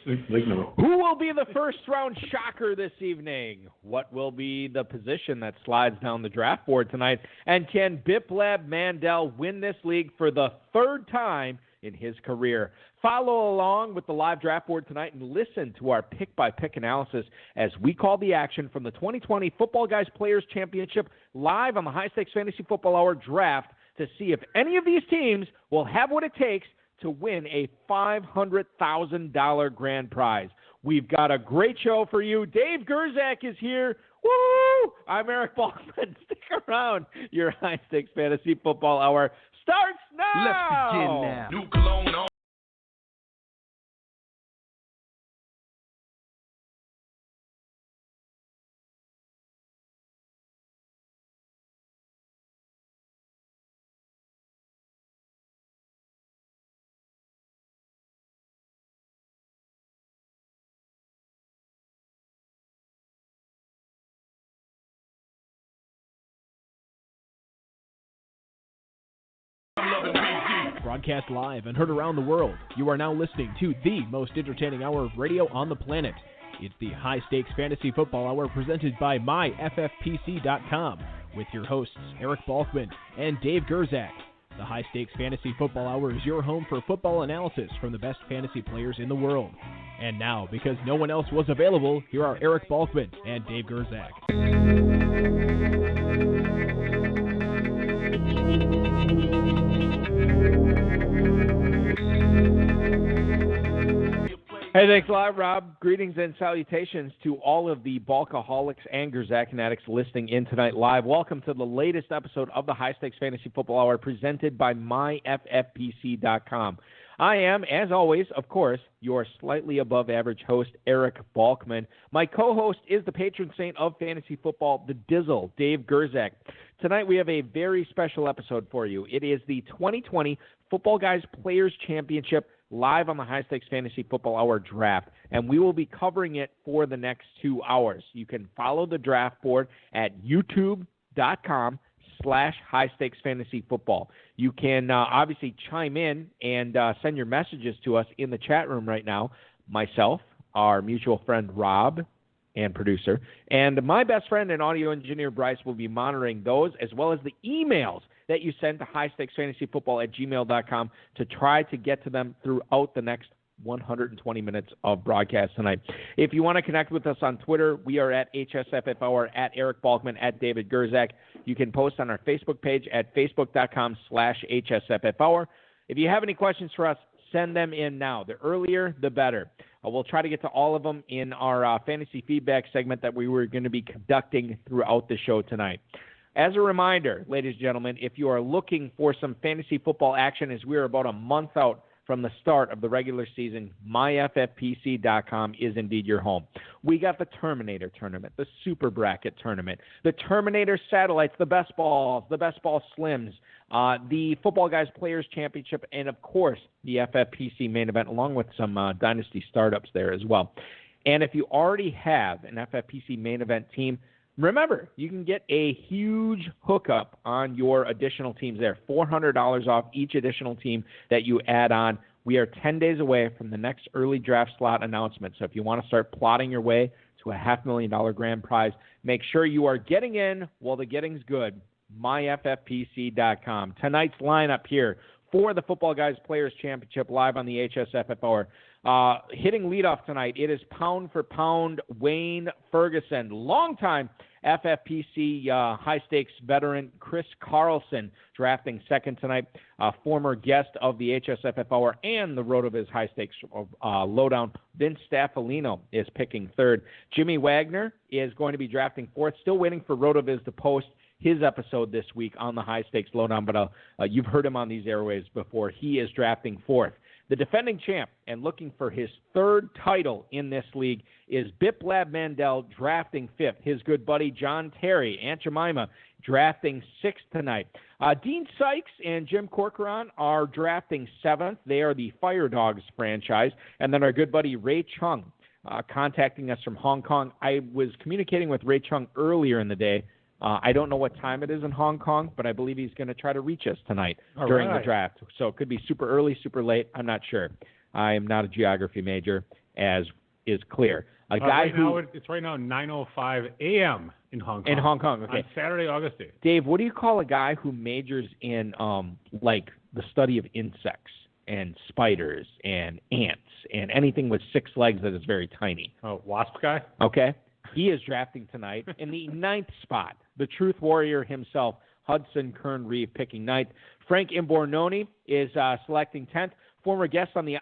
Who will be the first-round shocker this evening? What will be the position that slides down the draft board tonight? And can Biplab Mandel win this league for the third time in his career? Follow along with the live draft board tonight and listen to our pick-by-pick analysis as we call the action from the 2020 Footballguys Players Championship live on the High Stakes Fantasy Football Hour draft to see if any of these teams will have what it takes to win a $500,000 grand prize. We've got a great show for you. Dave Gerzak is here. Woo! I'm Eric Balkman. Stick around. Your High Stakes Fantasy Football Hour starts now. Let's begin now. New cologne on. Broadcast live and heard around the world, you are now listening to the most entertaining hour of radio on the planet. It's the High Stakes Fantasy Football Hour presented by MyFFPC.com with your hosts Eric Balkman and Dave Gerzak. The High Stakes Fantasy Football Hour is your home for football analysis from the best fantasy players in the world. And now, because no one else was available, here are Eric Balkman and Dave Gerzak. Hey, thanks a lot, Rob. Greetings and salutations to all of the Balkaholics and Gerzak fanatics listening in tonight live. Welcome to the latest episode of the High Stakes Fantasy Football Hour presented by MyFFPC.com. I am, as always, of course, your slightly above average host, Eric Balkman. My co-host is the patron saint of fantasy football, the Dizzle, Dave Gerzak. Tonight we have a very special episode for you. It is the 2020 Footballguys Players Championship live on the High Stakes Fantasy Football Hour draft, and we will be covering it for the next 2 hours. You can follow the draft board at youtube.com/High Stakes Fantasy Football. You can obviously chime in and send your messages to us in the chat room right now. Myself, our mutual friend Rob, and producer, and my best friend and audio engineer Bryce will be monitoring those, as well as the emails that you send to highstakesfantasyfootball@gmail.com to try to get to them throughout the next 120 minutes of broadcast tonight. If you want to connect with us on Twitter, we are at HSFF Hour, at Eric Balkman, at David Gerzak. You can post on our Facebook page at facebook.com/HSFF Hour. If you have any questions for us, send them in now. The earlier, the better. We'll try to get to all of them in our fantasy feedback segment that we were going to be conducting throughout the show tonight. As a reminder, ladies and gentlemen, if you are looking for some fantasy football action as we are about a month out from the start of the regular season, MyFFPC.com is indeed your home. We got the Terminator Tournament, the Super Bracket Tournament, the Terminator Satellites, the Best Balls, the Best Ball Slims, the Footballguys Players Championship, and, of course, the FFPC main event, along with some Dynasty startups there as well. And if you already have an FFPC main event team, remember, you can get a huge hookup on your additional teams there, $400 off each additional team that you add on. We are 10 days away from the next early draft slot announcement. So if you want to start plotting your way to a $500,000 grand prize, make sure you are getting in while the getting's good. MyFFPC.com. Tonight's lineup here for the Footballguys Players Championship live on the HSFF Hour. Hitting leadoff tonight, it is pound for pound Wayne Ferguson, longtime FFPC high-stakes veteran Chris Carlson drafting second tonight, former guest of the HSFF Hour and the RotoViz high-stakes lowdown. Vince Staffolino is picking third. Jimmy Wagner is going to be drafting fourth, still waiting for RotoViz to post his episode this week on the high-stakes lowdown, but you've heard him on these airwaves before. He is drafting fourth. The defending champ and looking for his third title in this league is Biplab Mandel drafting fifth. His good buddy John Terry, Aunt Jemima, drafting sixth tonight. Dean Sykes and Jim Corcoran are drafting seventh. They are the Fire Dogs franchise. And then our good buddy Ray Chung contacting us from Hong Kong. I was communicating with Ray Chung earlier in the day. I don't know what time it is in Hong Kong, but I believe he's going to try to reach us tonight during the draft. So it could be super early, super late. I'm not sure. I am not a geography major, as is clear. A guy right who... Now it's right now 9:05 a.m. in Hong Kong. In Hong Kong, okay. On Saturday, August 8th. Dave, what do you call a guy who majors in, like, the study of insects and spiders and ants and anything with 6 legs that is very tiny? Oh, wasp guy? Okay. He is drafting tonight in the 9th spot. The truth warrior himself, Hudson Kern-Reeve, picking 9th. Frank Imbornoni is selecting 10th. Former guest on the,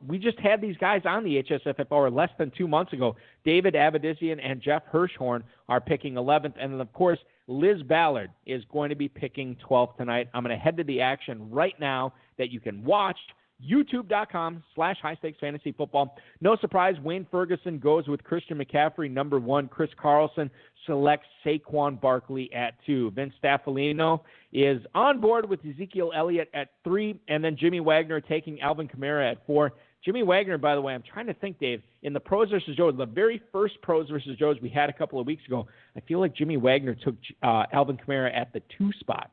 we just had these guys on the HSFF Hour less than 2 months ago. David Abadisian and Jeff Hirschhorn are picking 11th. And then, of course, Liz Ballard is going to be picking 12th tonight. I'm going to head to the action right now that you can watch. YouTube.com/highstakesfantasyfootball. No surprise, Wayne Ferguson goes with Christian McCaffrey, number 1. Chris Carlson selects Saquon Barkley at 2. Vince Staffolino is on board with Ezekiel Elliott at 3, and then Jimmy Wagner taking Alvin Kamara at 4. Jimmy Wagner, by the way, I'm trying to think, Dave, in the Pros vs. Joes, the very first Pros vs. Joes we had a couple of weeks ago, I feel like Jimmy Wagner took Alvin Kamara at the 2 spot.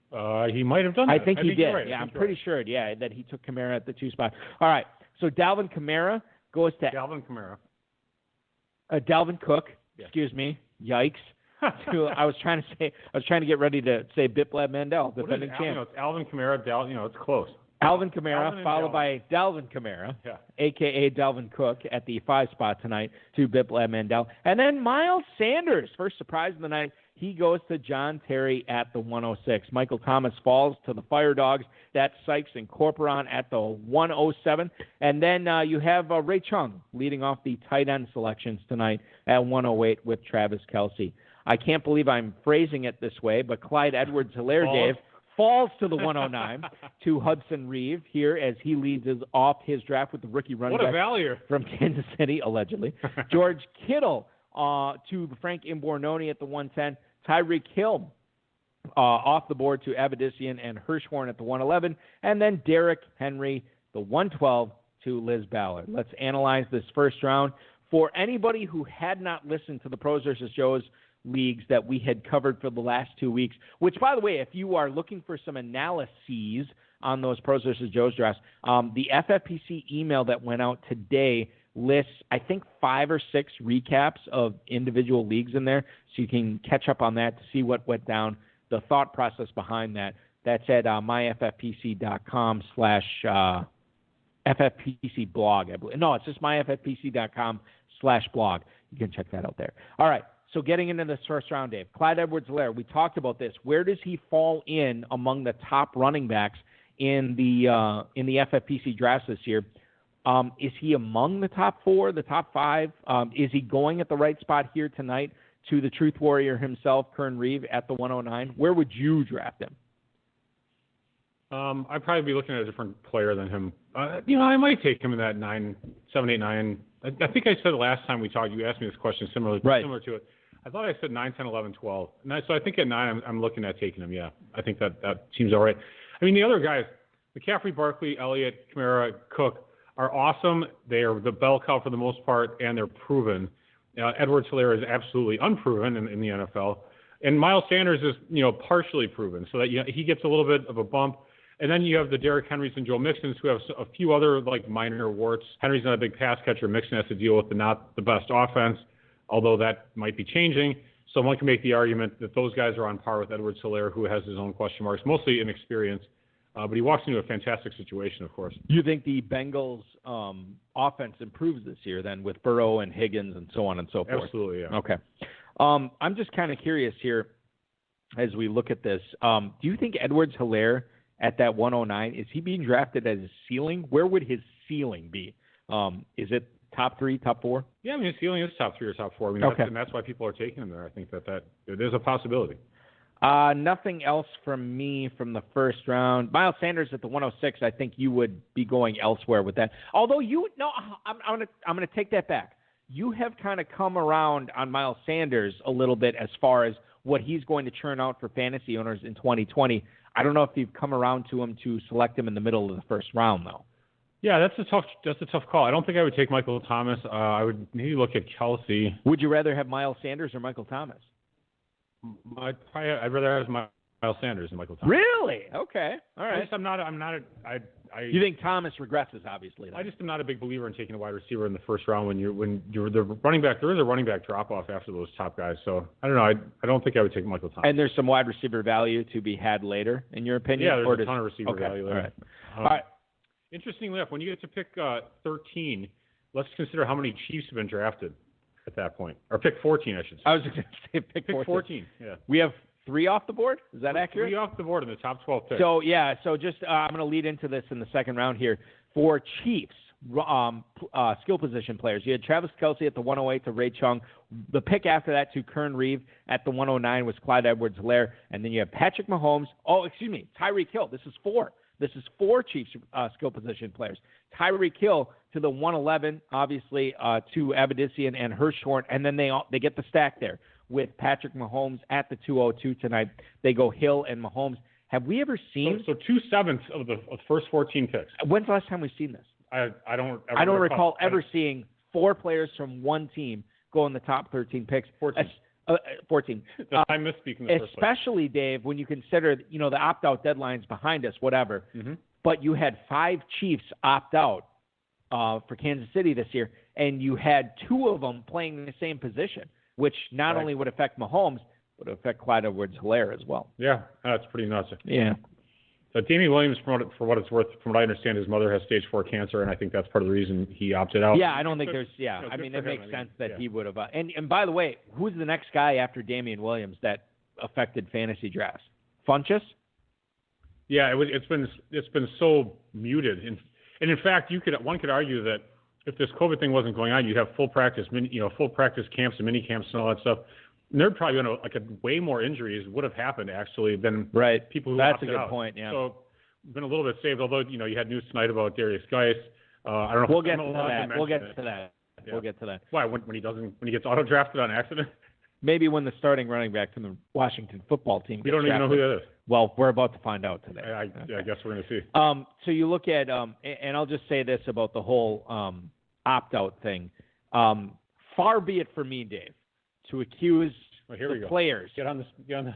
He might have done that. I think he did. Right. Yeah, I'm pretty sure. Yeah, that he took Kamara at the 2 spot. All right. So Dalvin Kamara goes to Dalvin Kamara. Dalvin Cook. Yeah. Excuse me. Yikes. I was trying to get ready to say Biplab Mandel, defending champ. It's Alvin Kamara. It's close. Alvin Kamara, followed by Dalvin Kamara, a.k.a. Dalvin Cook, at the 5 spot tonight to Biplab Mandel. And then Miles Sanders, first surprise of the night. He goes to John Terry at the 106. Michael Thomas falls to the Fire Dogs. That's Sykes and Corporon at the 107. And then you have Ray Chung leading off the tight end selections tonight at 108 with Travis Kelsey. I can't believe I'm phrasing it this way, but Clyde Edwards-Hilaire, Dave, falls to the 109 to Hudson Reeve here as he leads off his draft with the rookie running back from Kansas City, allegedly. George Kittle to Frank Imbornoni at the 110. Tyreek Hill off the board to Abadisian and Hirschhorn at the 111. And then Derrick Henry, the 112 to Liz Ballard. Let's analyze this first round. For anybody who had not listened to the Pros vs. Joes leagues that we had covered for the last 2 weeks, which, by the way, if you are looking for some analyses on those Pros vs. Joes drafts, the FFPC email that went out today lists, I think, 5 or 6 recaps of individual leagues in there, so you can catch up on that to see what went down, the thought process behind that. That's at myffpc.com/FFPC blog, I believe. No, it's just myffpc.com/blog. You can check that out there. All right, so getting into this first round, Dave. Clyde Edwards-Hilaire, we talked about this. Where does he fall in among the top running backs in the FFPC drafts this year? Is he among the top 4, the top 5? Is he going at the right spot here tonight to the truth warrior himself, Kern-Reeve, at the 109? Where would you draft him? I'd probably be looking at a different player than him. I might take him in that 7, 8, 9. I think I said last time we talked, you asked me this question similar to it. I thought I said 9, 10, 11, 12. So I think at 9, I'm looking at taking him, yeah. I think that seems all right. I mean, the other guys, McCaffrey, Barkley, Elliott, Kamara, Cook, are awesome. They are the bell cow for the most part, and they're proven. Edwards-Hilaire is absolutely unproven in the NFL. And Miles Sanders is, partially proven, so that he gets a little bit of a bump. And then you have the Derrick Henrys and Joe Mixons, who have a few other minor warts. Henry's not a big pass catcher. Mixon has to deal with not the best offense, although that might be changing. So one can make the argument that those guys are on par with Edwards-Hilaire, who has his own question marks, mostly inexperience. But he walks into a fantastic situation, of course. You think the Bengals' offense improves this year then with Burrow and Higgins and so on and so forth? Absolutely, yeah. Okay. I'm just kind of curious here as we look at this. Do you think Edwards-Hilaire at that 109, is he being drafted as a ceiling? Where would his ceiling be? Is it top 3, top 4? Yeah, I mean, his ceiling is top 3 or top 4. I mean, that's why people are taking him there. I think that there's a possibility. Nothing else from me from the first round. Miles Sanders at the 106. I think you would be going elsewhere with that. Although I'm gonna take that back. You have kind of come around on Miles Sanders a little bit as far as what he's going to churn out for fantasy owners in 2020. I don't know if you've come around to him to select him in the middle of the first round though. Yeah, that's a tough call. I don't think I would take Michael Thomas. I would maybe look at Kelsey. Would you rather have Miles Sanders or Michael Thomas? I'd rather have Miles Sanders and Michael Thomas. Really? Okay. All right. You think Thomas regresses, obviously? Then. I just am not a big believer in taking a wide receiver in the first round when you're the running back. There is a running back drop off after those top guys. So I don't know. I don't think I would take Michael Thomas. And there's some wide receiver value to be had later, in your opinion. Yeah, there's a ton of receiver value there. All right. Interestingly enough, when you get to pick 13, let's consider how many Chiefs have been drafted at that point, or pick 14, I should say. I was going to say pick 14. Yeah. We have 3 off the board? Is that accurate? 3 off the board in the top 12 picks. So, just I'm going to lead into this in the second round here. For Chiefs, skill position players, you had Travis Kelsey at the 108 to Ray Chung. The pick after that to Kern Reeve at the 109 was Clyde Edwards-Helaire. And then you have Patrick Mahomes. Tyreek Hill. This is 4. This is 4 Chiefs skill position players. Tyreek Hill to the 111, obviously, to Abadisian and Hirschhorn. And then they get the stack there with Patrick Mahomes at the 202 tonight. They go Hill and Mahomes. Have we ever seen... So 2/7 of the first 14 picks. When's the last time we've seen this? I don't recall ever seeing 4 players from one team go in the top 13 picks. 14. 14. I misspeak in the first place. Especially, Dave, when you consider, the opt-out deadline's behind us, whatever. Mm-hmm. But you had 5 Chiefs opt out for Kansas City this year, and you had 2 of them playing in the same position, which not only would affect Mahomes, would affect Clyde Edwards-Helaire as well. Yeah, that's pretty nuts. Yeah. So Damian Williams, for what it's worth, from what I understand, his mother has stage 4 cancer, and I think that's part of the reason he opted out. Yeah, I don't think there's. Yeah, I mean, it makes sense that he would have. And by the way, who's the next guy after Damian Williams that affected fantasy drafts? Funchess? Yeah, it's been so muted, and in fact, one could argue that if this COVID thing wasn't going on, you'd have full practice camps and mini camps and all that stuff. And there'd probably been way more injuries would have happened actually than people who That's opted a good out. Point. Yeah. So been a little bit saved. Although you had news tonight about Darius Geis. I don't know. We'll get to that. Yeah. We'll get to that. Why? When he gets auto drafted on accident? Maybe when the starting running back from the Washington football team. We don't even know who that is. Well, we're about to find out today. I guess we're going to see. So you look at, and I'll just say this about the whole opt-out thing. Far be it for me, Dave, to accuse the players. Get on the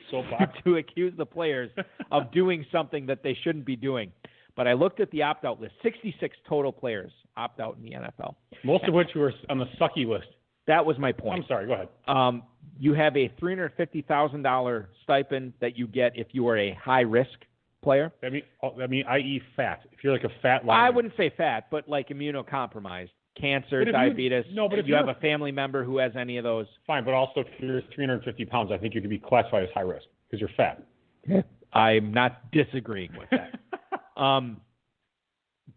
soapbox. To accuse the players of doing something that they shouldn't be doing. But I looked at the opt-out list. 66 total players opt out in the NFL. Most of which were on the sucky list. That was my point. I'm sorry. Go ahead. You have a $350,000 stipend that you get if you are a high-risk player. I mean, i.e. fat. If you're like a fat lineman. I wouldn't say fat, but like immunocompromised. Cancer, diabetes. But if you have a family member who has any of those. Fine, but also if you're 350 pounds, I think you could be classified as high risk because you're fat. I'm not disagreeing with that.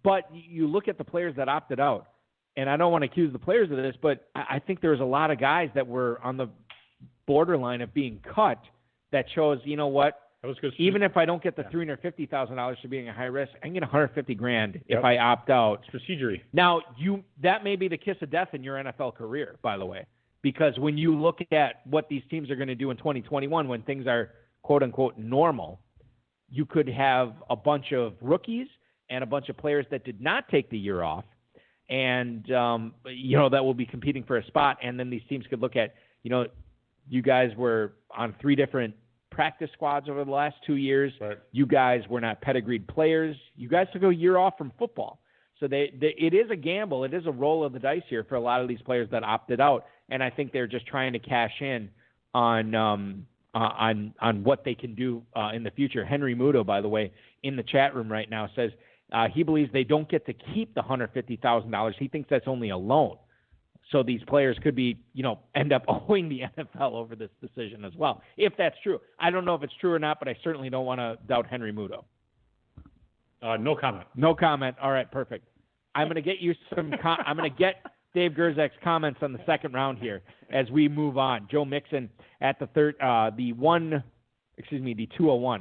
But you look at the players that opted out, and I don't want to accuse the players of this, but I think there's a lot of guys that were on the borderline of being cut that shows, you know what? Even if I don't get the $350,000 for being a high risk, I can get $150,000 if I opt out. It's procedury. Now, that may be the kiss of death in your NFL career, by the way, because when you look at what these teams are going to do in 2021 when things are quote-unquote normal, you could have a bunch of rookies and a bunch of players that did not take the year off, and that will be competing for a spot, and then these teams could look at, you guys were on 3 different practice squads over the last 2 years. Right. You guys were not pedigreed players. You guys took a year off from football. So it is a gamble. It is a roll of the dice here for a lot of these players that opted out, and I think they're just trying to cash in on what they can do in the future. Henry Muto, by the way, in the chat room right now says he believes they don't get to keep the $150,000. He thinks that's only a loan. So these players could be, end up owing the NFL over this decision as well, if that's true. I don't know if it's true or not, but I certainly don't want to doubt Henry Muto. No comment. No comment. All right, perfect. I'm going to get you I'm going to get Dave Gerzak's comments on the second round here as we move on. Joe Mixon at the 201.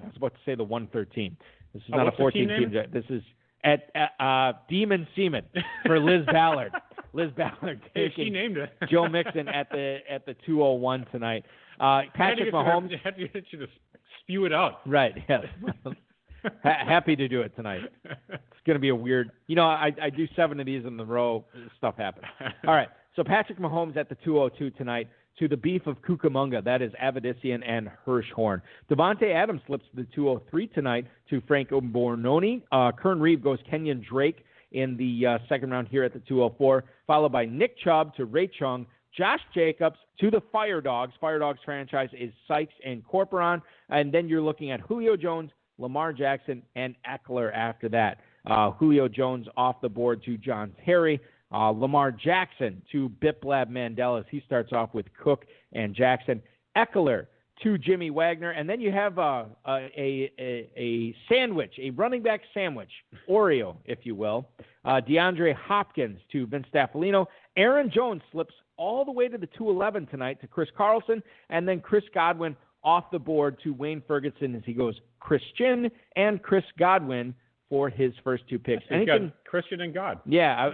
I was about to say the 113. This is not a 14-team. This is at Demon Seaman for Liz Ballard. Liz Ballard taking she named it. Joe Mixon at the 201 tonight. Patrick Mahomes. I had to get you to spew it out. Right. Yes. Happy to do it tonight. It's going to be a weird. I do 7 of these in the row. Stuff happens. All right. So Patrick Mahomes at the 202 tonight. to the beef of Cucamonga. That is Avedisian and Hirschhorn. Devontae Adams slips to the 203 tonight to Frank Bornoni. Kern Reeve goes Kenyon Drake in the second round here at the 204, followed by Nick Chubb to Ray Chung. Josh Jacobs to the Fire Dogs. Fire Dogs franchise is Sykes and Corporon. And then you're looking at Julio Jones, Lamar Jackson, and Eckler after that. Julio Jones off the board to John Terry. Lamar Jackson to Biplab Mandel as he starts off with Cook and Jackson. Eckler to Jimmy Wagner. And then you have a sandwich, a running back sandwich, Oreo, if you will. DeAndre Hopkins to Vince Staffolino. Aaron Jones slips all the way to the 211 tonight to Chris Carlson. And then Chris Godwin off the board to Wayne Ferguson as he goes Christian and Chris Godwin for his first two picks. He's got Christian and God. Yeah,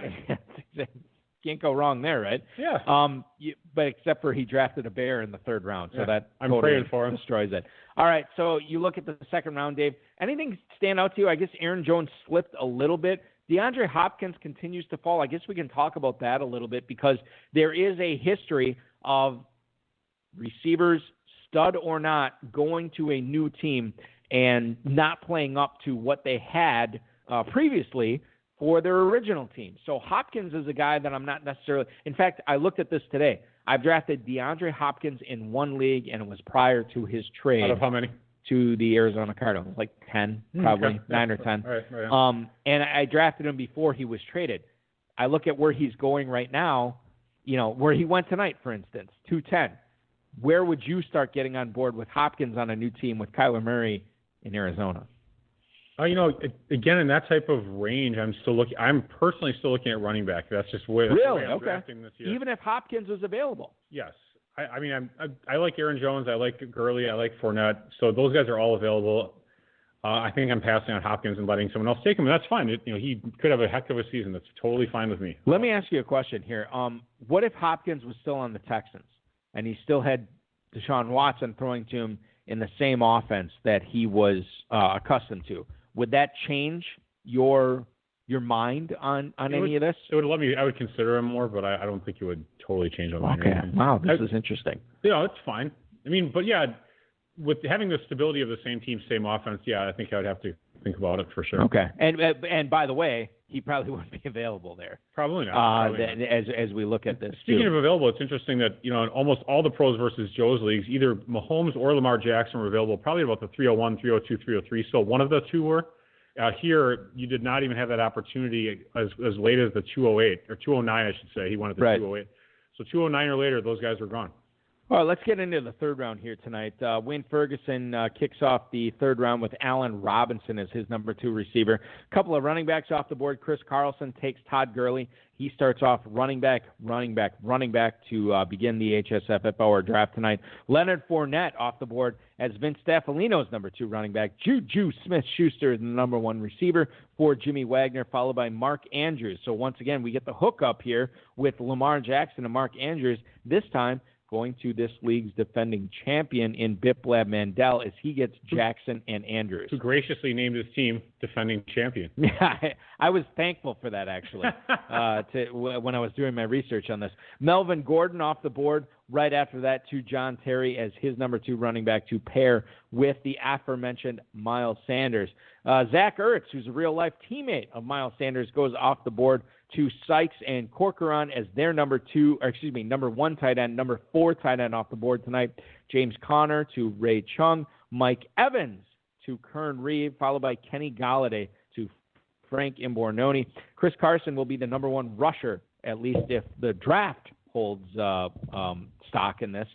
can't go wrong there, right? Yeah. But except for he drafted a bear in the third round, so that I'm totally praying for him. Destroys it. All right, so you look at the second round, Dave. Anything stand out to you? I guess Aaron Jones slipped a little bit. DeAndre Hopkins continues to fall. I guess we can talk about that a little bit because there is a history of receivers, stud or not, going to a new team and not playing up to what they had previously for their original team. So Hopkins is a guy that I'm not necessarily – in fact, I looked at this today. I've drafted DeAndre Hopkins in one league, and it was prior to his trade. Out of how many? To the Arizona Cardinals, like 10, probably, okay. 9 or 10. Right. And I drafted him before he was traded. I look at where he's going right now, where he went tonight, for instance, 210. Where would you start getting on board with Hopkins on a new team with Kyler Murray in Arizona? Again, in that type of range, I'm personally still looking at running back. That's just the way I'm drafting this year. Even if Hopkins was available? Yes. I like Aaron Jones. I like Gurley. I like Fournette. So those guys are all available. I think I'm passing on Hopkins and letting someone else take him, and that's fine. He could have a heck of a season. That's totally fine with me. Let me ask you a question here. What if Hopkins was still on the Texans and he still had Desean Watson throwing to him in the same offense that he was accustomed to? Would that change your mind on any of this? It would let me. I would consider him more, but I don't think it would totally change my mind. Okay. Wow, this is interesting. It's fine. But yeah, with having the stability of the same team, same offense, yeah, I think I would have to think about it for sure. Okay. And by the way, he probably wouldn't be available there. Probably not. As we look at this. Speaking of available, it's interesting that in almost all the pros versus Joe's leagues, either Mahomes or Lamar Jackson were available probably about the 301, 302, 303. So one of the two were. Here, you did not even have that opportunity as late as the 208 or 209, I should say. He went at the 208. So 209 or later, those guys were gone. All right, let's get into the third round here tonight. Wayne Ferguson kicks off the third round with Allen Robinson as his number 2 receiver. A couple of running backs off the board. Chris Carlson takes Todd Gurley. He starts off running back to begin the HSFF hour draft tonight. Leonard Fournette off the board as Vince Staffolino's number 2 running back. Juju Smith-Schuster, the number 1 receiver for Jimmy Wagner, followed by Mark Andrews. So once again, we get the hookup here with Lamar Jackson and Mark Andrews, this time going to this league's defending champion in Biplab Mandel as he gets Jackson and Andrews. Who graciously named his team defending champion. Yeah, I was thankful for that, actually, when I was doing my research on this. Melvin Gordon off the board right after that to John Terry as his number 2 running back to pair with the aforementioned Miles Sanders. Zach Ertz, who's a real-life teammate of Miles Sanders, goes off the board to Sykes and Corcoran as their number 1 tight end, number 4 tight end off the board tonight. James Conner to Ray Chung. Mike Evans to Kern Reeve, followed by Kenny Galladay to Frank Imbornoni. Chris Carson will be the number 1 rusher, at least if the draft holds stock in this.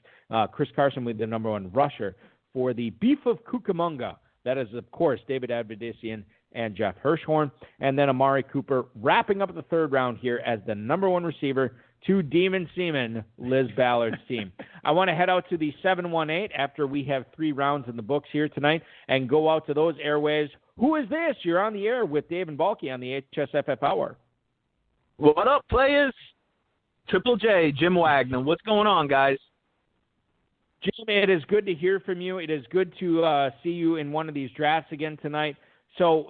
Chris Carson will be the number 1 rusher for the Beef of Cucamonga. That is, of course, David Avedisian and Jeff Hirschhorn. And then Amari Cooper wrapping up the third round here as the number 1 receiver to Demon Seaman, Liz Ballard's team. I want to head out to the 718 after we have 3 rounds in the books here tonight and go out to those airways. Who is this? You're on the air with Dave and Balky on the HSFF Hour. What up, players? Triple J, Jim Wagner. What's going on, guys? Jim, it is good to hear from you. It is good to see you in one of these drafts again tonight. So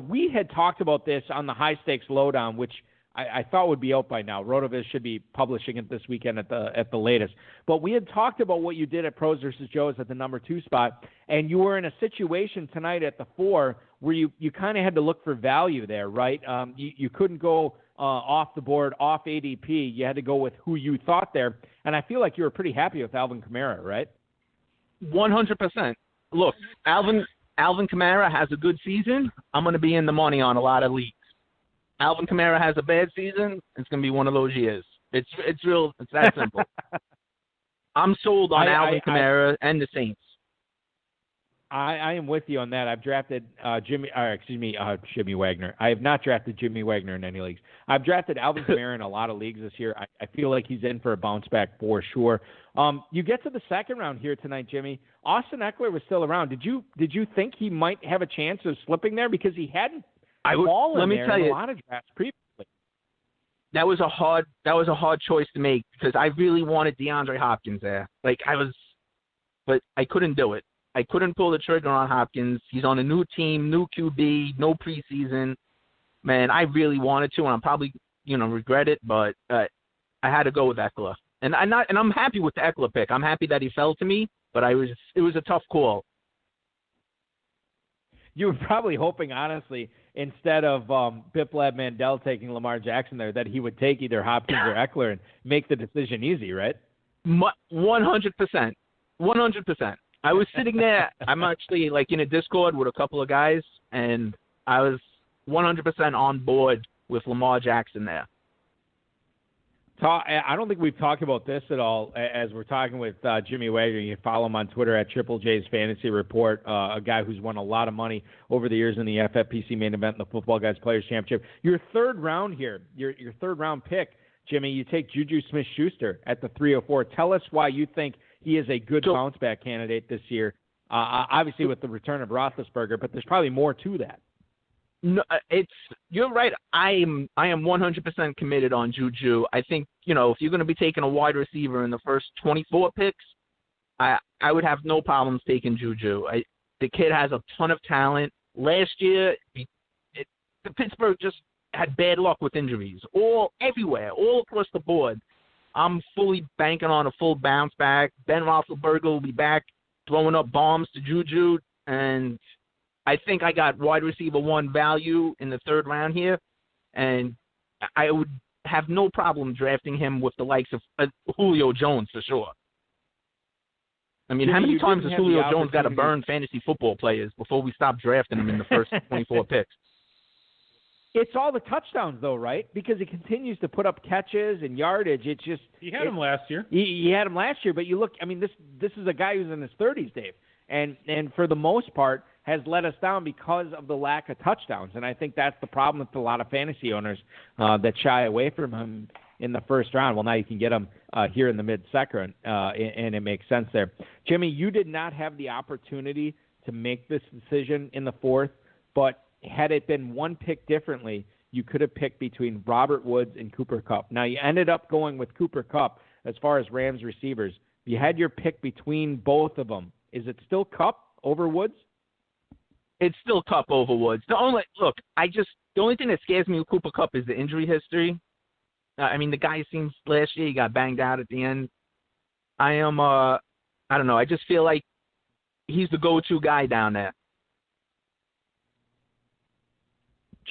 we had talked about this on the high stakes lowdown, which I thought would be out by now. RotoViz should be publishing it this weekend at the latest. But we had talked about what you did at Pros vs. Joes at the number 2 spot, and you were in a situation tonight at the 4 where you kind of had to look for value there, right? You couldn't go off the board, off ADP. You had to go with who you thought there, and I feel like you were pretty happy with Alvin Kamara, right? 100%. Look, Alvin Kamara has a good season. I'm going to be in the money on a lot of leagues. Alvin Kamara has a bad season, it's going to be one of those years. It's that simple. I'm sold on Alvin Kamara and the Saints. I am with you on that. I've drafted Jimmy Wagner. I have not drafted Jimmy Wagner in any leagues. I've drafted Alvin Kamara in a lot of leagues this year. I feel like he's in for a bounce back for sure. You get to the second round here tonight, Jimmy. Austin Eckler was still around. Did you think he might have a chance of slipping there because he hadn't? Let me tell you, a lot of drafts previously. That was a hard choice to make because I really wanted DeAndre Hopkins there. But I couldn't do it. I couldn't pull the trigger on Hopkins. He's on a new team, new QB, no preseason. Man, I really wanted to, and I'm probably regret it, but I had to go with Eckler. And I'm happy with the Eckler pick. I'm happy that he fell to me, but it was a tough call. You were probably hoping, honestly, instead of Biplab Mandel taking Lamar Jackson there, that he would take either Hopkins or Eckler and make the decision easy, right? 100%. 100%. I was sitting there. I'm actually in a Discord with a couple of guys, and I was 100% on board with Lamar Jackson there. I don't think we've talked about this at all as we're talking with Jimmy Wagner. You can follow him on Twitter at Triple J's Fantasy Report, a guy who's won a lot of money over the years in the FFPC main event and the Football Guys Players Championship. Your third round here, your third round pick, Jimmy, you take Juju Smith-Schuster at the 304. Tell us why you think he is a good bounce-back candidate this year, obviously with the return of Roethlisberger, but there's probably more to that. No, you're right. I am 100% committed on Juju. I think, if you're going to be taking a wide receiver in the first 24 picks, I would have no problems taking Juju. The kid has a ton of talent. Last year, Pittsburgh just had bad luck with injuries, everywhere, all across the board. I'm fully banking on a full bounce back. Ben Roethlisberger will be back throwing up bombs to Juju, and I think I got wide receiver 1 value in the third round here, and I would have no problem drafting him with the likes of Julio Jones for sure. I mean, how many times has Julio Jones got to burn fantasy football players before we stop drafting him in the first 24 picks? It's all the touchdowns, though, right? Because he continues to put up catches and yardage. It's just he had him last year. He had him last year, but you look. I mean, this is a guy who's in his 30s, Dave, and for the most part has let us down because of the lack of touchdowns. And I think that's the problem with a lot of fantasy owners that shy away from him in the first round. Well, now you can get him here in the mid-second, and it makes sense there. Jimmy, you did not have the opportunity to make this decision in the fourth, but had it been one pick differently, you could have picked between Robert Woods and Cooper Kupp. Now, you ended up going with Cooper Kupp as far as Rams receivers. You had your pick between both of them. Is it still Kupp over Woods? It's still Kupp over Woods. The only thing that scares me with Cooper Kupp is the injury history. I mean, the guy seems last year he got banged out at the end. I don't know. I just feel like he's the go-to guy down there.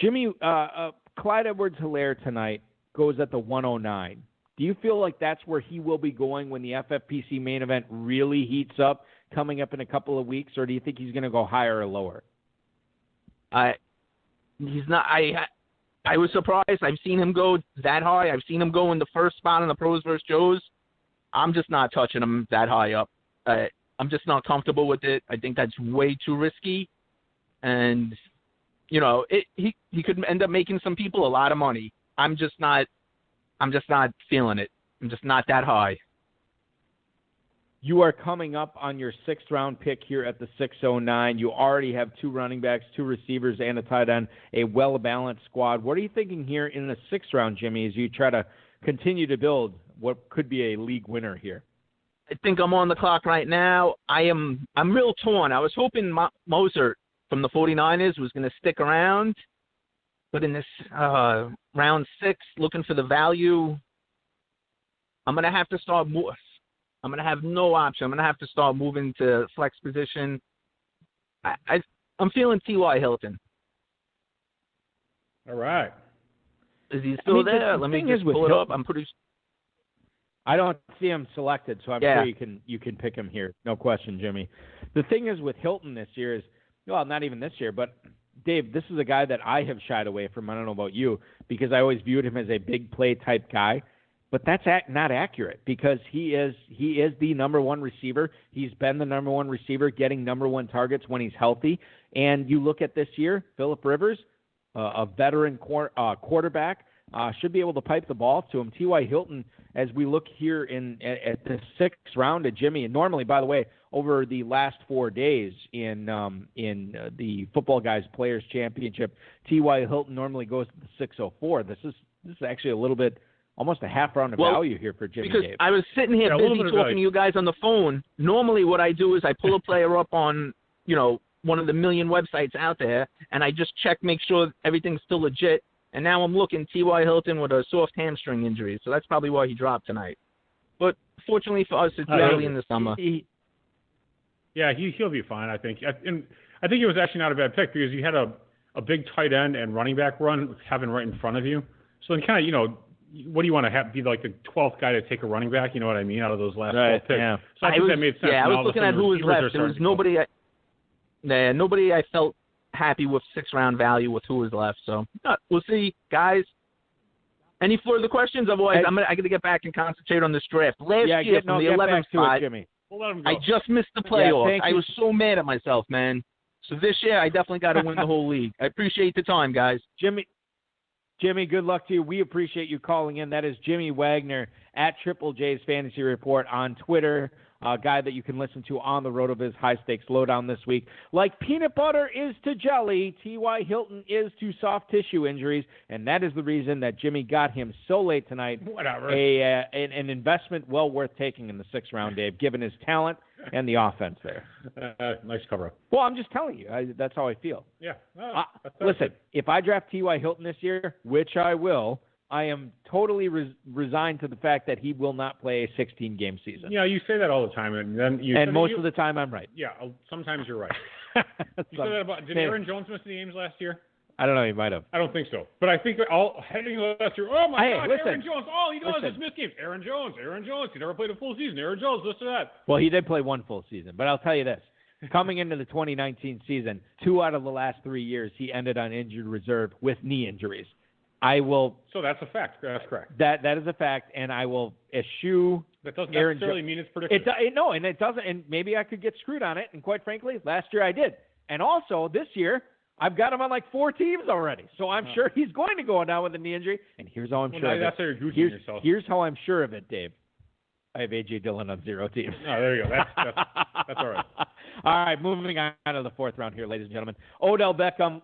Jimmy, Clyde Edwards-Hilaire tonight goes at the 109. Do you feel like that's where he will be going when the FFPC main event really heats up coming up in a couple of weeks, or do you think he's going to go higher or lower? He's not. I was surprised. I've seen him go that high. I've seen him go in the first spot in the Pros vs. Joes. I'm just not touching him that high up. I'm just not comfortable with it. I think that's way too risky, and he could end up making some people a lot of money. I'm just not feeling it. I'm just not that high. You are coming up on your sixth-round pick here at the 609. You already have 2 running backs, 2 receivers, and a tight end, a well-balanced squad. What are you thinking here in the 6th round, Jimmy, as you try to continue to build what could be a league winner here? I think I'm on the clock right now. I'm real torn. I was hoping Mozart from the 49ers was going to stick around, But in this round 6, looking for the value, I'm going to have to start more. I'm going to have no option. I'm going to have to start moving to flex position. I'm feeling T.Y. Hilton. All right. Is he still there? Let me just pull it up. I'm pretty. I don't see him selected, so I'm sure you can pick him here. No question, Jimmy. The thing is with Hilton this year is, well, not even this year, but Dave, this is a guy that I have shied away from. I don't know about you, because I always viewed him as a big play type guy. But that's not accurate, because he is the number one receiver. He's been the number one receiver, getting number one targets when he's healthy. And you look at this year, Phillip Rivers, a veteran quarterback, should be able to pipe the ball to him. T.Y. Hilton, as we look here at the 6th round of Jimmy, and normally, by the way, over the last 4 days in the Footballguys Players Championship, T.Y. Hilton normally goes to the 604. This is actually a little bit, almost a half round of value here for Jimmy. Because Dave. I was sitting here busy talking to you guys on the phone. Normally what I do is I pull a player up on, one of the million websites out there, and I just check, make sure everything's still legit. And now I'm looking T.Y. Hilton with a soft hamstring injury, so that's probably why he dropped tonight. But fortunately for us, it's early in the summer. He'll be fine, I think. And I think it was actually not a bad pick, because you had a big tight end and running back run having right in front of you. So then kind of, what do you want to have, be like the 12th guy to take a running back? You know what I mean? Out of those last 12 picks. Yeah. So I think that made sense. Yeah, I was looking at who was left. There was nobody. Nobody I felt happy with 6th round value with who was left. So we'll see, guys. Any further questions? Otherwise, I got to get back and concentrate on this draft. Last year from the 11th spot, Jimmy. We'll let him go. I just missed the playoffs. Yeah, I was so mad at myself, man. So this year, I definitely got to win the whole league. I appreciate the time, guys. Jimmy, good luck to you. We appreciate you calling in. That is Jimmy Wagner at Triple J's Fantasy Report on Twitter. A guy that you can listen to on the RotoViz High Stakes Lowdown this week. Like peanut butter is to jelly, T.Y. Hilton is to soft tissue injuries, and that is the reason that Jimmy got him so late tonight. Whatever. An investment well worth taking in the 6th round, Dave, given his talent and the offense there. Nice cover-up. Well, I'm just telling you. That's how I feel. Yeah. Listen, if I draft T.Y. Hilton this year, which I will, I am totally resigned to the fact that he will not play a 16-game season. Yeah, you say that all the time, and then most of the time I'm right. Yeah, sometimes you're right. You said that about, did Aaron Jones miss the games last year? I don't know. He might have. I don't think so. But I think heading last year, oh my God, listen, Aaron Jones! All he does is miss games. Aaron Jones. He never played a full season. Aaron Jones, this or that. Well, he did play one full season, but I'll tell you this. Coming into the 2019 season, 2 out of the last 3 years, he ended on injured reserve with knee injuries. So that's a fact. That's correct. That is a fact, and I will eschew. That doesn't necessarily mean it's predictive. And it doesn't. And maybe I could get screwed on it. And quite frankly, last year I did. And also this year, I've got him on like 4 teams already. So I'm sure he's going to go down with a knee injury. And here's how I'm sure of that's it. How you're yourself. Here's how I'm sure of it, Dave. I have A.J. Dillon on 0 teams. Oh, there you go. That's all right. All right, moving on to the 4th round here, ladies and gentlemen. Odell Beckham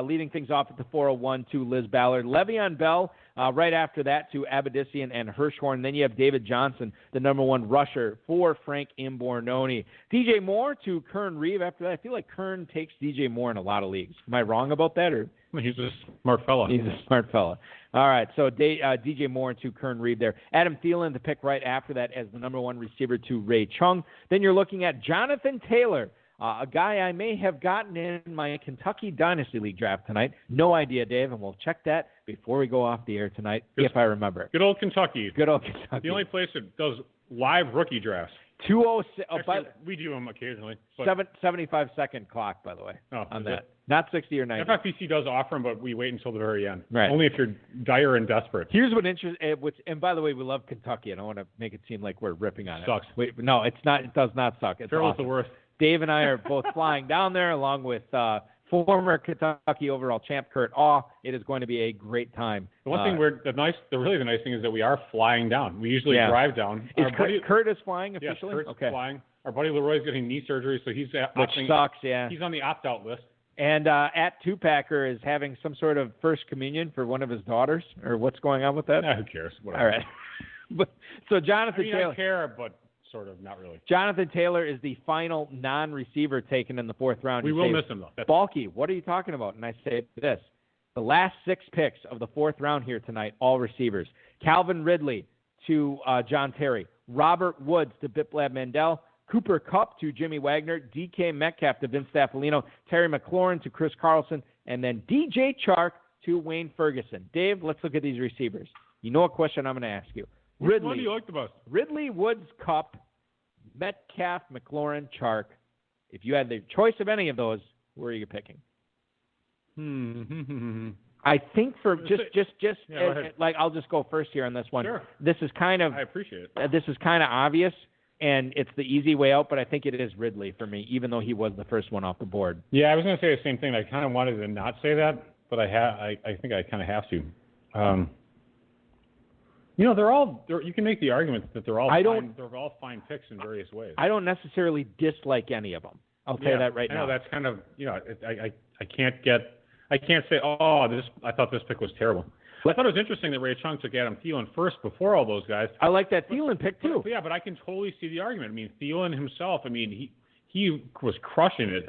leading things off at the 401 to Liz Ballard. Le'Veon Bell right after that to Abedissian and Hirschhorn. Then you have David Johnson, the number 1 rusher for Frank Imbornoni. DJ Moore to Kern Reeve after that. I feel like Kern takes DJ Moore in a lot of leagues. Am I wrong about that? Or he's a smart fella. He's a smart fella. All right, so DJ Moore to Kern Reeve there. Adam Thielen to pick right after that as the number 1 receiver to Ray Chung. Then you're looking at Jonathan Taylor, a guy I may have gotten in my Kentucky Dynasty League draft tonight. No idea, Dave, and we'll check that before we go off the air tonight, if I remember. Good old Kentucky. Good old Kentucky. The only place that does live rookie drafts. 206. Actually, we do them occasionally. 75-second clock, by the way, on that. Not 60 or 90. FFPC does offer them, but we wait until the very end. Right. Only if you're dire and desperate. Here's what and by the way, we love Kentucky. I don't want to make it seem like we're ripping on it. Sucks. No, it's not. It does not suck. It's Farrell's awesome. the worst. Dave and I are both flying down there along with former Kentucky overall champ Kurt Awe. It is going to be a great time. The one thing the nice thing is that we are flying down. We usually drive down. Kurt is flying officially? Yes, Kurt's flying. Our buddy Leroy's getting knee surgery, so he's which sucks, yeah. He's on the opt-out list. And at Two-Packer is having some sort of first communion for one of his daughters, or what's going on with that? Who cares? Whatever. All right. So Jonathan Taylor. I care, but sort of, not really. Jonathan Taylor is the final non-receiver taken in the 4th round. We will miss him, though. Bulky, what are you talking about? And I say this. The last 6 picks of the 4th round here tonight, all receivers. Calvin Ridley to John Terry. Robert Woods to Biplab Mandel. Cooper Kupp to Jimmy Wagner. DK Metcalf to Vince Staffalino. Terry McLaurin to Chris Carlson. And then DJ Chark to Wayne Ferguson. Dave, let's look at these receivers. You know what question I'm going to ask you. Which one do you like the most? Ridley, Woods, Kupp, Metcalf, McLaurin, Chark. If you had the choice of any of those, where are you picking? I think for I'll just go first here on this one. Sure. This is kind of, I appreciate it. This is kind of obvious, and it's the easy way out, but I think it is Ridley for me, even though he was the first one off the board. Yeah, I was going to say the same thing. I kind of wanted to not say that, but I think I kind of have to. You can make the argument that they're all fine picks in various ways. I don't necessarily dislike any of them. I'll tell you that right now. I know that's kind of, I can't say, I thought this pick was terrible. I thought it was interesting that Ray Chung took Adam Thielen first before all those guys. I like that Thielen pick too. But I can totally see the argument. I mean, Thielen himself, he was crushing it.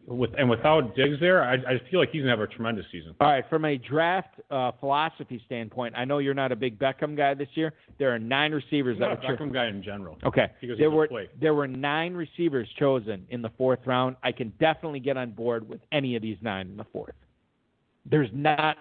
Without Diggs there, I feel like he's going to have a tremendous season. All right, from a draft philosophy standpoint, I know you're not a big Beckham guy this year. There are 9 receivers I'm not a Beckham guy in general. Okay. Because there were 9 receivers chosen in the 4th round. I can definitely get on board with any of these 9 in the 4th.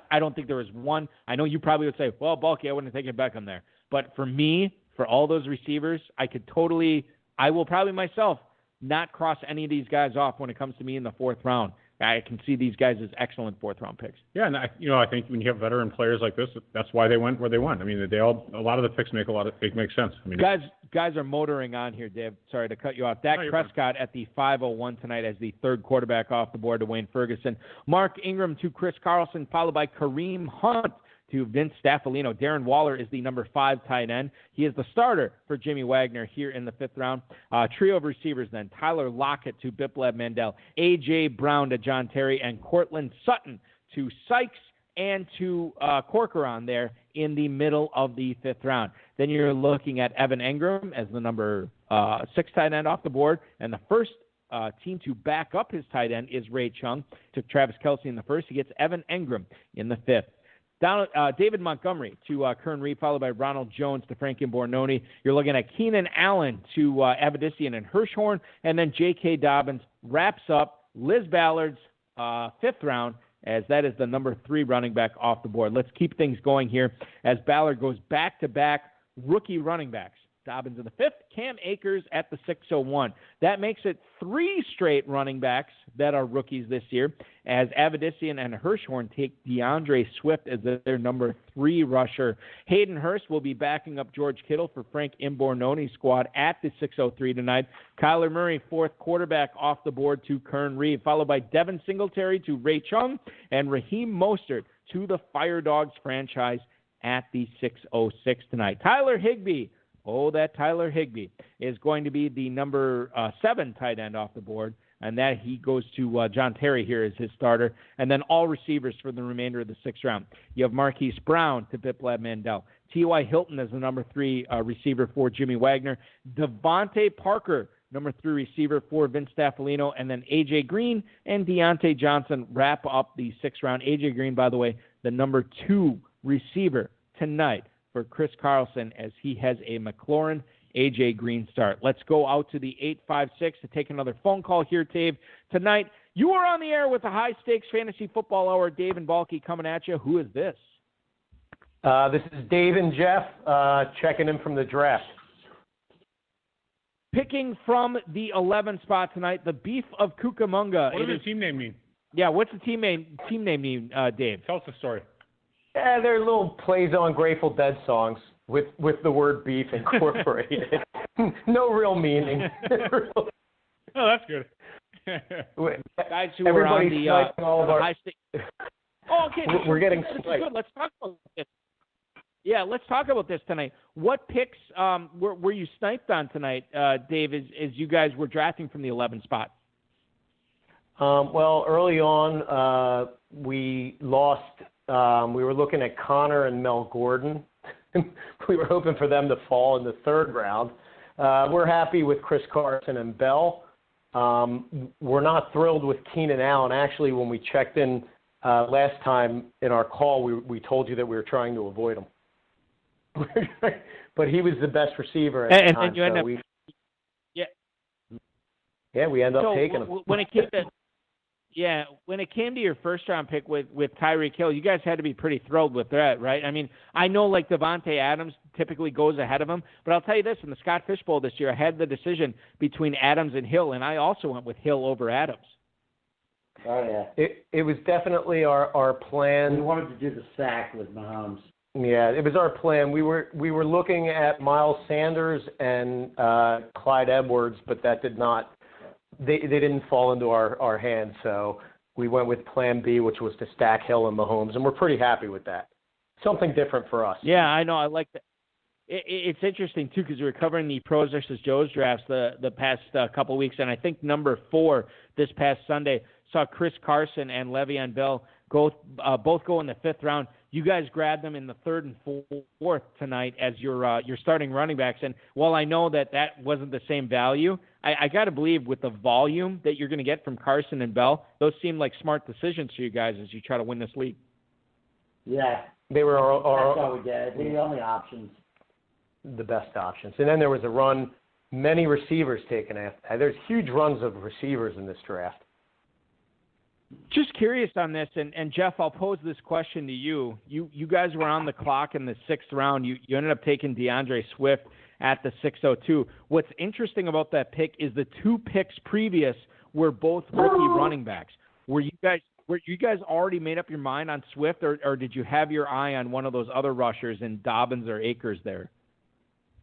I don't think there was one. I know you probably would say, well, Bulky, I wouldn't have taken Beckham there. But for me, for all those receivers, I will probably myself not cross any of these guys off when it comes to me in the 4th round. I can see these guys as excellent 4th round picks. Yeah, and I think when you have veteran players like this, that's why they went where they went. A lot of the picks make sense. Guys are motoring on here, Dave. Sorry to cut you off. Dak Prescott at the 5:01 tonight as the 3rd quarterback off the board to Wayne Ferguson. Mark Ingram to Chris Carlson, followed by Kareem Hunt to Vince Staffalino. Darren Waller is the number 5 tight end. He is the starter for Jimmy Wagner here in the 5th round. Trio of receivers then. Tyler Lockett to Biplab Mandel. A.J. Brown to John Terry. And Cortland Sutton to Sykes and to Corcoran there in the middle of the 5th round. Then you're looking at Evan Engram as the number 6 tight end off the board. And the first team to back up his tight end is Ray Chung. Took Travis Kelsey in the 1st. He gets Evan Engram in the 5th. David Montgomery to Kern Reed, followed by Ronald Jones to Frank Bornoni. You're looking at Keenan Allen to Avedissian and Hirschhorn, and then J.K. Dobbins wraps up Liz Ballard's 5th round, as that is the number 3 running back off the board. Let's keep things going here as Ballard goes back-to-back rookie running backs. Dobbins in the 5th, Cam Akers at the 6:01. That makes it 3 straight running backs that are rookies this year, as Avedissian and Hirschhorn take Deandre Swift as their number 3 rusher. Hayden Hurst will be backing up George Kittle for Frank Imbornoni's squad at the 6:03 tonight. Kyler Murray, 4th quarterback off the board to Kern Reed, followed by Devin Singletary to Ray Chung, and Raheem Mostert to the Fire Dogs franchise at the 6:06 tonight. Tyler Higbee is going to be the number 7 tight end off the board, and that he goes to John Terry here as his starter. And then all receivers for the remainder of the 6th round. You have Marquise Brown to Biplab Mandel. T.Y. Hilton as the number 3 receiver for Jimmy Wagner. Devontae Parker, number 3 receiver for Vince Staffalino. And then A.J. Green and Deontay Johnson wrap up the 6th round. A.J. Green, by the way, the number 2 receiver tonight for Chris Carlson, as he has a McLaurin A.J. Green start. Let's go out to the 856 to take another phone call here, Dave. Tonight, you are on the air with the High Stakes Fantasy Football Hour. Dave and Balky coming at you. Who is this? This is Dave and Jeff checking in from the draft. Picking from the 11 spot tonight, the Beef of Cucamonga. What does the team name mean? Yeah, what's the team name mean, Dave? Tell us the story. They're little plays on Grateful Dead songs with the word beef incorporated. No real meaning. Oh, that's good. Guys who are on the high stakes. Oh, okay. We're getting good. Let's talk about this. Yeah, let's talk about this tonight. What picks were you sniped on tonight, Dave, as you guys were drafting from the 11 spot? Well, early on, we lost. We were looking at Connor and Mel Gordon. We were hoping for them to fall in the 3rd round. We're happy with Chris Carson and Bell. We're not thrilled with Keenan Allen. Actually, when we checked in last time in our call we told you that we were trying to avoid him. But he was the best receiver at the time. And you end up, we end up taking him. When it came to your first-round pick with Tyreek Hill, you guys had to be pretty thrilled with that, right? I mean, I know like Devontae Adams typically goes ahead of him, but I'll tell you this, in the Scott Fish Bowl this year, I had the decision between Adams and Hill, and I also went with Hill over Adams. Oh, yeah. It was definitely our plan. We wanted to do the sack with Mahomes. Yeah, it was our plan. We were looking at Miles Sanders and Clyde Edwards, but that did not. They didn't fall into our hands, so we went with Plan B, which was to stack Hill and Mahomes, and we're pretty happy with that. Something different for us. Yeah, I know. I like that. It's interesting too because we were covering the Pros versus Joes drafts the past couple of weeks, and I think number 4 this past Sunday saw Chris Carson and Le'Veon Bell both go in the 5th round. You guys grabbed them in the 3rd and 4th tonight as your starting running backs. And while I know that wasn't the same value, I got to believe with the volume that you're going to get from Carson and Bell, those seem like smart decisions for you guys as you try to win this league. Yeah. They were that's all we did. The only options. The best options. And then there was a run, many receivers taken after. There's huge runs of receivers in this draft. Just curious on this, and Jeff, I'll pose this question to you. You guys were on the clock in the 6th round. You ended up taking Deandre Swift at the 6:02. What's interesting about that pick is the 2 picks previous were both rookie running backs. Were you guys already made up your mind on Swift, or did you have your eye on one of those other rushers in Dobbins or Akers there?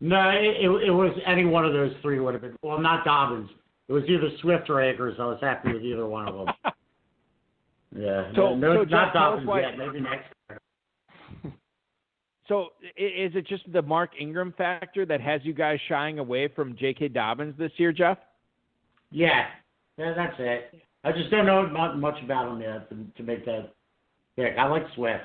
No, it was any one of those 3 would have been. Well, not Dobbins. It was either Swift or Akers. I was happy with either one of them. Yeah. So not Jeff, Dobbins yet. Maybe next year. So is it just the Mark Ingram factor that has you guys shying away from J.K. Dobbins this year, Jeff? Yeah, that's it. I just don't know much about him yet to make that pick. I like Swift.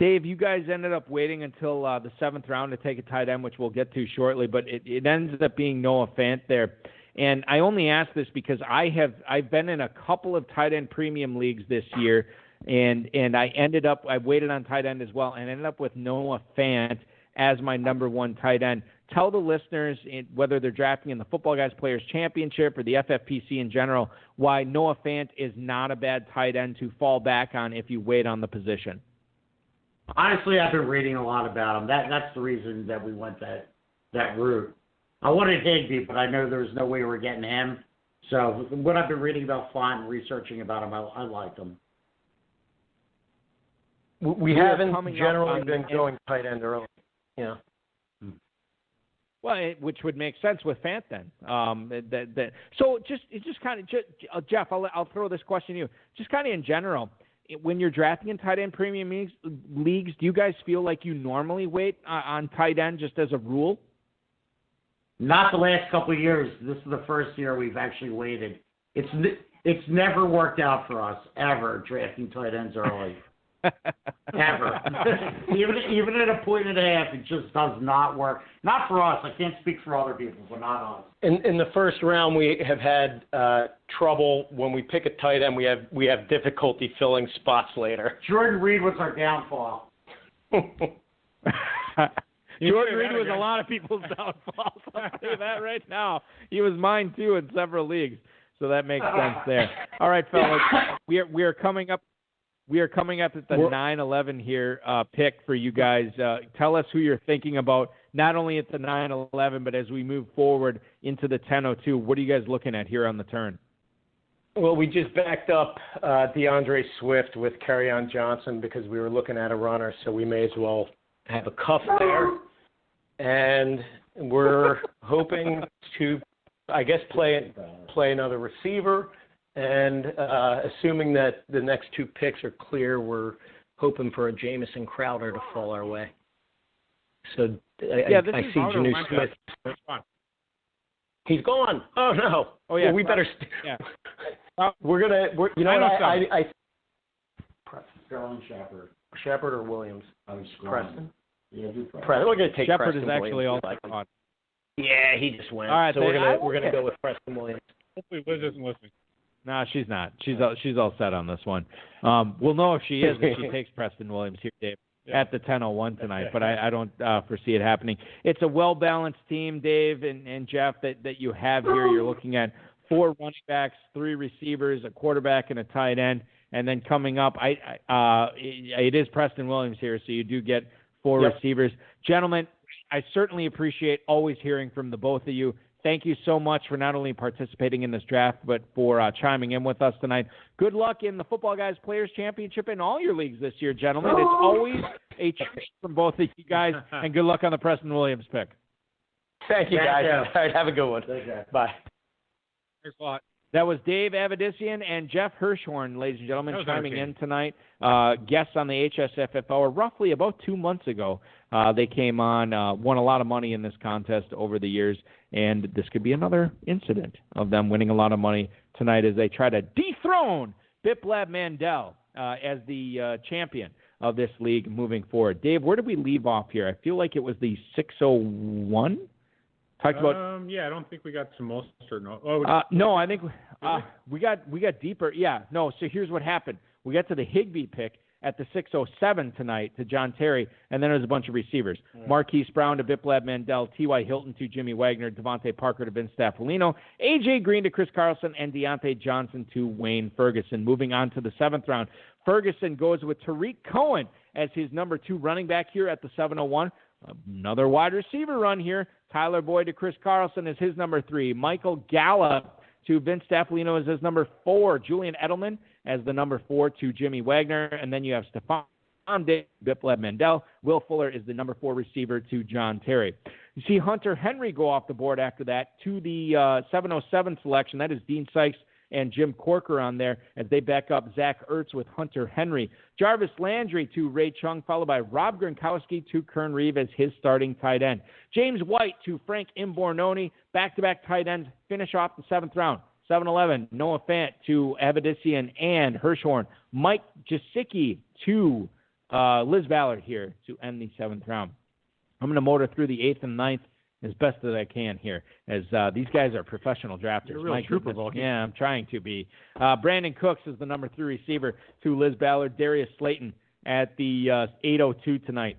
Dave, you guys ended up waiting until the 7th round to take a tight end, which we'll get to shortly, but it ends up being Noah Fant there. And I only ask this because I've been in a couple of tight end premium leagues this year, and I waited on tight end as well, and ended up with Noah Fant as my number 1 tight end. Tell the listeners, whether they're drafting in the Footballguys Players Championship or the FFPC in general, why Noah Fant is not a bad tight end to fall back on if you wait on the position. Honestly, I've been reading a lot about him. That's the reason that we went that route. I wanted Higbee, but I know there was no way we were getting him. So what I've been reading about Font and researching about him, I like him. We haven't generally been going tight end early. Yeah. Well, which would make sense with Fant then. So just kind of, Jeff, I'll throw this question to you. Just kind of in general, when you're drafting in tight end premium leagues, do you guys feel like you normally wait on tight end just as a rule? Not the last couple of years. This is the first year we've actually waited. It's never worked out for us, ever, drafting tight ends early. Ever. even at a point and a half, it just does not work. Not for us. I can't speak for other people, but not us. In the first round, we have had trouble when we pick a tight end. We have difficulty filling spots later. Jordan Reed was our downfall. Jordan Reed was a lot of people's downfall. I'll tell you that right now. He was mine too in several leagues, so that makes sense there. All right, fellas, we are coming up. We are coming up at the 9-11 here pick for you guys. Tell us who you're thinking about, not only at the 9-11, but as we move forward into the 10-02. What are you guys looking at here on the turn? Well, we just backed up Deandre Swift with Kerryon Johnson because we were looking at a runner, so we may as well have a cuff there. And we're hoping to, I guess, play another receiver. And assuming that the next 2 picks are clear, we're hoping for a Jamison Crowder to fall our way. So I see Janu Smith. He's gone. Oh no. Oh yeah. Well, we better. We're you know what? I Sterling Shepard. Shepard or Williams? Preston. Yeah, Preston. We're going to take Shepard Preston is actually Williams. also gone. Yeah, he just went. All right, so we're gonna go with Preston Williams. Hopefully Liz isn't listening. No, she's not. She's all set on this one. We'll know if she is if she takes Preston Williams here, Dave, at the 10:01 tonight. But I don't foresee it happening. It's a well-balanced team, Dave and Jeff, that you have here. You're looking at 4 running backs, 3 receivers, a quarterback, and a tight end. And then coming up, it is Preston Williams here, so you do get 4 receivers. Gentlemen, I certainly appreciate always hearing from the both of you. Thank you so much for not only participating in this draft, but for chiming in with us tonight. Good luck in the Football Guys Players Championship in all your leagues this year, gentlemen. It's always a treat from both of you guys, and good luck on the Preston Williams pick. Thank you, guys. All right, have a good one. Bye. Thanks a lot. That was Dave Avedissian and Jeff Hirschhorn, ladies and gentlemen, chiming in tonight. Guests on the HSFF Hour roughly about 2 months ago. They came on, won a lot of money in this contest over the years, and this could be another incident of them winning a lot of money tonight as they try to dethrone Biplab Mandel as the champion of this league moving forward. Dave, where did we leave off here? I feel like it was the 601. Talked about. Yeah, I don't think we got to most or no. No, I think we got deeper. Yeah, no. So here's what happened. We got to the Higbee pick at the 607 tonight to John Terry, and then there's a bunch of receivers. Marquise Brown to Biplab Mandel, T.Y. Hilton to Jimmy Wagner, Devontae Parker to Vince Staffordino, A.J. Green to Chris Carlson, and Deontay Johnson to Wayne Ferguson. Moving on to the 7th round, Ferguson goes with Tariq Cohen as his number 2 running back here at the 701. Another wide receiver run here. Tyler Boyd to Chris Carlson is his number 3. Michael Gallup to Vince Staffordino is his number 4. Julian Edelman as the number 4 to Jimmy Wagner. And then you have Staphon Digs, Biplab Mandel. Will Fuller is the number 4 receiver to John Terry. You see Hunter Henry go off the board after that to the 707 selection. That is Dean Sykes and Jim Corker on there as they back up Zach Ertz with Hunter Henry. Jarvis Landry to Ray Chung, followed by Rob Gronkowski to Kern Reeve as his starting tight end. James White to Frank Imbornoni, back-to-back tight ends, finish off the 7th round. 7-11, Noah Fant to Avedissian and Hirschhorn. Mike Gesicki to Liz Ballard here to end the 7th round. I'm going to motor through the 8th and 9th as best as I can here, as these guys are professional drafters. You're a real trooper, Volky. Yeah, I'm trying to be. Brandon Cooks is the number 3 receiver to Liz Ballard. Darius Slayton at the 802 tonight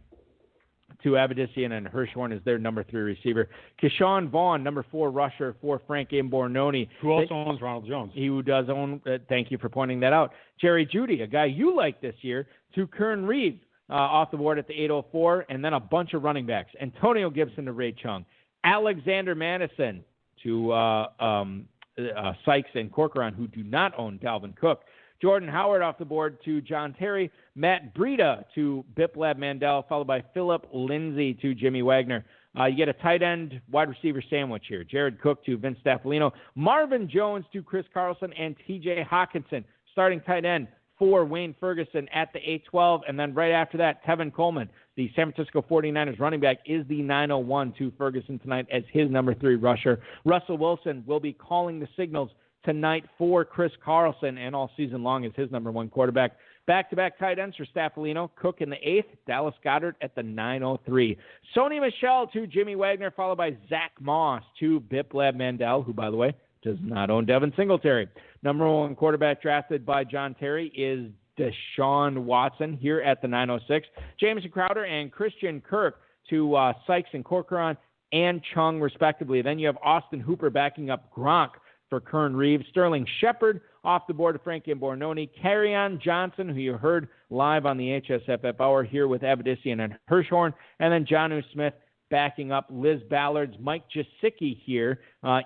to Avedissian, and Hirschhorn is their number 3 receiver. Keyshawn Vaughn, number 4 rusher for Frank Imbornoni. Who also owns Ronald Jones. He does own, thank you for pointing that out. Jerry Jeudy, a guy you like this year, to Kern Reeve off the board at the 804, and then a bunch of running backs. Antonio Gibson to Ray Chung. Alexander Madison to Sykes and Corcoran, who do not own Dalvin Cook. Jordan Howard off the board to John Terry. Matt Breida to Biplab Mandel, followed by Philip Lindsay to Jimmy Wagner. You get a tight end wide receiver sandwich here. Jared Cook to Vince Staffordino. Marvin Jones to Chris Carlson and T.J. Hawkinson. Starting tight end for Wayne Ferguson at the 812. And then right after that, Tevin Coleman, the San Francisco 49ers running back, is the 901 to Ferguson tonight as his number 3 rusher. Russell Wilson will be calling the signals tonight for Chris Carlson and all season long as his number 1 quarterback. Back-to-back tight ends for Staffordino, Cook in the 8th, Dallas Goedert at the 903. Sony Michel to Jimmy Wagner, followed by Zach Moss to Biplab Mandel, who, by the way, does not own Devin Singletary. Number 1 quarterback drafted by John Terry is Desean Watson here at the 906. Jameson Crowder and Christian Kirk to Sykes and Corcoran and Chung, respectively. Then you have Austin Hooper backing up Gronk for Kern Reeve. Sterling Shepard off the board to Frank Imbornoni. Kerryon Johnson, who you heard live on the HSFF Hour here with Avedissian and Hirschhorn. And then Jonnu Smith backing up Liz Ballard's Mike Gesicki here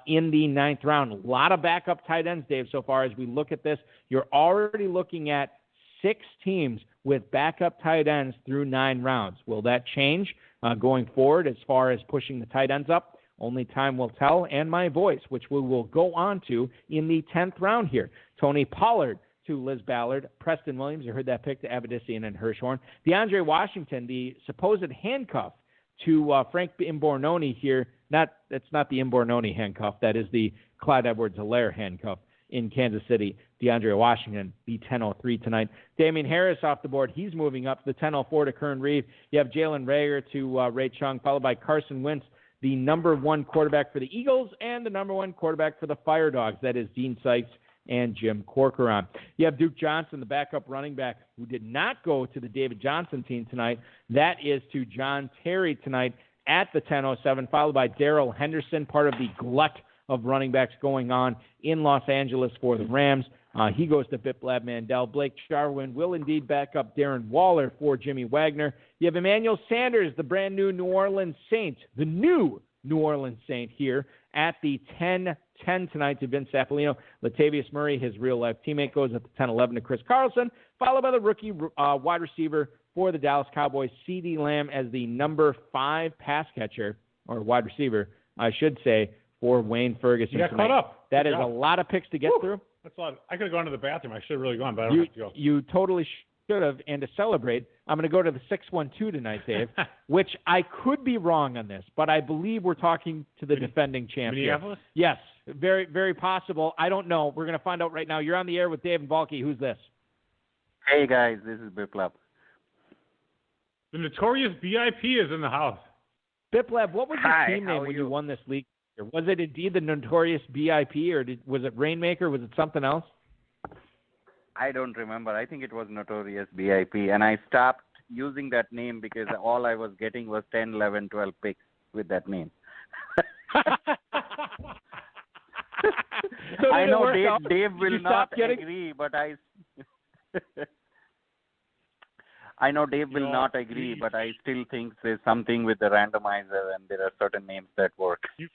in the 9th round. A lot of backup tight ends, Dave, so far as we look at this. You're already looking at 6 teams with backup tight ends through 9 rounds. Will that change going forward as far as pushing the tight ends up? Only time will tell, and my voice, which we will go on to in the 10th round here. Tony Pollard to Liz Ballard. Preston Williams, you heard that pick to Avedissian and Hirschhorn. DeAndre Washington, the supposed handcuff to Frank Imbornoni here. That's not the Imbornoni handcuff. That is the Clyde Edwards-Hilaire handcuff in Kansas City. DeAndre Washington, the 1003 tonight. Damian Harris off the board. He's moving up the 1004 to Kern Reeve. You have Jalen Reagor to Ray Chung, followed by Carson Wentz, the number 1 quarterback for the Eagles, and the number 1 quarterback for the Fire Dogs. That is Dean Sykes and Jim Corcoran. You have Duke Johnson, the backup running back, who did not go to the David Johnson team tonight. That is to John Terry tonight at the 10:07, followed by Darrell Henderson, part of the glut of running backs going on in Los Angeles for the Rams. He goes to Biplab Mandel. Blake Jarwin will indeed back up Darren Waller for Jimmy Wagner. You have Emmanuel Sanders, the brand new New Orleans Saint, the new New Orleans Saint here at the 10:10 tonight to Vince Sapolino. Latavius Murray, his real-life teammate, goes at the 10:11 to Chris Carlson, followed by the rookie wide receiver for the Dallas Cowboys, CeeDee Lamb, as the number 5 pass catcher, or wide receiver, I should say, for Wayne Ferguson. You got caught up. That is a lot of picks to get through. That's a lot. I could have gone to the bathroom. I should have really gone, but I don't have to go. You totally should have. And to celebrate, I'm going to go to the 612 tonight, Dave, which I could be wrong on this, but I believe we're talking to the defending champion. Minneapolis? Yes, very, very possible. I don't know. We're going to find out right now. You're on the air with Dave and Balky. Who's this? Hey, guys. This is Biplab. The notorious BIP is in the house. Biplab, what was your Hi, team how name are when you? you won this league? Was it indeed the notorious BIP, or was it Rainmaker? Was it something else? I don't remember. I think it was Notorious BIP, and I stopped using that name because all I was getting was 10, 11, 12 picks with that name. So I know out? Dave Did will you not stop getting... agree, but I know Dave will not agree, but I still think there's something with the randomizer, and there are certain names that work. You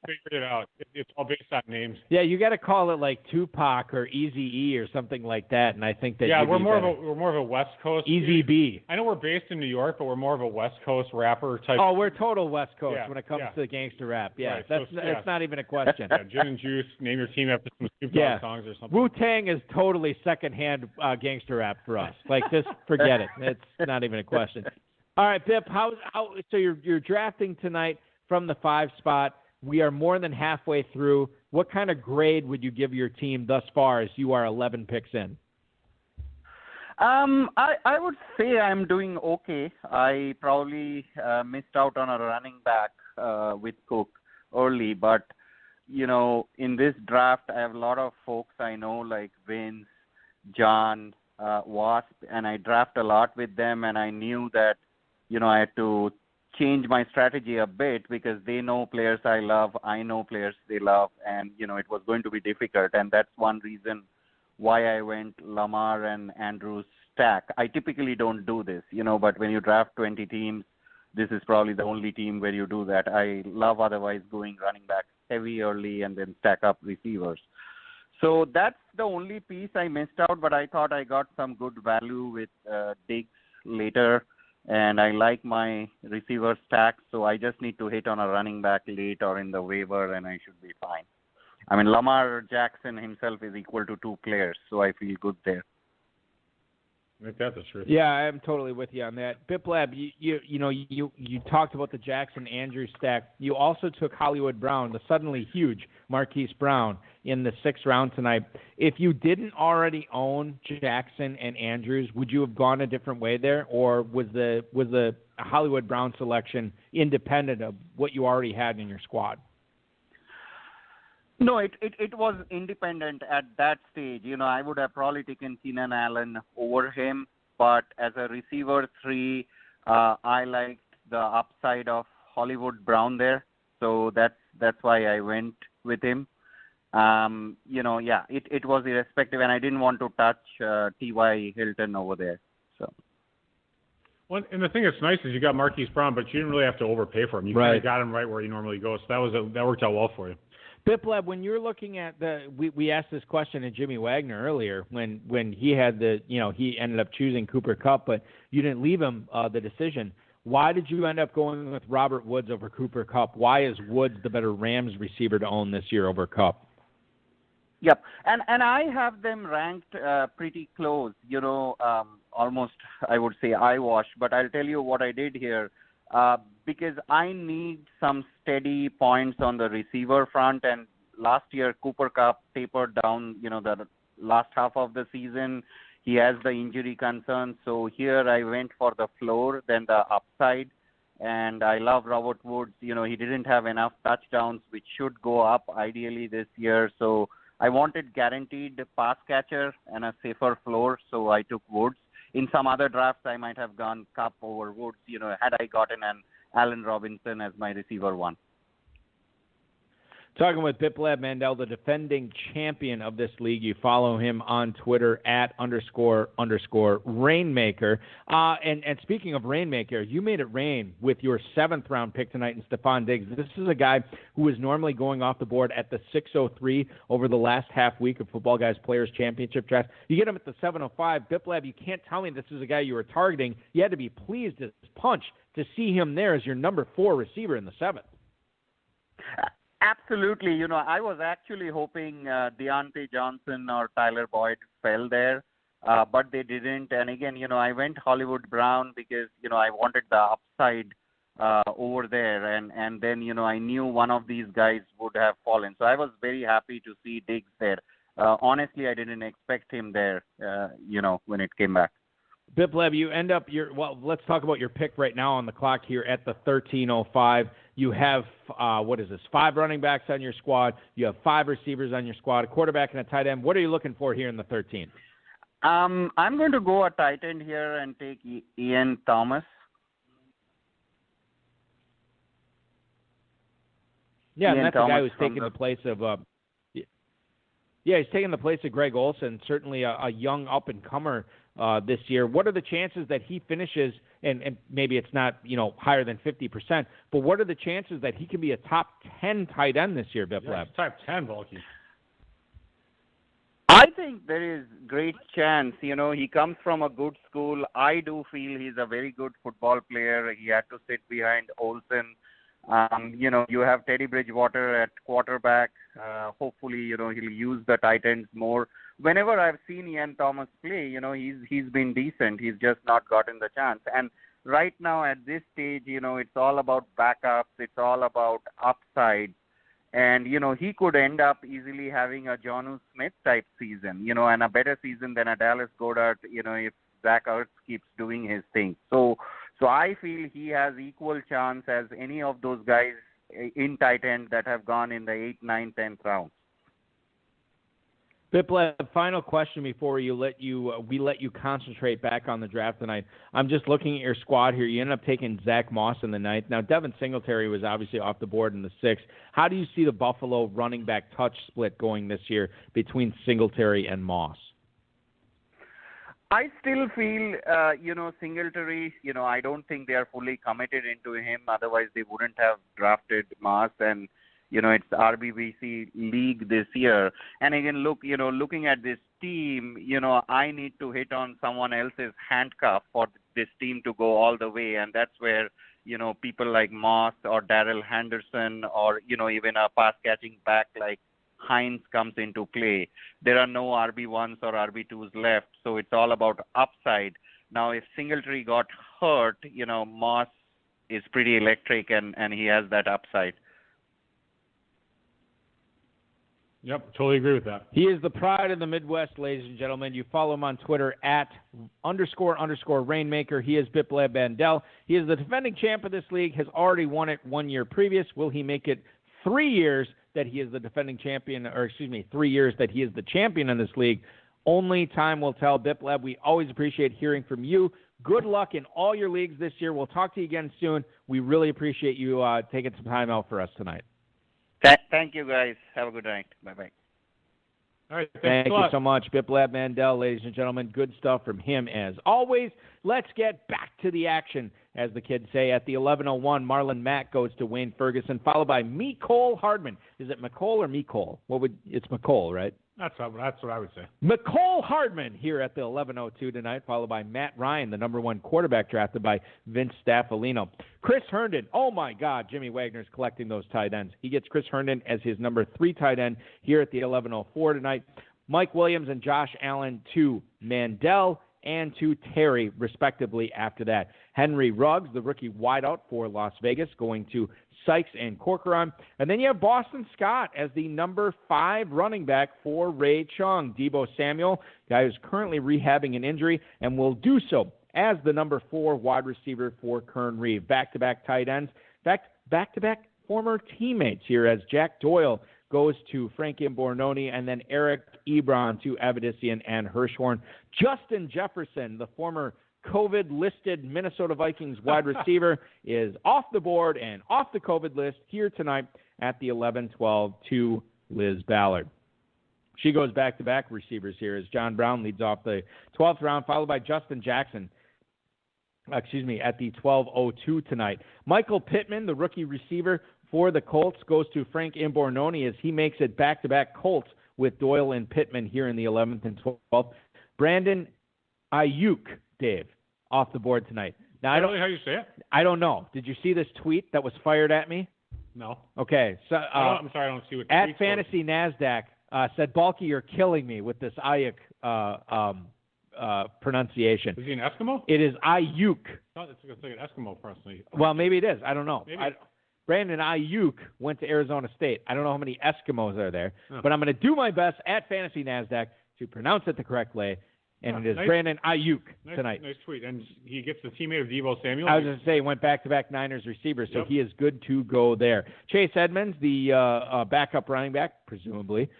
figured it out. It's all based on names. Yeah, you got to call it like Tupac or Eazy-E or something like that, and I think that we're more of a West Coast. Easy-B. I know we're based in New York, but we're more of a West Coast rapper type. Oh, we're total West Coast when it comes to gangster rap. Yeah, right. It's not even a question. Yeah, Gin and Juice. Name your team after some Snoop Dogg songs or something. Wu-Tang is totally secondhand gangster rap for us. Like, just forget it. It's not even a question. All right, Bip. So you're drafting tonight from the 5 spot. We are more than halfway through. What kind of grade would you give your team thus far as you are 11 picks in? I would say I'm doing okay. I probably missed out on a running back with Cook early, but, in this draft, I have a lot of folks I know like Vince, John, Wasp, and I draft a lot with them, and I knew that, I had to change my strategy a bit because they know players I love, I know players they love, and, it was going to be difficult, and that's one reason why I went Lamar and Andrews stack. I typically don't do this, but when you draft 20 teams, this is probably the only team where you do that. I love otherwise going running back heavy early and then stack up receivers. So that's the only piece I missed out, but I thought I got some good value with Diggs later, and I like my receiver stack, so I just need to hit on a running back late or in the waiver, and I should be fine. I mean, Lamar Jackson himself is equal to 2 players, so I feel good there. I think that's the truth. Yeah, I'm totally with you on that. Biplab, you talked about the Jackson Andrews stack. You also took Hollywood Brown, the suddenly huge Marquise Brown, in the 6th round tonight. If you didn't already own Jackson and Andrews, would you have gone a different way there, or was the Hollywood Brown selection independent of what you already had in your squad? No, it was independent at that stage. I would have probably taken Keenan Allen over him, but as a receiver 3, I liked the upside of Hollywood Brown there, so that's why I went with him. It was irrespective, and I didn't want to touch T.Y. Hilton over there. So. Well, and the thing that's nice is you got Marquise Brown, but you didn't really have to overpay for him. You kind of got him right where he normally goes. So that worked out well for you. Biplab, when you're looking at we asked this question to Jimmy Wagner earlier when he had he ended up choosing Cooper Kupp, but you didn't leave him the decision. Why did you end up going with Robert Woods over Cooper Kupp? Why is Woods the better Rams receiver to own this year over Kupp? Yep, and I have them ranked pretty close, almost I would say eyewash, but I'll tell you what I did here. Because I need some steady points on the receiver front, and last year Cooper Kupp tapered down, the last half of the season. He has the injury concern, so here I went for the floor, then the upside, and I love Robert Woods. He didn't have enough touchdowns, which should go up ideally this year, so I wanted guaranteed pass catcher and a safer floor, so I took Woods. In some other drafts, I might have gone Cup over Woods, had I gotten an Allen Robinson as my receiver one. Talking with Biplab Mandel, the defending champion of this league. You follow him on Twitter at __ Rainmaker. And speaking of Rainmaker, you made it rain with your 7th-round pick tonight in Staphon Digs. This is a guy who is normally going off the board at the 6:03 over the last half week of Football Guys Players Championship draft. You get him at the 7:05. Biplab, you can't tell me this is a guy you were targeting. You had to be pleased as punch to see him there as your number 4 receiver in the 7th. Absolutely. I was actually hoping Deontay Johnson or Tyler Boyd fell there, but they didn't. And again, I went Hollywood Brown because, I wanted the upside over there. And then, I knew one of these guys would have fallen. So I was very happy to see Diggs there. Honestly, I didn't expect him there, when it came back. Biplab, you end up let's talk about your pick right now on the clock here at the 13:05. You have, 5 running backs on your squad. You have 5 receivers on your squad, a quarterback and a tight end. What are you looking for here in the 13? I'm going to go a tight end here and take Ian Thomas. Yeah, Ian and that's Thomas the guy who's taking the place of he's taking the place of Greg Olsen, certainly a young up-and-comer this year. What are the chances that he finishes, and maybe it's not, higher than 50%, but what are the chances that he can be a top 10 tight end this year, Biplab? Yeah, top 10, Volky. I think there is great chance. He comes from a good school. I do feel he's a very good football player. He had to sit behind Olsen. You have Teddy Bridgewater at quarterback. Hopefully, he'll use the tight ends more. Whenever I've seen Ian Thomas play, he's been decent. He's just not gotten the chance. And right now at this stage, it's all about backups. It's all about upside. And, he could end up easily having a Jonnu Smith type season, and a better season than a Dallas Goedert, if Zach Ertz keeps doing his thing. So I feel he has equal chance as any of those guys in tight end that have gone in the 8th, 9th, 10th round. Biplab, final question before we let you concentrate back on the draft tonight. I'm just looking at your squad here. You ended up taking Zach Moss in the 9th. Now, Devin Singletary was obviously off the board in the 6th. How do you see the Buffalo running back touch split going this year between Singletary and Moss? I still feel, Singletary, I don't think they are fully committed into him. Otherwise, they wouldn't have drafted Moss. And, it's RBBC league this year. And again, looking at this team, I need to hit on someone else's handcuff for this team to go all the way. And that's where, people like Moss or Darrell Henderson or, even a pass-catching back like Hines comes into play. There are no RB1s or RB2s left, so it's all about upside. Now, if Singletary got hurt, Moss is pretty electric and he has that upside. Yep, totally agree with that. He is the pride of the Midwest, ladies and gentlemen. You follow him on Twitter at __ Rainmaker. He is Biplab Mandel. He is the defending champ of this league, has already won it 1 year previous. Will he make it 3 years that he is the defending champion, 3 years that he is the champion in this league? Only time will tell. Biplab, we always appreciate hearing from you. Good luck in all your leagues this year. We'll talk to you again soon. We really appreciate you taking some time out for us tonight. Thank you, guys. Have a good night. Bye-bye. All right, thank you so much, Biplab Mandel, ladies and gentlemen. Good stuff from him as always. Let's get back to the action, as the kids say. At the 11:01, Marlon Mack goes to Wayne Ferguson, followed by Mecole Hardman. Is it McCole or Mecole? It's McCole, right? That's what I would say. Mecole Hardman here at the 11:02 tonight, followed by Matt Ryan, the number 1 quarterback drafted by Vince Staffolino. Chris Herndon, oh my God, Jimmy Wagner's collecting those tight ends. He gets Chris Herndon as his number 3 tight end here at the 11:04 tonight. Mike Williams and Josh Allen to Mandel and to Terry, respectively, after that. Henry Ruggs, the rookie wideout for Las Vegas, going to Sykes and Corcoran. And then you have Boston Scott as the number 5 running back for Ray Chung. Deebo Samuel, guy who's currently rehabbing an injury and will do so as the number 4 wide receiver for Kern Reeve. Back-to-back tight ends. In fact, back-to-back former teammates here as Jack Doyle goes to Frank Imbornoni, and then Eric Ebron to Evedissian and Hirschhorn. Justin Jefferson, the former COVID-listed Minnesota Vikings wide receiver, is off the board and off the COVID list here tonight at the 11-12 to Liz Ballard. She goes back-to-back receivers here as John Brown leads off the 12th round, followed by Justin Jackson, at the 12:02 tonight. Michael Pittman, the rookie receiver for the Colts, goes to Frank Imbornoni as he makes it back-to-back Colts with Doyle and Pittman here in the 11th and 12th. Brandon Ayuk, Dave, off the board tonight. Now, I don't really how you say it? I don't know. Did you see this tweet that was fired at me? No. Okay. So I'm sorry, I don't see what at Fantasy NASDAQ said, Balky, you're killing me with this Ayuk pronunciation. Is he an Eskimo? It is Ayuk. No, it's like an Eskimo personally. Well, maybe it is. I don't know. Maybe. Brandon Ayuk went to Arizona State. I don't know how many Eskimos are there, but I'm going to do my best at Fantasy NASDAQ to pronounce it the correct way, and it is nice. Brandon Ayuk tonight. Nice tweet. And he gets the teammate of Deebo Samuel. I was going to say he went back-to-back Niners receivers, so he is good to go there. Chase Edmonds, the backup running back, presumably,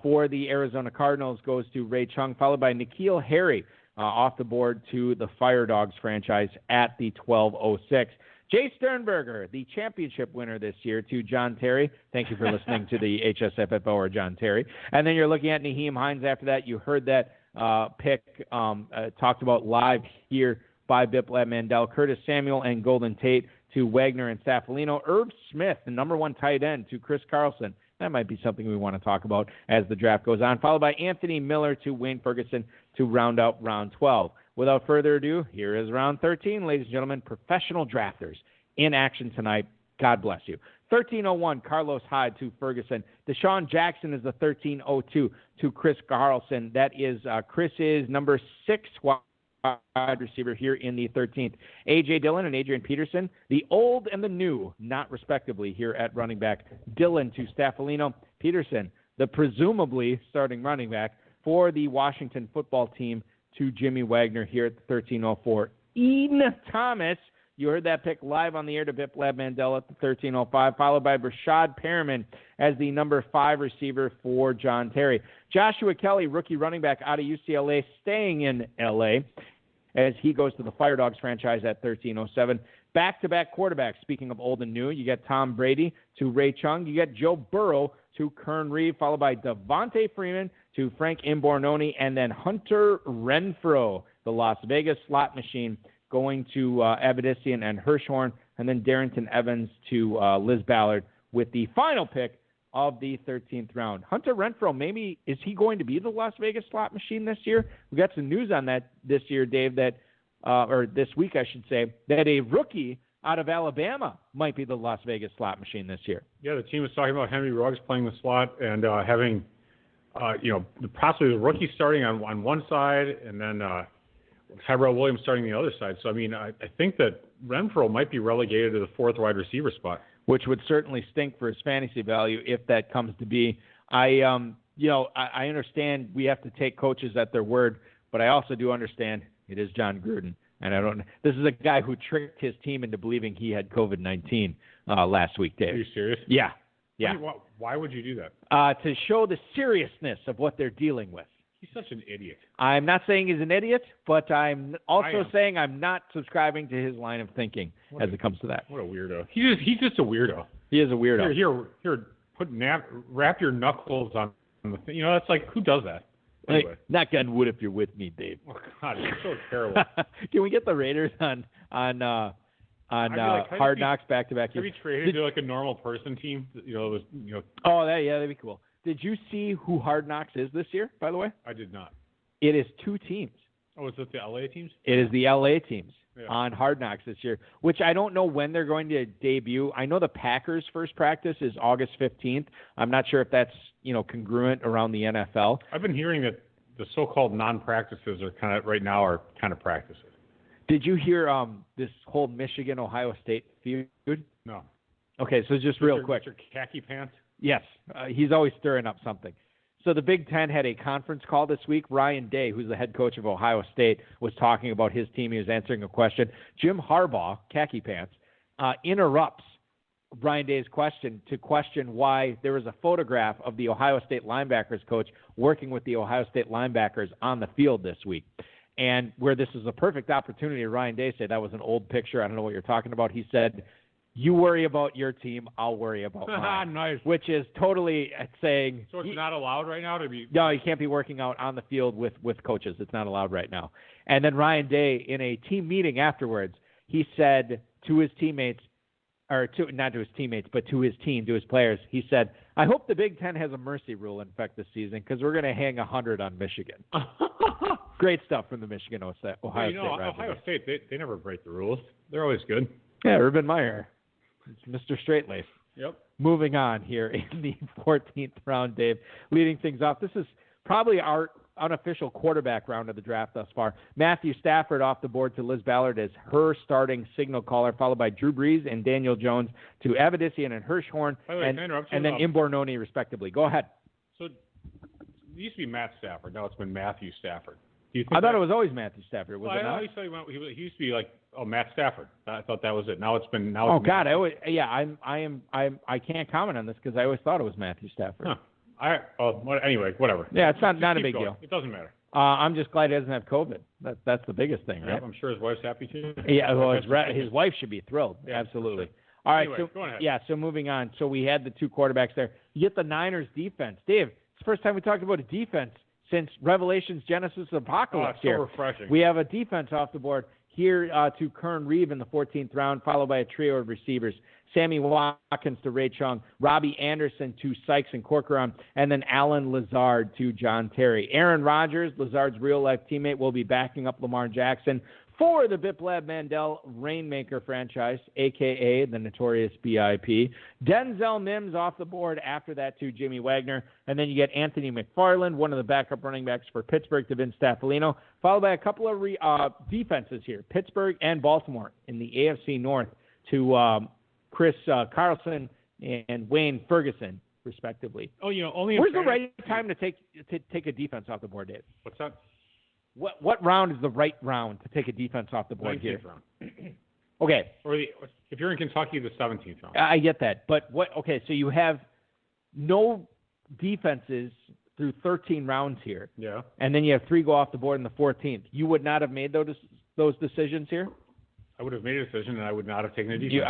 for the Arizona Cardinals, goes to Ray Chung, followed by N'Keal Harry off the board to the Fire Dogs franchise at the 12:06. Jay Sternberger, the championship winner this year, to John Terry. Thank you for listening to the HSFF Hour, John Terry. And then you're looking at Nyheim Hines after that. You heard that pick talked about live here by Biplab Mandel. Curtis Samuel and Golden Tate to Wagner and Staffolino. Irv Smith, the number one tight end, to Chris Carlson. That might be something we want to talk about as the draft goes on. Followed by Anthony Miller to Wayne Ferguson to round out round 12. Without further ado, here is round 13, ladies and gentlemen. Professional drafters in action tonight. God bless you. 1301, Carlos Hyde to Ferguson. Deshaun Jackson is the 1302 to Chris Carlson. That is Chris's number 6 wide receiver here in the 13th. A.J. Dillon and Adrian Peterson, the old and the new, not respectively, here at running back. Dillon to Staffolino. Peterson, the presumably starting running back for the Washington football team, to Jimmy Wagner here at the 1304. Eden Thomas, you heard that pick live on the air to Biplab Mandela at the 1305, followed by Brashad Perriman as the number 5 receiver for John Terry. Joshua Kelly, rookie running back out of UCLA, staying in L.A. as he goes to the Fire Dogs franchise at 1307. Back-to-back quarterbacks, speaking of old and new, you get Tom Brady to Ray Chung. You get Joe Burrow to Kern Reeve, followed by Devontae Freeman to Frank Imbornoni, and then Hunter Renfrow, the Las Vegas slot machine, going to Evedissian and Hirschhorn, and then Darrington Evans to Liz Ballard with the final pick of the 13th round. Hunter Renfrow, maybe, is he going to be the Las Vegas slot machine this year? We got some news on that this year, Dave, that or this week, I should say, that a rookie out of Alabama might be the Las Vegas slot machine this year. Yeah, the team was talking about Henry Ruggs playing the slot and having, possibly the rookie starting on one side and then Tyrell Williams starting the other side. So, I think that Renfrow might be relegated to the 4th wide receiver spot, which would certainly stink for his fantasy value if that comes to be. I understand we have to take coaches at their word, but I also do understand it is John Gruden. And this is a guy who tricked his team into believing he had COVID-19 last week, Dave. Are you serious? Yeah. Why would you do that? To show the seriousness of what they're dealing with. He's such an idiot. I'm not saying he's an idiot, but I'm also saying I'm not subscribing to his line of thinking as it comes to that. What a weirdo. He's just a weirdo. He is a weirdo. Here, wrap your knuckles on the thing. That's like, who does that? Anyway. Hey, knock on wood if you're with me, Dave. Oh God, it's so terrible. Can we get the Raiders on Hard Knocks back-to-back? Have you traded to like a normal person team? Oh, that'd be cool. Did you see who Hard Knocks is this year, by the way? I did not. It is 2 teams. Oh, is it the LA teams? It is the LA teams on Hard Knocks this year, which I don't know when they're going to debut. I know the Packers' first practice is August 15th. I'm not sure if that's, congruent around the NFL. I've been hearing that the so-called non-practices are kind of practices. Did you hear this whole Michigan-Ohio State feud? No. Okay, so just real quick. Mr. Khaki Pants? Yes, he's always stirring up something. So the Big Ten had a conference call this week. Ryan Day, who's the head coach of Ohio State, was talking about his team. He was answering a question. Jim Harbaugh, Khaki Pants, interrupts Ryan Day's question to question why there was a photograph of the Ohio State linebackers coach working with the Ohio State linebackers on the field this week. And where this is a perfect opportunity, Ryan Day said that was an old picture. I don't know what you're talking about. He said, you worry about your team, I'll worry about mine. Nice. Which is totally saying... So it's not allowed right now to be... No, you can't be working out on the field with coaches. It's not allowed right now. And then Ryan Day, in a team meeting afterwards, he said to his teammates, not to his teammates, but to his team, to his players, he said, I hope the Big Ten has a mercy rule in effect this season because we're going to hang 100 on Michigan. Great stuff from the Michigan Ohio State rivalry. Ohio State, they never break the rules. They're always good. Yeah, Urban Meyer. It's Mr. Straight-Laced. Yep. Moving on here in the 14th round, Dave. Leading things off, this is probably our unofficial quarterback round of the draft thus far. Matthew Stafford off the board to Liz Ballard as her starting signal caller, followed by Drew Brees and Daniel Jones to Evadissian and Hirschhorn, and then Imbornoni, respectively. Go ahead. So it used to be Matt Stafford. Now it's been Matthew Stafford. I thought it was always Matthew Stafford. Was it not? He used to be like, Matt Stafford. I thought that was it. Now it's been Oh God, I can't comment on this because I always thought it was Matthew Stafford. Huh. Anyway, whatever. Yeah, it's not a big deal. It doesn't matter. I'm just glad he doesn't have COVID. That's the biggest thing, right? Yep, I'm sure his wife's happy too. Yeah, well, his wife should be thrilled. Yeah, absolutely. Sure. All right, anyway, go ahead. Yeah, so moving on. So we had the two quarterbacks there. You get the Niners defense. Dave, it's the first time we talked about a defense since Revelations, Genesis, Apocalypse so refreshing. We have a defense off the board here to Kern Reeve in the 14th round, followed by a trio of receivers. Sammy Watkins to Ray Chung, Robbie Anderson to Sykes and Corcoran, and then Alan Lazard to John Terry. Aaron Rodgers, Lazard's real-life teammate, will be backing up Lamar Jackson for the Biplab Mandel Rainmaker franchise, a.k.a. the notorious BIP. Denzel Mims off the board after that to Jimmy Wagner. And then you get Anthony McFarland, one of the backup running backs for Pittsburgh, to Vince Staffolino, followed by a couple of defenses here, Pittsburgh and Baltimore in the AFC North to Chris Carlson and Wayne Ferguson, respectively. Where's the right time to take a defense off the board, Dave? What's that? What round is the right round to take a defense off the board here? Round. Okay. If you're in Kentucky, the 17th round. I get that. But okay, so you have no defenses through 13 rounds here. Yeah. And then you have 3 go off the board in the 14th. You would not have made those decisions here? I would have made a decision, and I would not have taken a defense.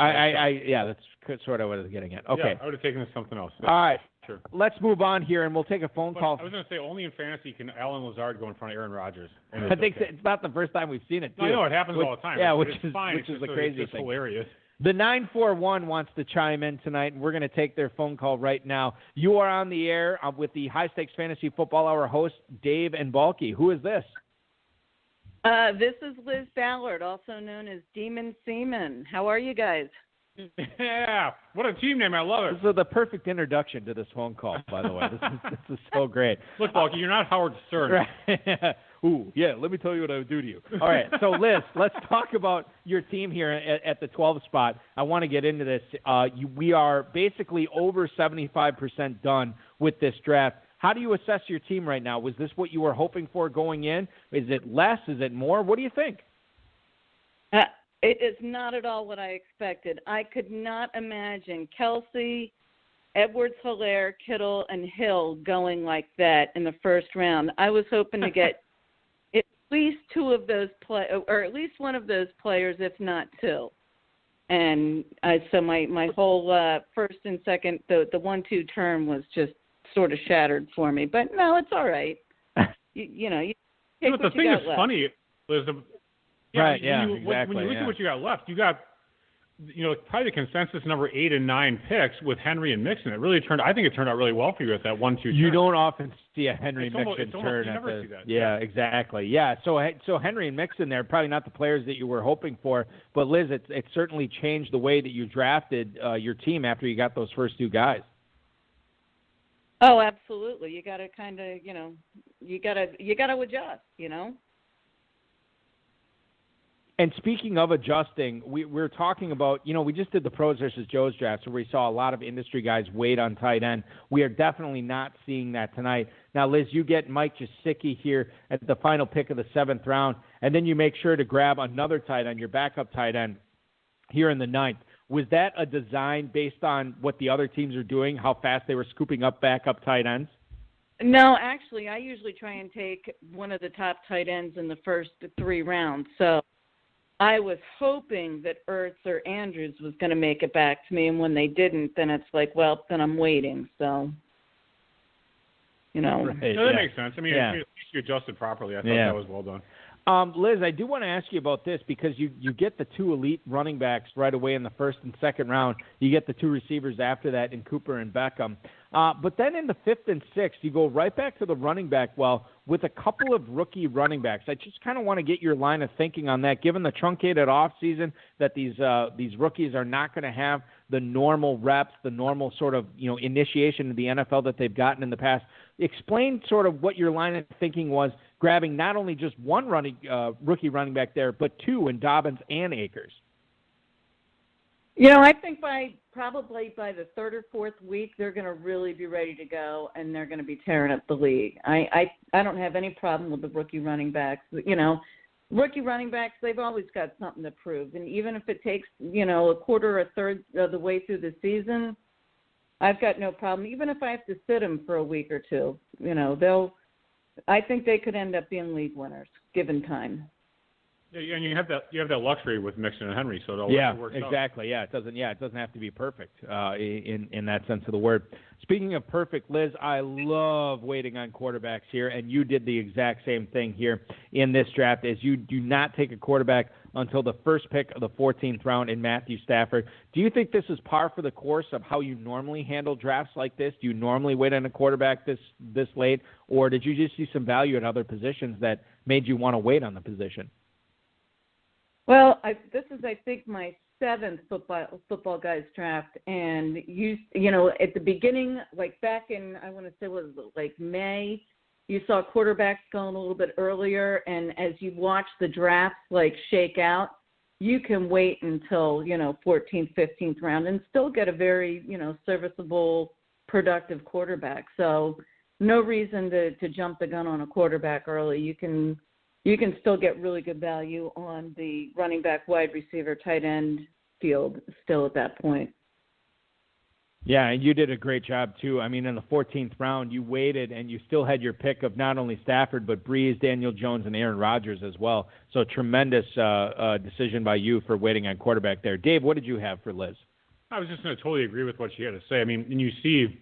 Yeah, that's sort of what I was getting at. Okay. Yeah, I would have taken something else. All right. Sure. Let's move on here, and we'll take a phone call. I was going to say, only in fantasy can Alan Lazard go in front of Aaron Rodgers. I think it's not the first time we've seen it, too. I know, it happens all the time. Yeah, which is the crazy it's thing. Hilarious. The 941 wants to chime in tonight, and we're going to take their phone call right now. You are on the air with the High Stakes Fantasy Football Hour host, Dave and Balky. Who is this? This is Liz Ballard, also known as Demon Seaman. How are you guys? Yeah, what a team name. I love it. This is the perfect introduction to this phone call, by the way. This is so great. Look, Balky, you're not Howard Stern. Right. Ooh, yeah, let me tell you what I would do to you. All right, so Liz, let's talk about your team here at the 12 spot. I want to get into this. We are basically over 75% done with this draft. How do you assess your team right now? Was this what you were hoping for going in? Is it less? Is it more? What do you think? It is not at all what I expected. I could not imagine Kelsey, Edwards, Hilaire, Kittle, and Hill going like that in the first round. I was hoping to get at least 2 of those or at least one of those players, if not 2. And so my whole first and second, the 1-2 term was just sort of shattered for me. But no, it's all right. You take what the thing you got is left. funny, Liz. Exactly. When you look at what you got left, you got probably the consensus number 8 and 9 picks with Henry and Mixon. I think it turned out really well for you at that 1-2 turn. You don't often see a Henry Mixon turn. You never see that. Yeah, exactly. Yeah, so Henry and Mixon there, probably not the players that you were hoping for, but Liz, it certainly changed the way that you drafted your team after you got those first 2 guys. Oh, absolutely. You got to kind of, you got to adjust, And speaking of adjusting, we're talking about, we just did the pros versus Joe's draft, where we saw a lot of industry guys wait on tight end. We are definitely not seeing that tonight. Now, Liz, you get Mike Gesicki here at the final pick of the 7th round, and then you make sure to grab another tight end, your backup tight end, here in the 9th. Was that a design based on what the other teams are doing, how fast they were scooping up backup tight ends? No, actually, I usually try and take one of the top tight ends in the first 3 rounds. So I was hoping that Ertz or Andrews was going to make it back to me, and when they didn't, then it's like, well, then I'm waiting. So, Right. No, that makes sense. I mean, at least you adjusted properly. I thought that was well done. Liz, I do want to ask you about this because you get the 2 elite running backs right away in the first and second round. You get the 2 receivers after that in Cooper and Beckham. But then in the 5th and 6th, you go right back to the running back well with a couple of rookie running backs. I just kind of want to get your line of thinking on that, given the truncated offseason that these rookies are not going to have the normal reps, the normal sort of initiation of the NFL that they've gotten in the past. Explain sort of what your line of thinking was, grabbing not only just one rookie running back there, but 2 in Dobbins and Akers. I think probably by the 3rd or 4th week, they're going to really be ready to go, and they're going to be tearing up the league. I don't have any problem with the rookie running backs. Rookie running backs, they've always got something to prove. And even if it takes, a quarter or a third of the way through the season, I've got no problem. Even if I have to sit them for a week or 2, I think they could end up being league winners given time. Yeah, and you have that luxury with Mixon and Henry, so it works exactly. out. It doesn't have to be perfect in that sense of the word. Speaking of perfect, Liz, I love waiting on quarterbacks here, and you did the exact same thing here in this draft, as you do not take a quarterback until the first pick of the 14th round in Matthew Stafford. Do you think this is par for the course of how you normally handle drafts like this? Do you normally wait on a quarterback this late, or did you just see some value at other positions that made you want to wait on the position? Well, this is, I think, my 7th Footballguys draft, and at the beginning, like back in, I want to say, was it like May, you saw quarterbacks going a little bit earlier, and as you watch the drafts like shake out, you can wait until 14th, 15th round and still get a very serviceable, productive quarterback. So no reason to jump the gun on a quarterback early. You can still get really good value on the running back, wide receiver, tight end field still at that point. Yeah, and you did a great job, too. I mean, in the 14th round, you waited, and you still had your pick of not only Stafford, but Breeze, Daniel Jones, and Aaron Rodgers as well. So tremendous decision by you for waiting on quarterback there. Dave, what did you have for Liz? I was just going to totally agree with what she had to say. I mean, and you see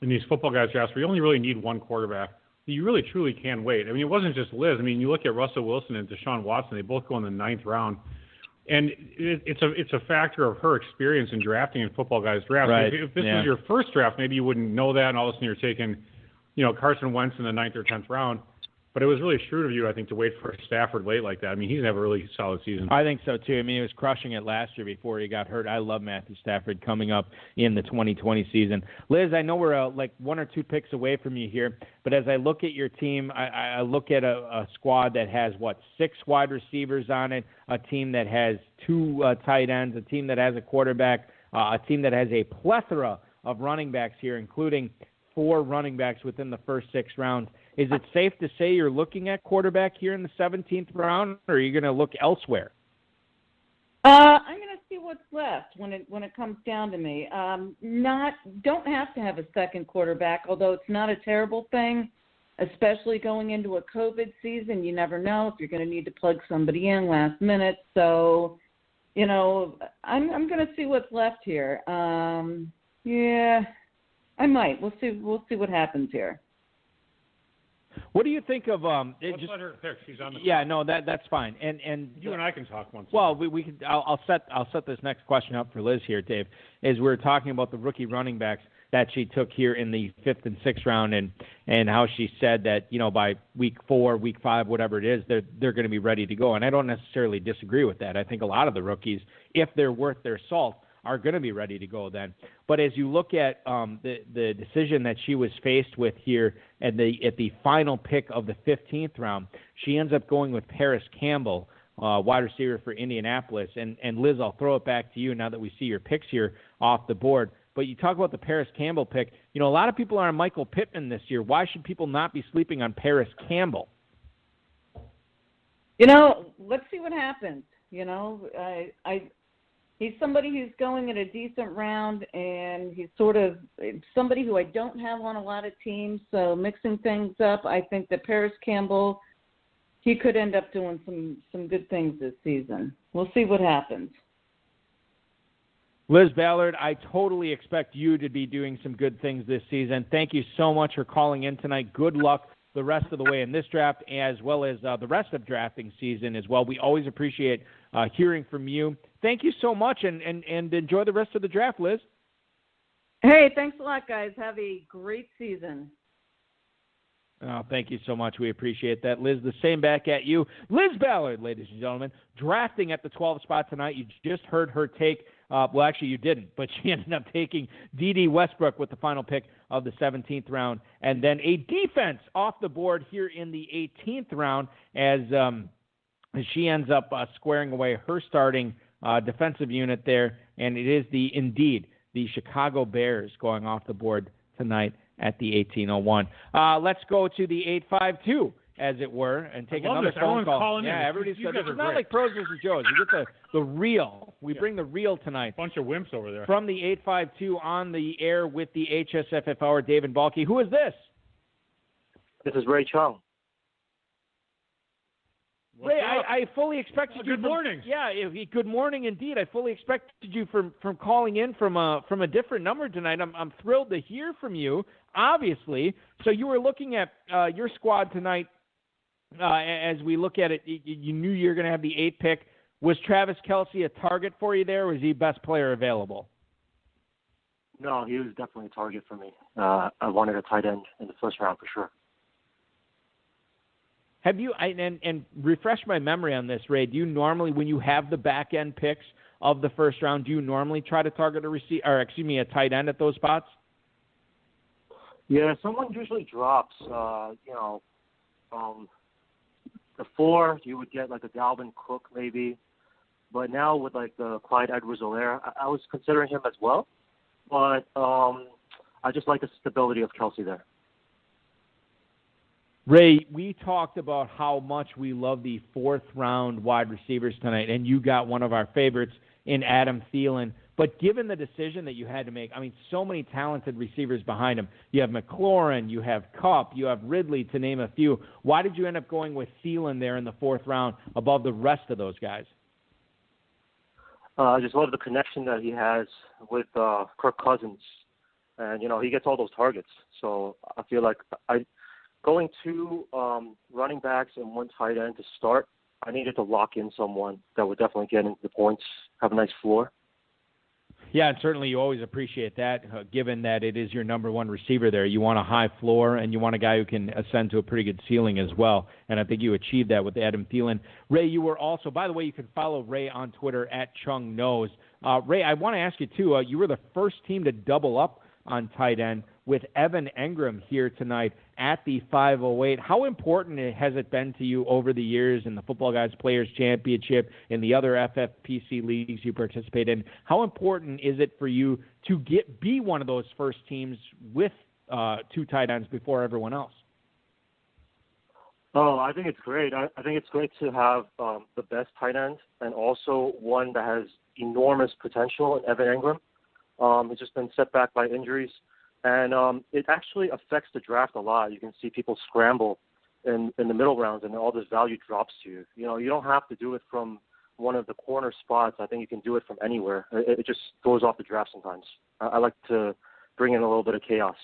in these Footballguys drafts where you only really need one quarterback, you really truly can wait. I mean, it wasn't just Liz. I mean, you look at Russell Wilson and Desean Watson; they both go in the 9th round, and it's a factor of her experience in drafting in Footballguys drafts. Right. If this was your first draft, maybe you wouldn't know that, and all of a sudden you're taking, Carson Wentz in the 9th or 10th round. But it was really shrewd of you, I think, to wait for Stafford late like that. I mean, he's going to have a really solid season. I think so, too. I mean, he was crushing it last year before he got hurt. I love Matthew Stafford coming up in the 2020 season. Liz, I know we're like 1 or 2 picks away from you here, but as I look at your team, I look at a squad that has, 6 wide receivers on it, a team that has 2 tight ends, a team that has a quarterback, a team that has a plethora of running backs here, including 4 running backs within the first 6 rounds. Is it safe to say you're looking at quarterback here in the 17th round, or are you going to look elsewhere? I'm going to see what's left when it comes down to me. Don't have to have a second quarterback, although it's not a terrible thing, especially going into a COVID season. You never know if you're going to need to plug somebody in last minute. So, I'm going to see what's left here. Yeah, I might. We'll see what happens here. What do you think of Let's let her pick. She's on the call. Yeah, no, that's fine. And you and I can talk once. Well, we can. I'll set this next question up for Liz here, Dave. As we're talking about the rookie running backs that she took here in the 5th and 6th round, and how she said that by week 4, week 5, whatever it is, they're going to be ready to go. And I don't necessarily disagree with that. I think a lot of the rookies, if they're worth their salt, are going to be ready to go then. But as you look at the decision that she was faced with here at the final pick of the 15th round, she ends up going with Paris Campbell, wide receiver for Indianapolis. And Liz, I'll throw it back to you now that we see your picks here off the board. But you talk about the Paris Campbell pick. A lot of people are on Michael Pittman this year. Why should people not be sleeping on Paris Campbell? Let's see what happens. He's somebody who's going in a decent round, and he's sort of somebody who I don't have on a lot of teams. So mixing things up, I think that Paris Campbell, he could end up doing some good things this season. We'll see what happens. Liz Ballard, I totally expect you to be doing some good things this season. Thank you so much for calling in tonight. Good luck the rest of the way in this draft, as well as the rest of drafting season as well. We always appreciate hearing from you. Thank you so much, and enjoy the rest of the draft, Liz. Hey, thanks a lot, guys. Have a great season. Oh, thank you so much. We appreciate that. Liz, the same back at you. Liz Ballard, ladies and gentlemen, drafting at the 12th spot tonight. You just heard her take, well, actually you didn't, but she ended up taking D.D. Westbrook with the final pick of the 17th round. And then a defense off the board here in the 18th round as she ends up squaring away her starting defensive unit there. And it is indeed the Chicago Bears going off the board tonight at the 1801. Let's go to the 852, as it were, and take another phone call. Calling yeah, in. everybody's you it's not like Pros versus Joes. You get the real. We bring the real tonight. Bunch of wimps over there. From the 852 on the air with the HSFF Hour, David Balke. Who is this? This is Ray Chung. Ray, I fully expected you. Good morning. Good morning indeed. I fully expected you from calling in from a different number tonight. I'm thrilled to hear from you, obviously. So you were looking at your squad tonight. As we look at it, you knew you were going to have the 8th pick. Was Travis Kelsey a target for you there, or was he best player available? No, he was definitely a target for me. I wanted a tight end in the first round for sure. Have you, and refresh my memory on this, Ray, do you normally, when you have the back-end picks of the first round, do you normally try to target a tight end at those spots? Yeah, someone usually drops, before you would get like a Dalvin Cook maybe, but now with like the Clyde Edwards-Helaire, I was considering him as well, but I just like the stability of Kelsey there. Ray, we talked about how much we love the 4th-round wide receivers tonight, and you got one of our favorites in Adam Thielen. But given the decision that you had to make, I mean, so many talented receivers behind him. You have McLaurin, you have Kupp, you have Ridley, to name a few. Why did you end up going with Thielen there in the 4th round above the rest of those guys? I just love the connection that he has with Kirk Cousins. And, he gets all those targets. So I feel like going 2 running backs and 1 tight end to start, I needed to lock in someone that would definitely get into the points, have a nice floor. Yeah, and certainly you always appreciate that, given that it is your number 1 receiver there. You want a high floor, and you want a guy who can ascend to a pretty good ceiling as well, and I think you achieved that with Adam Thielen. Ray, you were also, by the way, you can follow Ray on Twitter at Chung Knows. Ray, I want to ask you, too, you were the first team to double up on tight end with Evan Engram here tonight at the 508. How important has it been to you over the years in the Footballguys Players Championship, in the other FFPC leagues you participate in? How important is it for you to be one of those first teams with 2 tight ends before everyone else? Oh, I think it's great. I think it's great to have the best tight end and also one that has enormous potential in Evan Engram. He's just been set back by injuries. And it actually affects the draft a lot. You can see people scramble in the middle rounds, and all this value drops to you. You don't have to do it from one of the corner spots. I think you can do it from anywhere. It just throws off the draft sometimes. I like to bring in a little bit of chaos.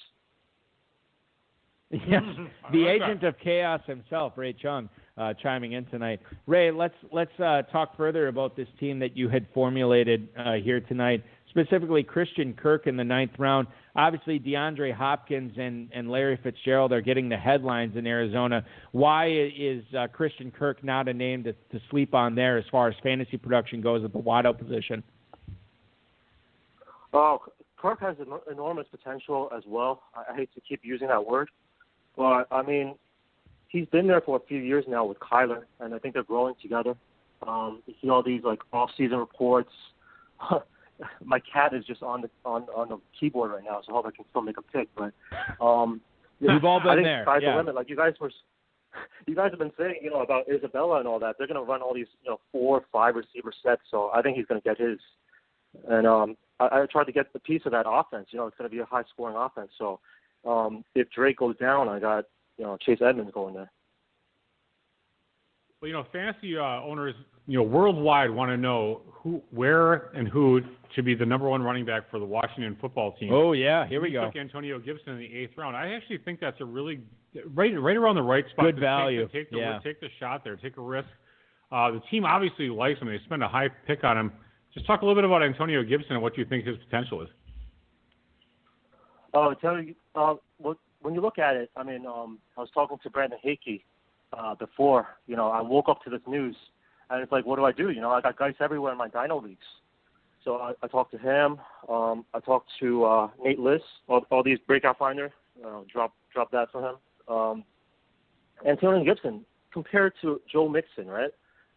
Yes, the agent of chaos himself, Ray Chung, chiming in tonight. Ray, let's talk further about this team that you had formulated here tonight, specifically Christian Kirk in the 9th round. Obviously, DeAndre Hopkins and Larry Fitzgerald are getting the headlines in Arizona. Why is Christian Kirk not a name to sleep on there as far as fantasy production goes at the wideout position? Oh, Kirk has enormous potential as well. I hate to keep using that word. But, I mean, he's been there for a few years now with Kyler, and I think they're growing together. You see all these, like, off-season reports. My cat is just on the keyboard right now, so I hope I can still make a pick. But we've all been there. Sky's the limit. Like you guys have been saying, about Isabella and all that. They're going to run all these, 4 or 5 receiver sets. So I think he's going to get his. And I tried to get a piece of that offense. It's going to be a high-scoring offense. So if Drake goes down, I got Chase Edmonds going there. Well, fantasy owners, worldwide want to know where and who should be the number one running back for the Washington football team. Oh, yeah, here we go. Took Antonio Gibson in the 8th round. I actually think that's a really right around the right spot. Good value. Take the shot there, take a risk. The team obviously likes him. They spend a high pick on him. Just talk a little bit about Antonio Gibson and what you think his potential is. When you look at it, I was talking to Brandon Hickey before. I woke up to this news, and it's like, what do? I got guys everywhere in my Dino leagues. So I talked to him. I talked to Nate Liss, all these breakout finder. Drop that for him. Antonio Gibson compared to Joe Mixon, right,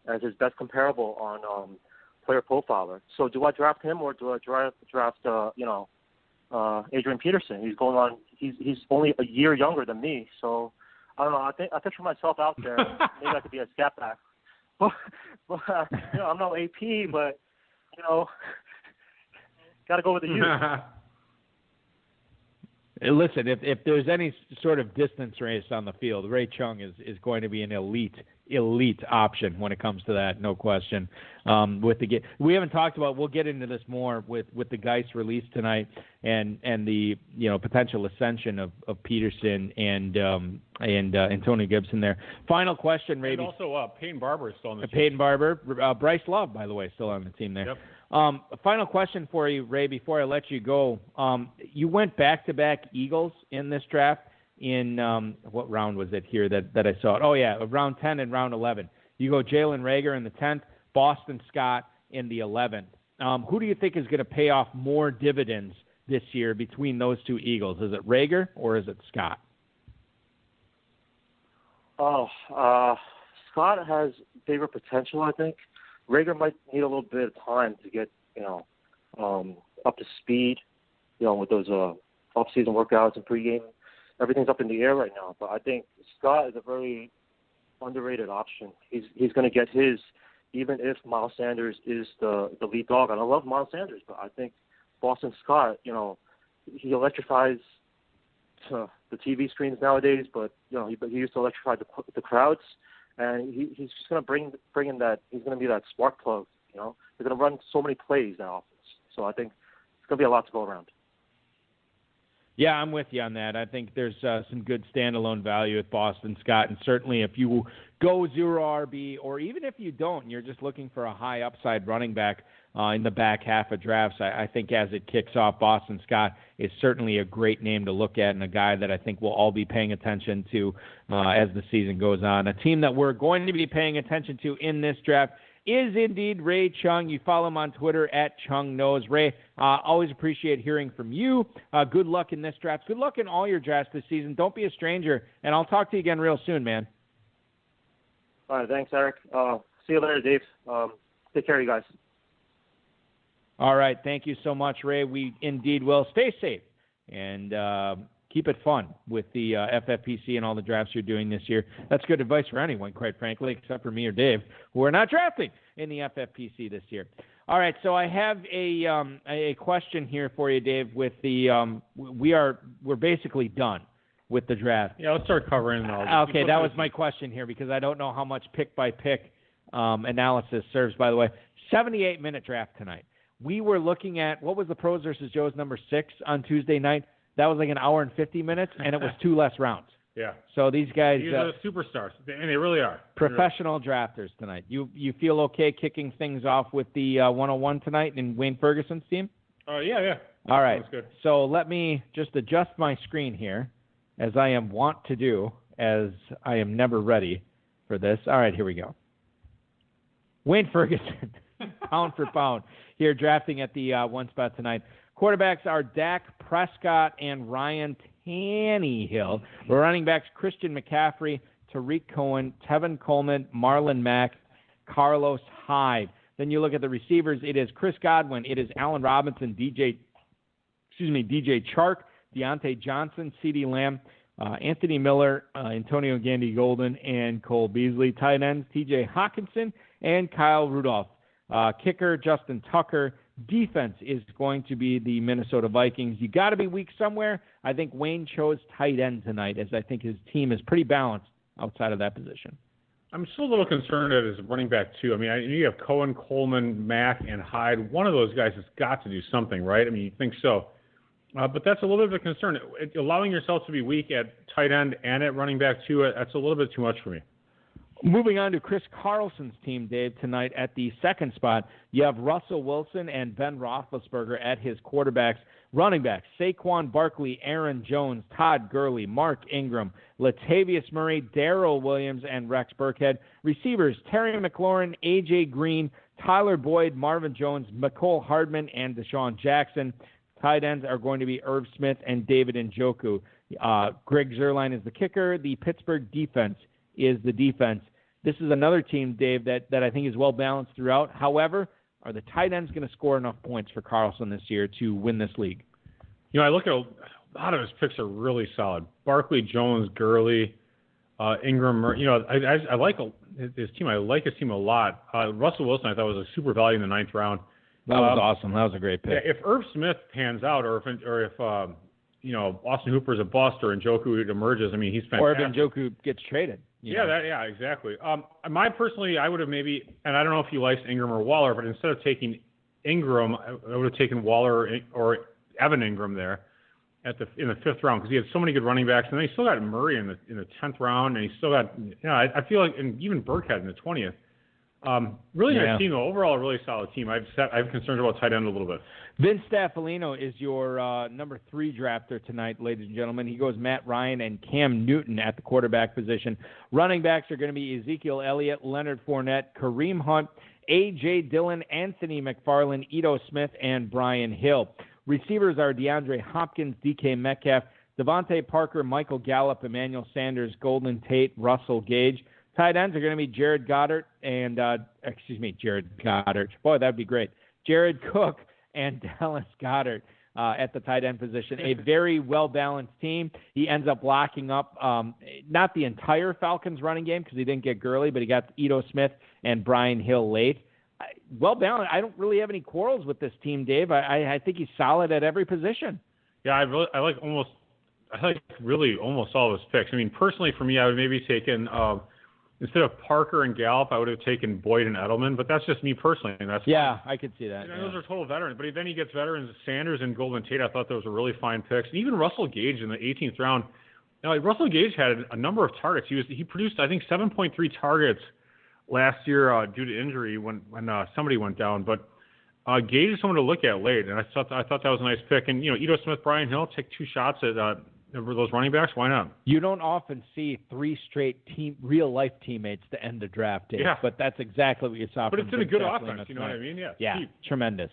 as his best comparable on Player Profiler. So do I draft him or do I draft Adrian Peterson? He's only a year younger than me, so I don't know. I picture myself out there. Maybe I could be a scat back, but I'm no AP, but got to go with the youth. Listen, if there's any sort of distance race on the field, Ray Chung is going to be an elite option when it comes to that, no question. We haven't talked about. We'll get into this more with the Geist release tonight and the potential ascension of Peterson and Antonio Gibson there. Final question, Ray. And also Peyton Barber is still on the team. Peyton Barber, Bryce Love, by the way, still on the team there. Yep. Final question for you, Ray, before I let you go. You went back-to-back Eagles in this draft in what round was it here that I saw it? Oh, yeah, round 10 and round 11. You go Jalen Reagor in the 10th, Boston Scott in the 11th. Who do you think is going to pay off more dividends this year between those two Eagles? Is it Reagor or is it Scott? Scott has bigger potential, I think. Reagor might need a little bit of time to get, up to speed, with those off-season workouts and pregame. Everything's up in the air right now. But I think Scott is a very underrated option. He's going to get his, even if Miles Sanders is the lead dog. And I love Miles Sanders, but I think Boston Scott, he electrifies the TV screens nowadays, but, he used to electrify the crowds. And he's just going to bring in that. He's going to be that spark plug. They're going to run so many plays now. So I think it's going to be a lot to go around. Yeah, I'm with you on that. I think there's some good standalone value with Boston Scott, and certainly if you go 0 RB, or even if you don't, and you're just looking for a high upside running back in the back half of drafts, I think as it kicks off, Boston Scott is certainly a great name to look at and a guy that I think we'll all be paying attention to as the season goes on. A team that we're going to be paying attention to in this draft is indeed Ray Chung. You follow him on Twitter at ChungKnows. Ray, always appreciate hearing from you. Good luck in this draft. Good luck in all your drafts this season. Don't be a stranger, and I'll talk to you again real soon, man. All right, thanks, Eric. See you later, Dave. Take care, you guys. All right, thank you so much, Ray. We indeed will. Stay safe and keep it fun with the FFPC and all the drafts you're doing this year. That's good advice for anyone, quite frankly, except for me or Dave, who are not drafting in the FFPC this year. All right, so I have a question here for you, Dave. With the we're basically done with the draft. Yeah, let's start covering. Okay, that was my question here because I don't know how much pick-by-pick analysis serves. By the way, 78-minute draft tonight. We were looking at, what was the Pros versus Joe's number 6 on Tuesday night? That was like an hour and 50 minutes, and it was 2 less rounds. Yeah. So these guys are superstars, and they really are. Professional drafters tonight. You feel okay kicking things off with the 101 tonight in Wayne Ferguson's team? Yeah. All right. That's good. So let me just adjust my screen here, as I am wont to do, as I am never ready for this. All right, here we go. Wayne Ferguson, pound for pound, here drafting at the one spot tonight. Quarterbacks are Dak Prescott and Ryan Tannehill. Running backs, Christian McCaffrey, Tariq Cohen, Tevin Coleman, Marlon Mack, Carlos Hyde. Then you look at the receivers. It is Chris Godwin. It is Allen Robinson, DJ Chark, Deontay Johnson, CeeDee Lamb, Anthony Miller, Antonio Gandy-Golden, and Cole Beasley. Tight ends, TJ Hawkinson and Kyle Rudolph. Kicker, Justin Tucker. defense is going to be the Minnesota Vikings. You got to be weak somewhere. I think Wayne chose tight end tonight, as I think his team is pretty balanced outside of that position. I'm still a little concerned at his running back, too. I mean, you have Cohen, Coleman, Mack, and Hyde. One of those guys has got to do something, right? I mean, you think so. But that's a little bit of a concern. Allowing yourself to be weak at tight end and at running back, too, that's a little bit too much for me. Moving on to Chris Carlson's team, Dave, tonight at the second spot, you have Russell Wilson and Ben Roethlisberger at his quarterbacks. Running backs, Saquon Barkley, Aaron Jones, Todd Gurley, Mark Ingram, Latavius Murray, Darrell Williams, and Rex Burkhead. Receivers, Terry McLaurin, A.J. Green, Tyler Boyd, Marvin Jones, Mecole Hardman, and Deshaun Jackson. Tight ends are going to be Irv Smith and David Njoku. Greg Zuerlein is the kicker. The Pittsburgh defense is the defense. This is another team, Dave, that I think is well-balanced throughout. However, are the tight ends going to score enough points for Carlson this year to win this league? I look at a lot of his picks are really solid. Barkley, Jones, Gurley, Ingram. I like his team. I like his team a lot. Russell Wilson, I thought, was a super value in the 9th round. That was awesome. That was a great pick. Yeah, if Irv Smith pans out, or if Austin Hooper's a bust, or Njoku emerges, I mean, he's fantastic. Or if Njoku gets traded. Yeah, exactly. I would have maybe, and I don't know if you liked Ingram or Waller, but instead of taking Ingram, I would have taken Waller or Evan Ingram there in the 5th round, because he had so many good running backs, and then he still got Murray in the 10th round, and he still got, I feel like, and even Burkhead in the 20th. Really nice team, though. Overall, a really solid team. I have concerns about tight end a little bit. Vince Staffolino is your number 3 drafter tonight, ladies and gentlemen. He goes Matt Ryan and Cam Newton at the quarterback position. Running backs are going to be Ezekiel Elliott, Leonard Fournette, Kareem Hunt, A.J. Dillon, Anthony McFarland, Ito Smith, and Brian Hill. Receivers are DeAndre Hopkins, DK Metcalf, Devontae Parker, Michael Gallup, Emmanuel Sanders, Golden Tate, Russell Gage. Tight ends are going to be Jared Goddard and, Jared Goddard. Boy, that would be great. Jared Cook and Dallas Goedert at the tight end position. A very well-balanced team. He ends up locking up not the entire Falcons running game because he didn't get Gurley, but he got Ito Smith and Brian Hill late. Well-balanced. I don't really have any quarrels with this team, Dave. I think he's solid at every position. Yeah, I like really almost all of his picks. I mean, personally for me, I would maybe taken instead of Parker and Gallup, I would have taken Boyd and Edelman, but that's just me personally. And that's fine. I could see that. Those are total veterans. But then he gets veterans, Sanders and Golden Tate. I thought those were really fine picks. And even Russell Gage in the 18th round. Now, Russell Gage had a number of targets. He produced, I think, 7.3 targets last year due to injury when somebody went down. But Gage is someone to look at late, and I thought that was a nice pick. And Ito Smith, Brian Hill, take 2 shots at those running backs. Why not? You don't often see 3 straight real-life teammates to end the draft, Dave. Yeah. But that's exactly what you saw. But it's in a good offense, you know what I mean? Yeah, tremendous.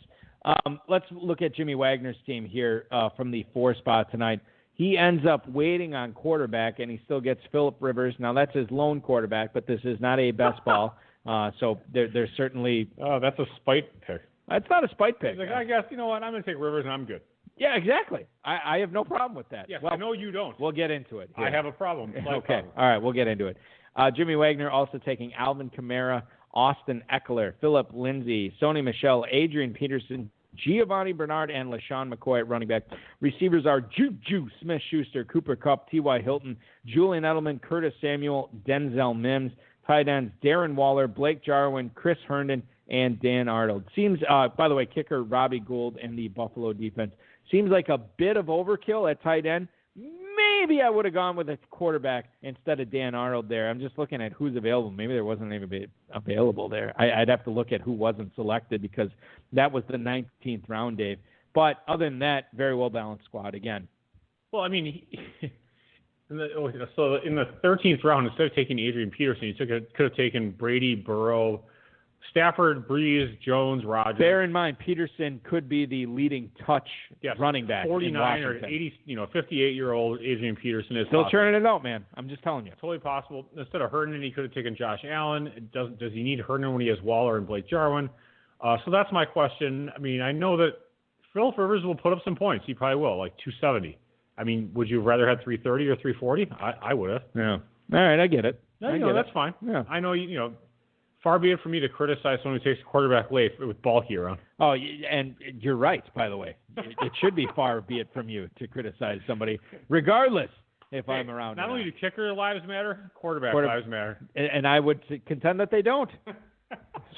Let's look at Jimmy Wagner's team here from the 4 spot tonight. He ends up waiting on quarterback, and he still gets Phillip Rivers. Now, that's his lone quarterback, but this is not a best ball. So there's certainly... Oh, that's a spite pick. It's not a spite pick. He's like, I guess, you know what, I'm going to take Rivers, and I'm good. Yeah, exactly. I have no problem with that. Yes, well, I know you don't. We'll get into it. Here. I have a problem. Okay. All right, we'll get into it. Jimmy Wagner also taking Alvin Kamara, Austin Eckler, Philip Lindsay, Sony Michel, Adrian Peterson, Giovanni Bernard, and LaShawn McCoy at running back. Receivers are Juju Smith-Schuster, Cooper Kupp, T.Y. Hilton, Julian Edelman, Curtis Samuel, Denzel Mims. Tight ends Darren Waller, Blake Jarwin, Chris Herndon, and Dan Arnold. Seems, by the way, kicker Robbie Gould and the Buffalo defense. Seems like a bit of overkill at tight end. Maybe I would have gone with a quarterback instead of Dan Arnold there. I'm just looking at who's available. Maybe there wasn't anybody available there. I'd have to look at who wasn't selected because that was the 19th round, Dave. But other than that, very well-balanced squad again. Well, I mean, in the 13th round, instead of taking Adrian Peterson, you could have taken Brady, Burrow, Stafford, Breeze, Jones, Rodgers. Bear in mind, Peterson could be the leading touch running back 49 or 80, 58-year-old Adrian Peterson is still churning it out, man. I'm just telling you. Totally possible. Instead of Herndon, he could have taken Josh Allen. Does he need Herndon when he has Waller and Blake Jarwin? So that's my question. I mean, I know that Phillip Rivers will put up some points. He probably will, like 270. I mean, would you have rather had 330 or 340? I would have. Yeah. All right, I get it. No, that's fine. Yeah. I know, far be it for me to criticize someone who takes a quarterback late with Balky around. Oh, and you're right, by the way. It should be far be it from you to criticize somebody, regardless if I'm around. Not only do kicker lives matter, quarterback lives matter. And I would contend that they don't.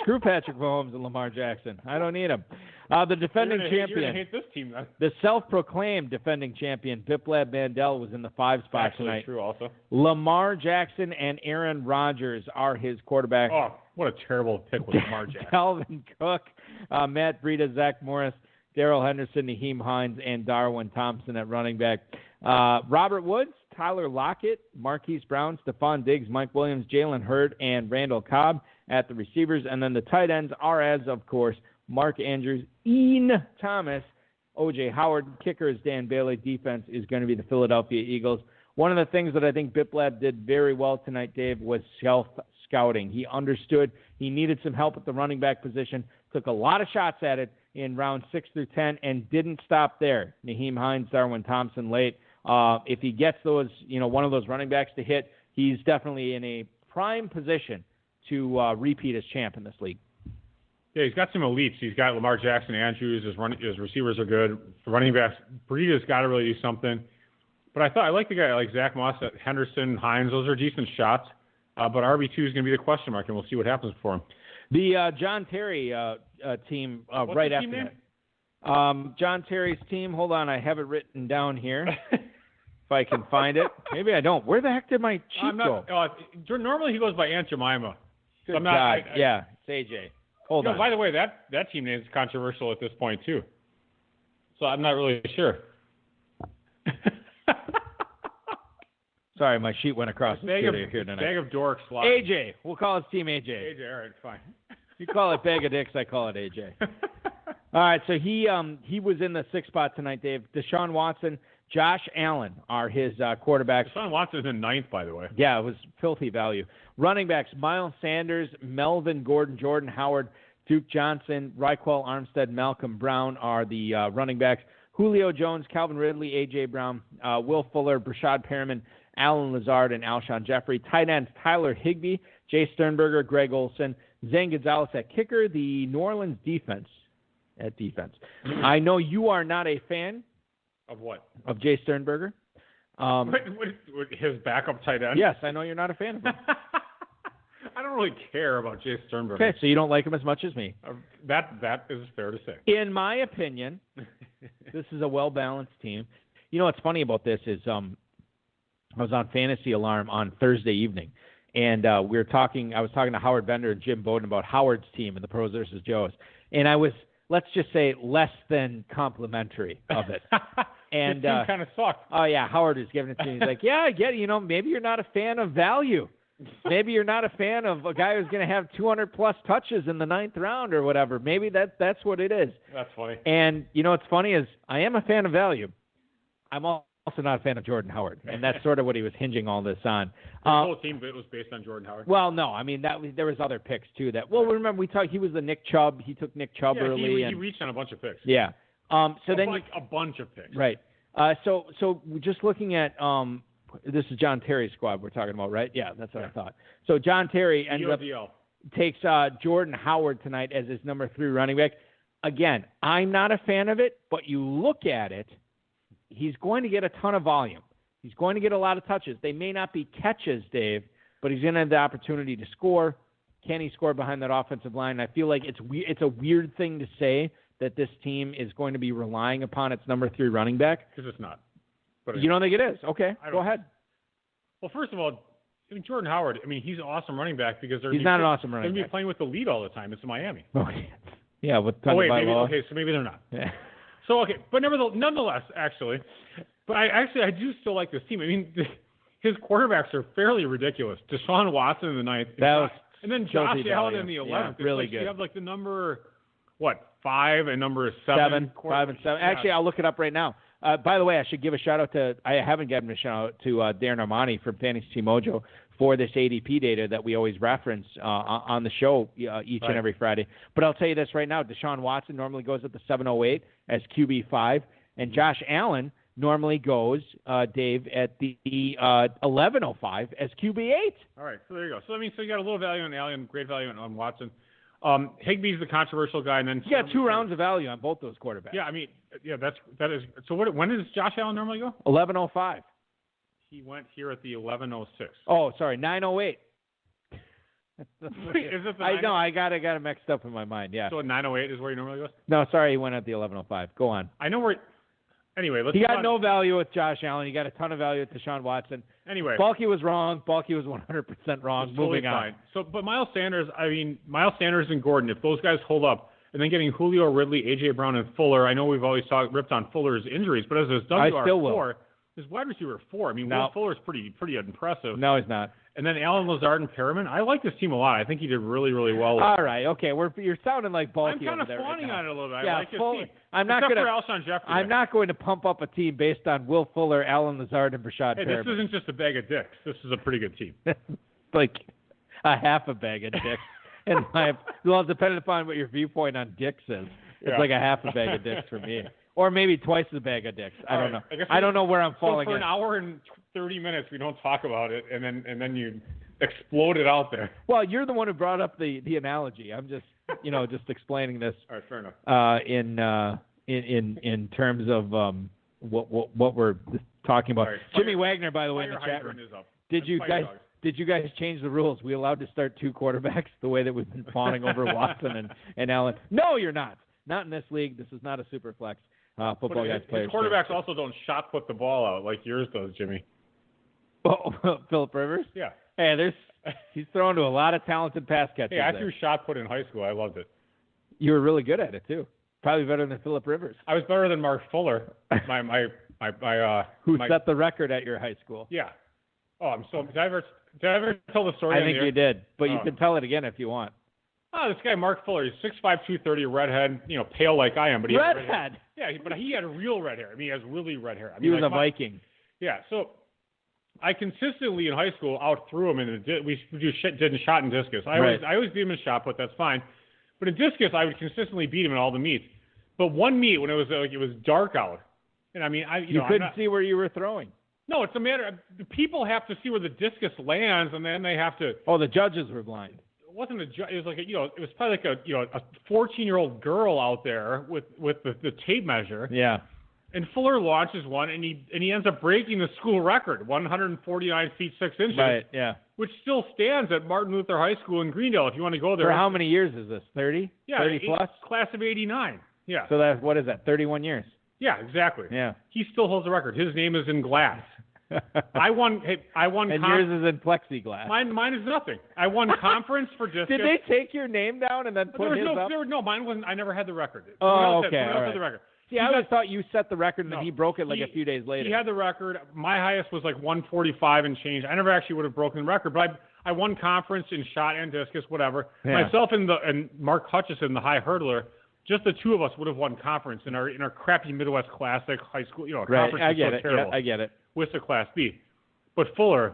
Screw Patrick Mahomes and Lamar Jackson. I don't need them. The defending champion. You're going to hate this team, then. The self-proclaimed defending champion, Biplab Mandel, was in the 5 spot tonight. True also. Lamar Jackson and Aaron Rodgers are his quarterbacks. Oh, what a terrible pick with Lamar Jackson. Dalvin Cook, Matt Breida, Zach Morris, Darrell Henderson, Naheem Hines, and Darwin Thompson at running back. Robert Woods, Tyler Lockett, Marquise Brown, Staphon Diggs, Mike Williams, Jalen Hurd, and Randall Cobb at the receivers. And then the tight ends are, as of course, Mark Andrews, Ian Thomas, O.J. Howard. Kicker is Dan Bailey. Defense is going to be the Philadelphia Eagles. One of the things that I think Biplab did very well tonight, Dave, was self-scouting. He understood he needed some help at the running back position, took a lot of shots at it in rounds 6 through 10, and didn't stop there. Naheem Hines, Darwin Thompson late. If he gets those, one of those running backs to hit, he's definitely in a prime position to repeat as champ in this league. Yeah, he's got some elites. He's got Lamar Jackson, Andrews. His receivers are good. The running backs, Breida's got to really do something. But I like the guy like Zach Moss, Henderson, Hines. Those are decent shots. But RB2 is going to be the question mark, and we'll see what happens for him. The John Terry team right after that. John Terry's team. Hold on, I have it written down here. If I can find it. Maybe I don't. Where the heck did my sheet go? Normally he goes by Aunt Jemima. Good God. Yeah, it's AJ. Hold on. By the way, that team name is controversial at this point, too. So I'm not really sure. Sorry, my sheet went across the studio here tonight. Bag of dorks. AJ. We'll call his team AJ. AJ, all right, fine. You call it bag of dicks, I call it AJ. All right, so he was in the 6th spot tonight, Dave. Deshaun Watson, Josh Allen are his quarterbacks. Deshaun Watson is in 9th, by the way. Yeah, it was filthy value. Running backs, Miles Sanders, Melvin Gordon, Jordan Howard, Duke Johnson, Raekwon Armstead, Malcolm Brown are the running backs. Julio Jones, Calvin Ridley, A.J. Brown, Will Fuller, Brashad Perriman, Alan Lazard, and Alshon Jeffrey. Tight ends, Tyler Higbee, Jay Sternberger, Greg Olson, Zane Gonzalez at kicker. The New Orleans defense at defense. I know you are not a fan. Of what? Of Jay Sternberger. His backup tight end? Yes, I know you're not a fan of him. I don't really care about Jay Sternberger. Okay, so you don't like him as much as me. That is fair to say. In my opinion, this is a well-balanced team. You know what's funny about this is I was on Fantasy Alarm on Thursday evening, and I was talking to Howard Bender and Jim Bowden about Howard's team and the Pros versus Joes, and I was, let's just say, less than complimentary of it. And the team kind of sucked. Oh, yeah, Howard was giving it to me. He's like, yeah, I get it. Maybe you're not a fan of value. Maybe you're not a fan of a guy who's going to have 200-plus touches in the 9th round or whatever. Maybe that's what it is. That's funny. And what's funny is I am a fan of value. I'm also not a fan of Jordan Howard, and that's sort of what he was hinging all this on. The whole team was based on Jordan Howard. Well, no, I mean there was other picks too. Remember we talked. He was the Nick Chubb. He took Nick Chubb early. He reached on a bunch of picks. Yeah. A bunch of picks. Right. So just looking at this is John Terry's squad we're talking about, right? Yeah, that's what I thought. So John Terry takes Jordan Howard tonight as his number 3 running back. Again, I'm not a fan of it, but you look at it, he's going to get a ton of volume. He's going to get a lot of touches. They may not be catches, Dave, but he's going to have the opportunity to score. Can he score behind that offensive line? I feel like it's a weird thing to say that this team is going to be relying upon its number 3 running back. Because it's not. But you don't think it is? Okay, go ahead. Well, first of all, Jordan Howard, he's an awesome running back because he's not an awesome running back. They're going to be playing with the lead all the time. It's Miami. Okay. Yeah, with so maybe they're not. Yeah. So, okay, but nonetheless, actually, but I do still like this team. His quarterbacks are fairly ridiculous. Deshaun Watson in the 9th. And then Josh Allen in the 11th. Yeah, really good. You have the number, 5 and number 7? 5 and 7. Actually, I'll look it up right now. By the way, I should give a shout-out to – I haven't given a shout-out to Darren Armani from Fantasy Mojo for this ADP data that we always reference on the show each and every Friday. But I'll tell you this right now. Deshaun Watson normally goes at the 708 as QB5, and Josh Allen normally goes, Dave, at the 11:05 as QB8. All right, so there you go. So you got a little value on Allen, great value on Watson. Higbee's the controversial guy, and then you got 2 rounds of value on both those quarterbacks. Yeah, that is. So when does Josh Allen normally go? 11:05. He went here at the 11:06. Oh, sorry, 9:08. Is it the I know, I got it mixed up in my mind. Yeah. So 9:08 is where he normally goes. No, sorry, he went at the 11:05. Go on. I know where. Anyway, let's. He got no value with Josh Allen. He got a ton of value with Desean Watson. Anyway, Balky was wrong. Balky was 100% wrong. Moving on. Fine. So, but Miles Sanders. Miles Sanders and Gordon. If those guys hold up, and then getting Julio, Ridley, AJ Brown, and Fuller. I know we've always ripped on Fuller's injuries, but as his WR4, his wide receiver 4. Will Fuller's pretty impressive. No, he's not. And then Allen Lazard and Perriman. I like this team a lot. I think he did really, really well. All right, okay. You're sounding like Balky. I'm kind of fawning on it a little bit. Yeah, I like his team. I'm not going to pump up a team based on Will Fuller, Allen Lazard, and Brashad Perriman. This isn't just a bag of dicks. This is a pretty good team. Like a half a bag of dicks. And depending upon what your viewpoint on dicks is, it's like a half a bag of dicks for me. Or maybe twice the bag of dicks. I don't know. I don't know where I'm falling. So for an hour and 30 minutes, we don't talk about it, and then you explode it out there. Well, you're the one who brought up the analogy. I'm just just explaining this. All right, fair enough. In terms of what we're talking about. Right, Jimmy Wagner, by the way, in the chat room. Did you guys change the rules? We allowed to start 2 quarterbacks the way that we've been fawning over Watson and Allen? No, you're not. Not in this league. This is not a super flex. Football guys players. Quarterbacks also don't shot put the ball out like yours does, Jimmy. Oh, Phillip Rivers? Yeah. Hey, he's thrown to a lot of talented pass catchers. Hey, I threw shot put in high school. I loved it. You were really good at it too. Probably better than Phillip Rivers. I was better than Mark Fuller. Who set the record at your high school? Yeah. Oh, I'm so. Did I ever tell the story? I think you did, but you can tell it again if you want. Oh, this guy Mark Fuller, he's 6'5", 230, redhead, pale like I am, but he had red hair. Yeah, but he had real red hair. He has really red hair. He was a Viking. Yeah, so I consistently in high school out-threw him we did shot and discus. I always beat him in shot put, that's fine. But in discus, I would consistently beat him in all the meets. But one meet when it was dark out, and you couldn't see where you were throwing. No, it's a matter of the people have to see where the discus lands, and then they have to. Oh, the judges were blind. It wasn't it was like it was probably like a 14-year-old girl out there with the tape measure. Yeah. And Fuller launches one, and he ends up breaking the school record, 149 feet 6 inches. Right. Yeah. Which still stands at Martin Luther High School in Greendale. If you want to go there. For how many years is this? 30? Yeah. 30 plus. Class of '89. Yeah. So what is that? 31 years. Yeah, exactly. Yeah. He still holds the record. His name is in glass. I won. And yours is in plexiglass. Mine is nothing. I won conference for discus. Did they take your name down and then put his up? No, mine wasn't. I never had the record. Oh, okay. Someone else had the record. See, I always thought you set the record and then he broke it a few days later. He had the record. My highest was like 145 and change. I never actually would have broken the record, but I won conference in shot and discus, whatever. Yeah. Myself and Mark Hutchison, the high hurdler, just the two of us would have won conference in our crappy Midwest Classic high school. Right. Conference I get is so it. terrible. Yeah, I get it. With the Class B. But Fuller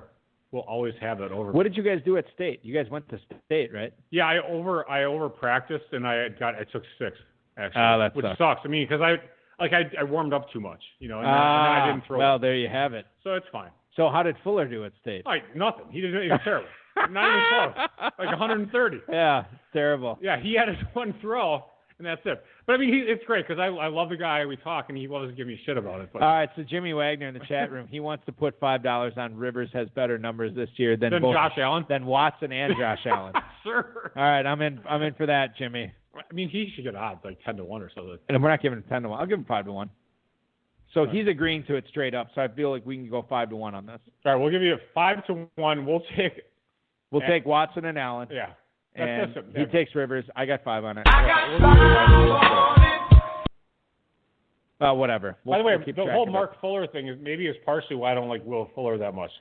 will always have that over. What did you guys do at State? You guys went to State, right? Yeah, I over practiced and I took 6 actually, which sucks. Because I warmed up too much, and then I didn't throw. Well, there you have it. So it's fine. So how did Fuller do at State? Nothing. He was terrible. Not even close. Like 130. Yeah, terrible. Yeah, he had his one throw. And that's it. But it's great because I love the guy. We talk, and he doesn't give me shit about it. But. All right, so Jimmy Wagner in the chat room, he wants to put $5 on Rivers has better numbers this year than both Josh Allen, than Watson and Josh Allen. Sure. All right, I'm in for that, Jimmy. He should get odds like 10 to 1 or something. And we're not giving him 10 to 1. I'll give him 5 to 1. So he's agreeing to it straight up. So I feel like we can go 5 to 1 on this. All right, we'll give you a 5 to 1. We'll take Watson and Allen. Yeah. And he takes Rivers. I got 5 on it. Whatever. By the way, the whole Mark Fuller thing is partially why I don't like Will Fuller that much.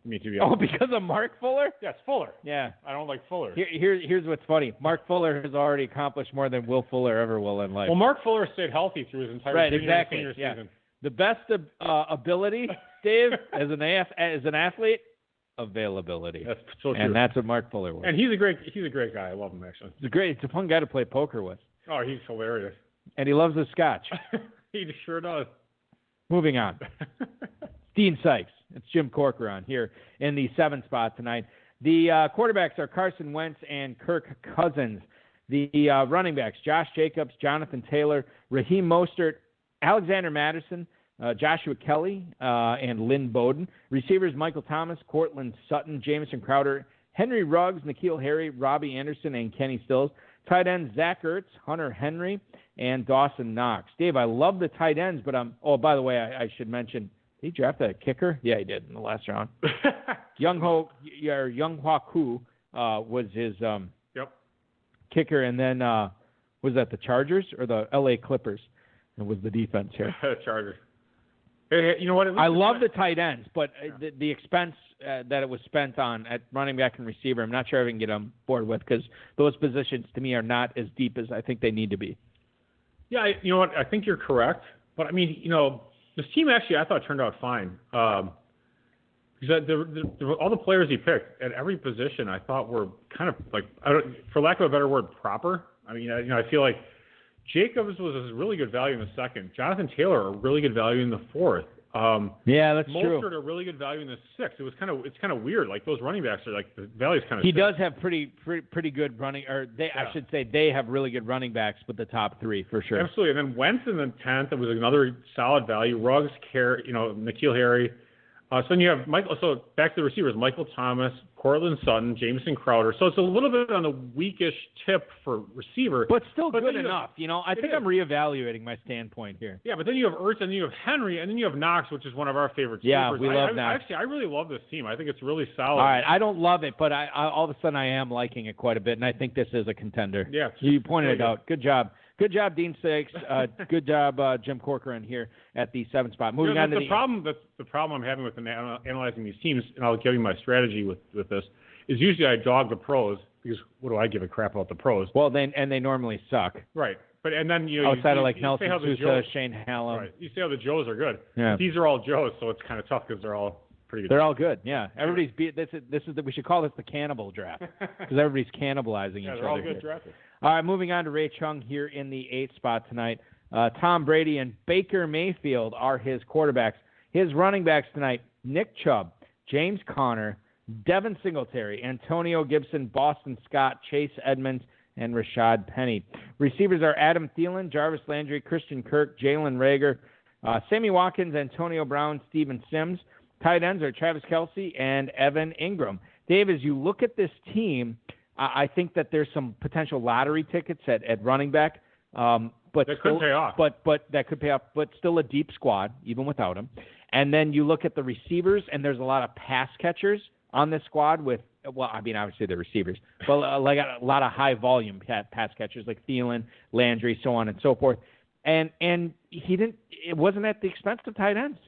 To be honest. Oh, because of Mark Fuller? Yes, Fuller. Yeah. I don't like Fuller. Here's what's funny. Mark Fuller has already accomplished more than Will Fuller ever will in life. Well, Mark Fuller stayed healthy through his entire senior season. The best ability, Dave, as an athlete. Availability. That's so true. And that's what Mark Fuller was. And he's a great guy. I love him actually. It's a fun guy to play poker with. Oh, he's hilarious. And he loves his scotch. He sure does. Moving on. Dean Sykes. It's Jim Corcoran here in the 7th spot tonight. The quarterbacks are Carson Wentz and Kirk Cousins. The running backs, Josh Jacobs, Jonathan Taylor, Raheem Mostert, Alexander Mattison, Joshua Kelly, and Lynn Bowden. Receivers, Michael Thomas, Cortland Sutton, Jamison Crowder, Henry Ruggs, N'Keal Harry, Robbie Anderson, and Kenny Stills. Tight ends, Zach Ertz, Hunter Henry, and Dawson Knox. Dave, I love the tight ends, but by the way, I should mention, did he draft a kicker? Yeah, he did in the last round. Younghwa Koo was his kicker, and then was that the Chargers or the L.A. Clippers? It was the defense here. Chargers. Hey, you know what? I love the tight ends, but the expense that it was spent on at running back and receiver, I'm not sure I can get on board with, because those positions to me are not as deep as I think they need to be. Yeah, you know what? I think you're correct. But, I mean, this team actually I thought turned out fine. Because all the players he picked at every position I thought were kind of like, for lack of a better word, proper. I mean, I feel like Jacobs was a really good value in the 2nd. Jonathan Taylor, a really good value in the 4th. Yeah, that's Mostert, true. a really good value in the 6th. It's kind of weird. Like those running backs are like the value's kind of. He does have pretty good running, I should say they have really good running backs, but the top 3 for sure. Absolutely, and then Wentz in the 10th. It was another solid value. Ruggs, N'Keal Harry. So then you have Michael. So back to the receivers: Michael Thomas, Cortland Sutton, Jamison Crowder. So it's a little bit on the weakish tip for receiver, but still good enough. I think I'm reevaluating my standpoint here. Yeah, but then you have Ertz, and then you have Henry, and then you have Knox, which is one of our favorite receivers. Yeah, we love Knox. Actually, I really love this team. I think it's really solid. All right, I don't love it, but I all of a sudden I am liking it quite a bit, and I think this is a contender. Yeah, you pointed it out. Good job. Good job, Dean Sykes. Good job, Jim Corcoran here at the 7th spot. Moving on to the problem I'm having with analyzing these teams, and I'll give you my strategy with this, is usually I dog the pros because what do I give a crap about the pros? Well, they normally suck. Right. And then outside of like Nelson Sousa, Shane Hallam. Right. You say how the Joes are good. Yeah. These are all Joes, so it's kind of tough because they're all pretty good. They're all good. Yeah. Everybody's we should call this the cannibal draft because everybody's cannibalizing each other. Yeah, they're all good drafters. All right, moving on to Ray Chung here in the 8th spot tonight. Tom Brady and Baker Mayfield are his quarterbacks. His running backs tonight: Nick Chubb, James Conner, Devin Singletary, Antonio Gibson, Boston Scott, Chase Edmonds, and Rashad Penny. Receivers are Adam Thielen, Jarvis Landry, Christian Kirk, Jalen Reagor, Sammy Watkins, Antonio Brown, Steven Sims. Tight ends are Travis Kelsey and Evan Ingram. Dave, as you look at this team, I think that there's some potential lottery tickets at running back. But that could pay off. But that could pay off. But still a deep squad, even without him. And then you look at the receivers, and there's a lot of pass catchers on this squad with, obviously the receivers, but like a lot of high volume pass catchers like Thielen, Landry, so on and so forth. And it wasn't at the expense of tight ends.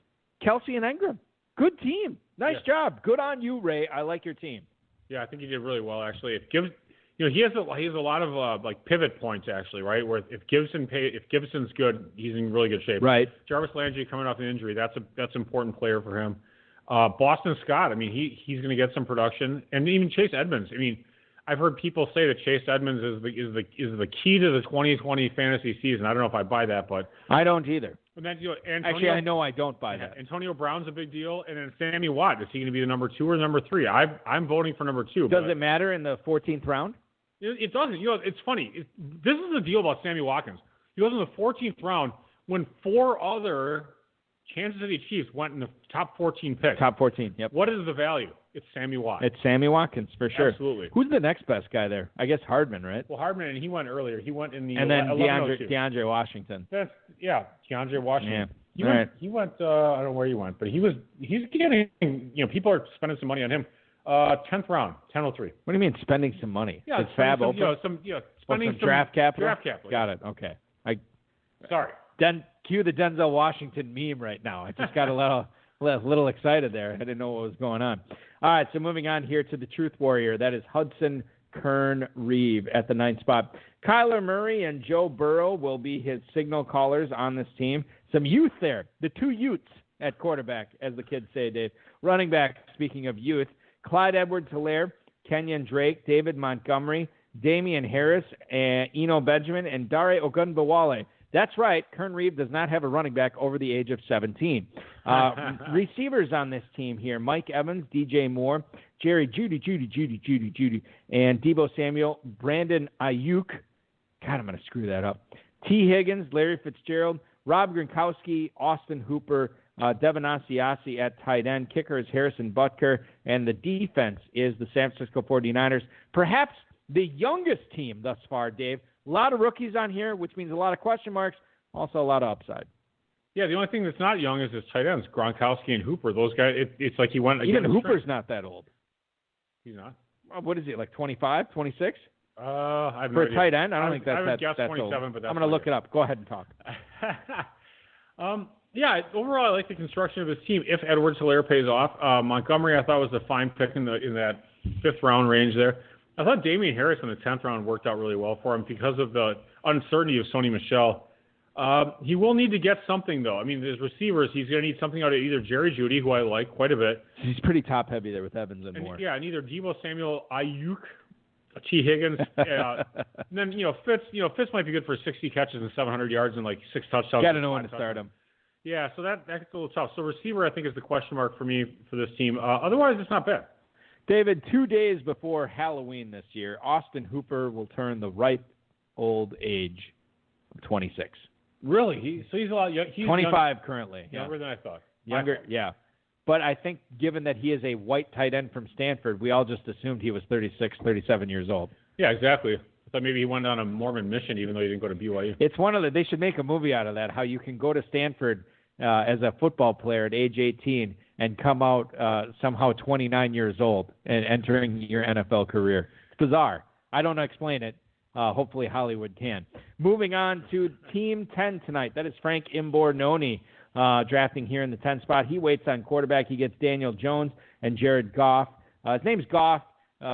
Kelsey and Ingram, good team. Nice job. Good on you, Ray. I like your team. Yeah, I think he did really well actually. It gives, he has a lot of like pivot points actually, right? Where if Gibson's good, he's in really good shape. Right. Jarvis Landry coming off an injury, that's an important player for him. Boston Scott, I mean, he's going to get some production, and even Chase Edmonds. I mean, I've heard people say that Chase Edmonds is the key to the 2020 fantasy season. I don't know if I buy that, but I don't either. And then, actually, I know I don't buy that. Antonio Brown's a big deal, and then Sammy Watt, is he going to be the number 2 or number 3? I'm voting for number 2. Does it matter in the 14th round? It doesn't. It's funny. This is the deal about Sammy Watkins. He goes in the 14th round when 4 other Kansas City Chiefs went in the top 14 picks. Top 14, yep. What is the value? It's Sammy Watkins. It's Sammy Watkins, for sure. Absolutely. Who's the next best guy there? I guess Hardman, right? Well, Hardman, and he went earlier. He went in the and then DeAndre Washington. DeAndre Washington. Yeah. He went. I don't know where he went, but he's getting. People are spending some money on him. 10th round, 10:03. What do you mean spending some money? Yeah, it's Fab open. Spending some draft capital. Draft capital. Got it. Okay. Sorry. Cue the Denzel Washington meme right now. I just got a little excited there. I didn't know what was going on. All right, so moving on here to the Truth Warrior. That is Hudson Kern-Reeve at the 9th spot. Kyler Murray and Joe Burrow will be his signal callers on this team. Some youth there. The 2 Utes at quarterback, as the kids say, Dave. Running back, speaking of youth, Clyde Edwards-Hilaire, Kenyon Drake, David Montgomery, Damian Harris, Eno Benjamin, and Dare Ogunbowale. That's right. Kern Reeve does not have a running back over the age of 17. Receivers on this team here: Mike Evans, DJ Moore, Jerry Judy, and Deebo Samuel, Brandon Ayuk. God, I'm going to screw that up. T. Higgins, Larry Fitzgerald, Rob Gronkowski, Austin Hooper, Devin Asiasi at tight end. Kicker is Harrison Butker, and the defense is the San Francisco 49ers. Perhaps the youngest team thus far, Dave. A lot of rookies on here, which means a lot of question marks, also a lot of upside. Yeah, the only thing that's not young is his tight ends, Gronkowski and Hooper. Those guys, it's like he went. Even Hooper's not that old. He's not. What is he, like 25, 26? I've For a tight end? I don't think that's that's 27, old. but that's I'm going to look it up. Go ahead and talk. Yeah, overall, I like the construction of his team if Edwards-Hilaire pays off. Montgomery, I thought, was a fine pick in that 5th round range there. I thought Damian Harris in the 10th round worked out really well for him because of the uncertainty of Sony Michel. He will need to get something, though. I mean, his receivers, he's going to need something out of either Jerry Jeudy, who I like quite a bit. He's pretty top-heavy there with Evans and Moore. Yeah, and either Deebo Samuel, Ayuk, T. Higgins. And then, Fitz might be good for 60 catches and 700 yards and like 6 touchdowns. Got to know when to start him. Yeah, so that's a little tough. So receiver, I think, is the question mark for me for this team. Otherwise, it's not bad. David, 2 days before Halloween this year, Austin Hooper will turn the ripe old age of 26. Really? He's a lot younger. He's 25 currently. Younger than I thought. Younger, yeah. But I think given that he is a white tight end from Stanford, we all just assumed he was 36, 37 years old. Yeah, exactly. I thought maybe he went on a Mormon mission even though he didn't go to BYU. It's they should make a movie out of that, how you can go to Stanford as a football player at age 18 and come out somehow 29 years old and entering your NFL career. It's bizarre. I don't explain it. Hopefully Hollywood can. Moving on to Team 10 tonight. That is Frank Imbornoni drafting here in the 10th spot. He waits on quarterback. He gets Daniel Jones and Jared Goff. His name's Goff.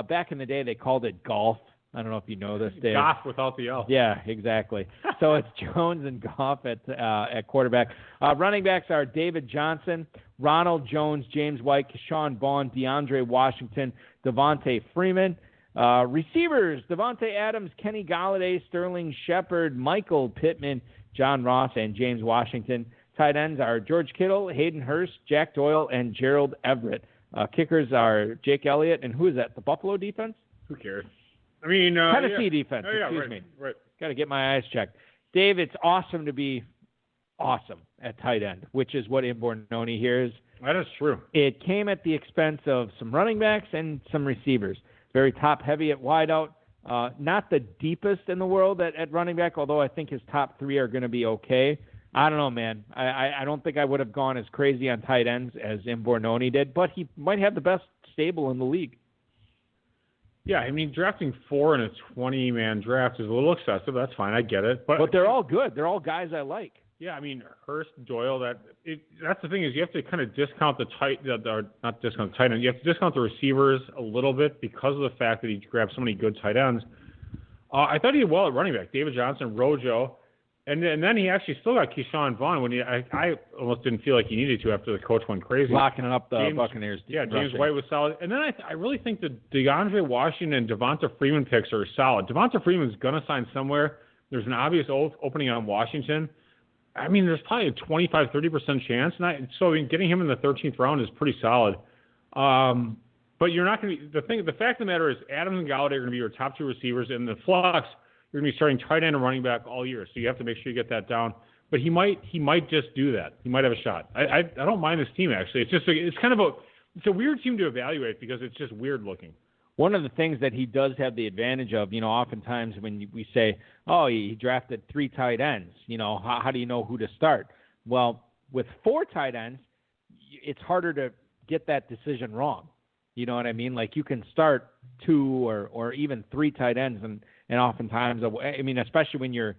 Back in the day, they called it golf. I don't know if you know this, Dave. Goff without the L. Yeah, exactly. So it's Jones and Goff at quarterback. Running backs are David Johnson, Ronald Jones, James White, Keshawn Vaughn, DeAndre Washington, Devontae Freeman. Receivers, Devontae Adams, Kenny Golladay, Sterling Shepard, Michael Pittman, John Ross, and James Washington. Tight ends are George Kittle, Hayden Hurst, Jack Doyle, and Gerald Everett. Kickers are Jake Elliott, and who is that, the Buffalo defense? Who cares? I mean, Tennessee defense, excuse me. Right. Got to get my eyes checked. Dave, it's awesome to be awesome at tight end, which is what Imbornoni here is. That is true. It came at the expense of some running backs and some receivers. Very top-heavy at wideout. Not the deepest in the world at running back, although I think his top 3 are going to be okay. I don't know, man. I don't think I would have gone as crazy on tight ends as Imbornoni did, but he might have the best stable in the league. Yeah, I mean, drafting 4 in a 20-man draft is a little excessive. That's fine. I get it. But they're all good. They're all guys I like. Yeah, I mean, Hurst, Doyle, that's the thing is you have to kind of discount not discount the tight end. You have to discount the receivers a little bit because of the fact that he grabbed so many good tight ends. I thought he did well at running back. David Johnson, Rojo. And then he actually still got Keyshawn Vaughn when I almost didn't feel like he needed to after the coach went crazy. Locking up the Buccaneers. Yeah, James White was solid. And then I really think the DeAndre Washington and Devonta Freeman picks are solid. Devonta Freeman's going to sign somewhere. There's an obvious opening on Washington. I mean, there's probably a 25-30% chance. So getting him in the 13th round is pretty solid. But you're not going to be – the fact of the matter is Adams and Golladay are going to be your top 2 receivers. In the flux, you're going to be starting tight end and running back all year. So you have to make sure you get that down. But he might just do that. He might have a shot. I don't mind this team, actually. It's just it's a weird team to evaluate because it's just weird looking. One of the things that he does have the advantage of, oftentimes when we say, oh, he drafted 3 tight ends, how do you know who to start? Well, with 4 tight ends, it's harder to get that decision wrong. You know what I mean? Like you can start 2 or even 3 tight ends, and oftentimes, I mean, especially when you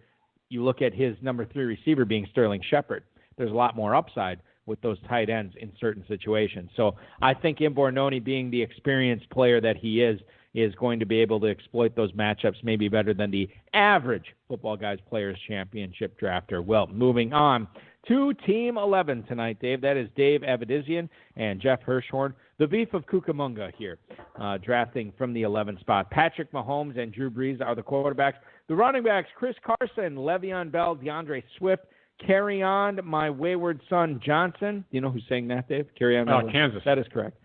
look at his number 3 receiver being Sterling Shepard, there's a lot more upside with those tight ends in certain situations. So I think Imbornoni, being the experienced player that he is going to be able to exploit those matchups maybe better than the average Football Guys Players Championship drafter. Well, moving on to Team 11 tonight, Dave. That is Dave Abadizian and Jeff Hirschhorn, the beef of Cucamonga here, drafting from the 11th spot. Patrick Mahomes and Drew Brees are the quarterbacks. The running backs, Chris Carson, Le'Veon Bell, Deandre Swift. Carry on, my wayward son Johnson. Do you know who sang that, Dave? Carry on. Kansas. That is correct.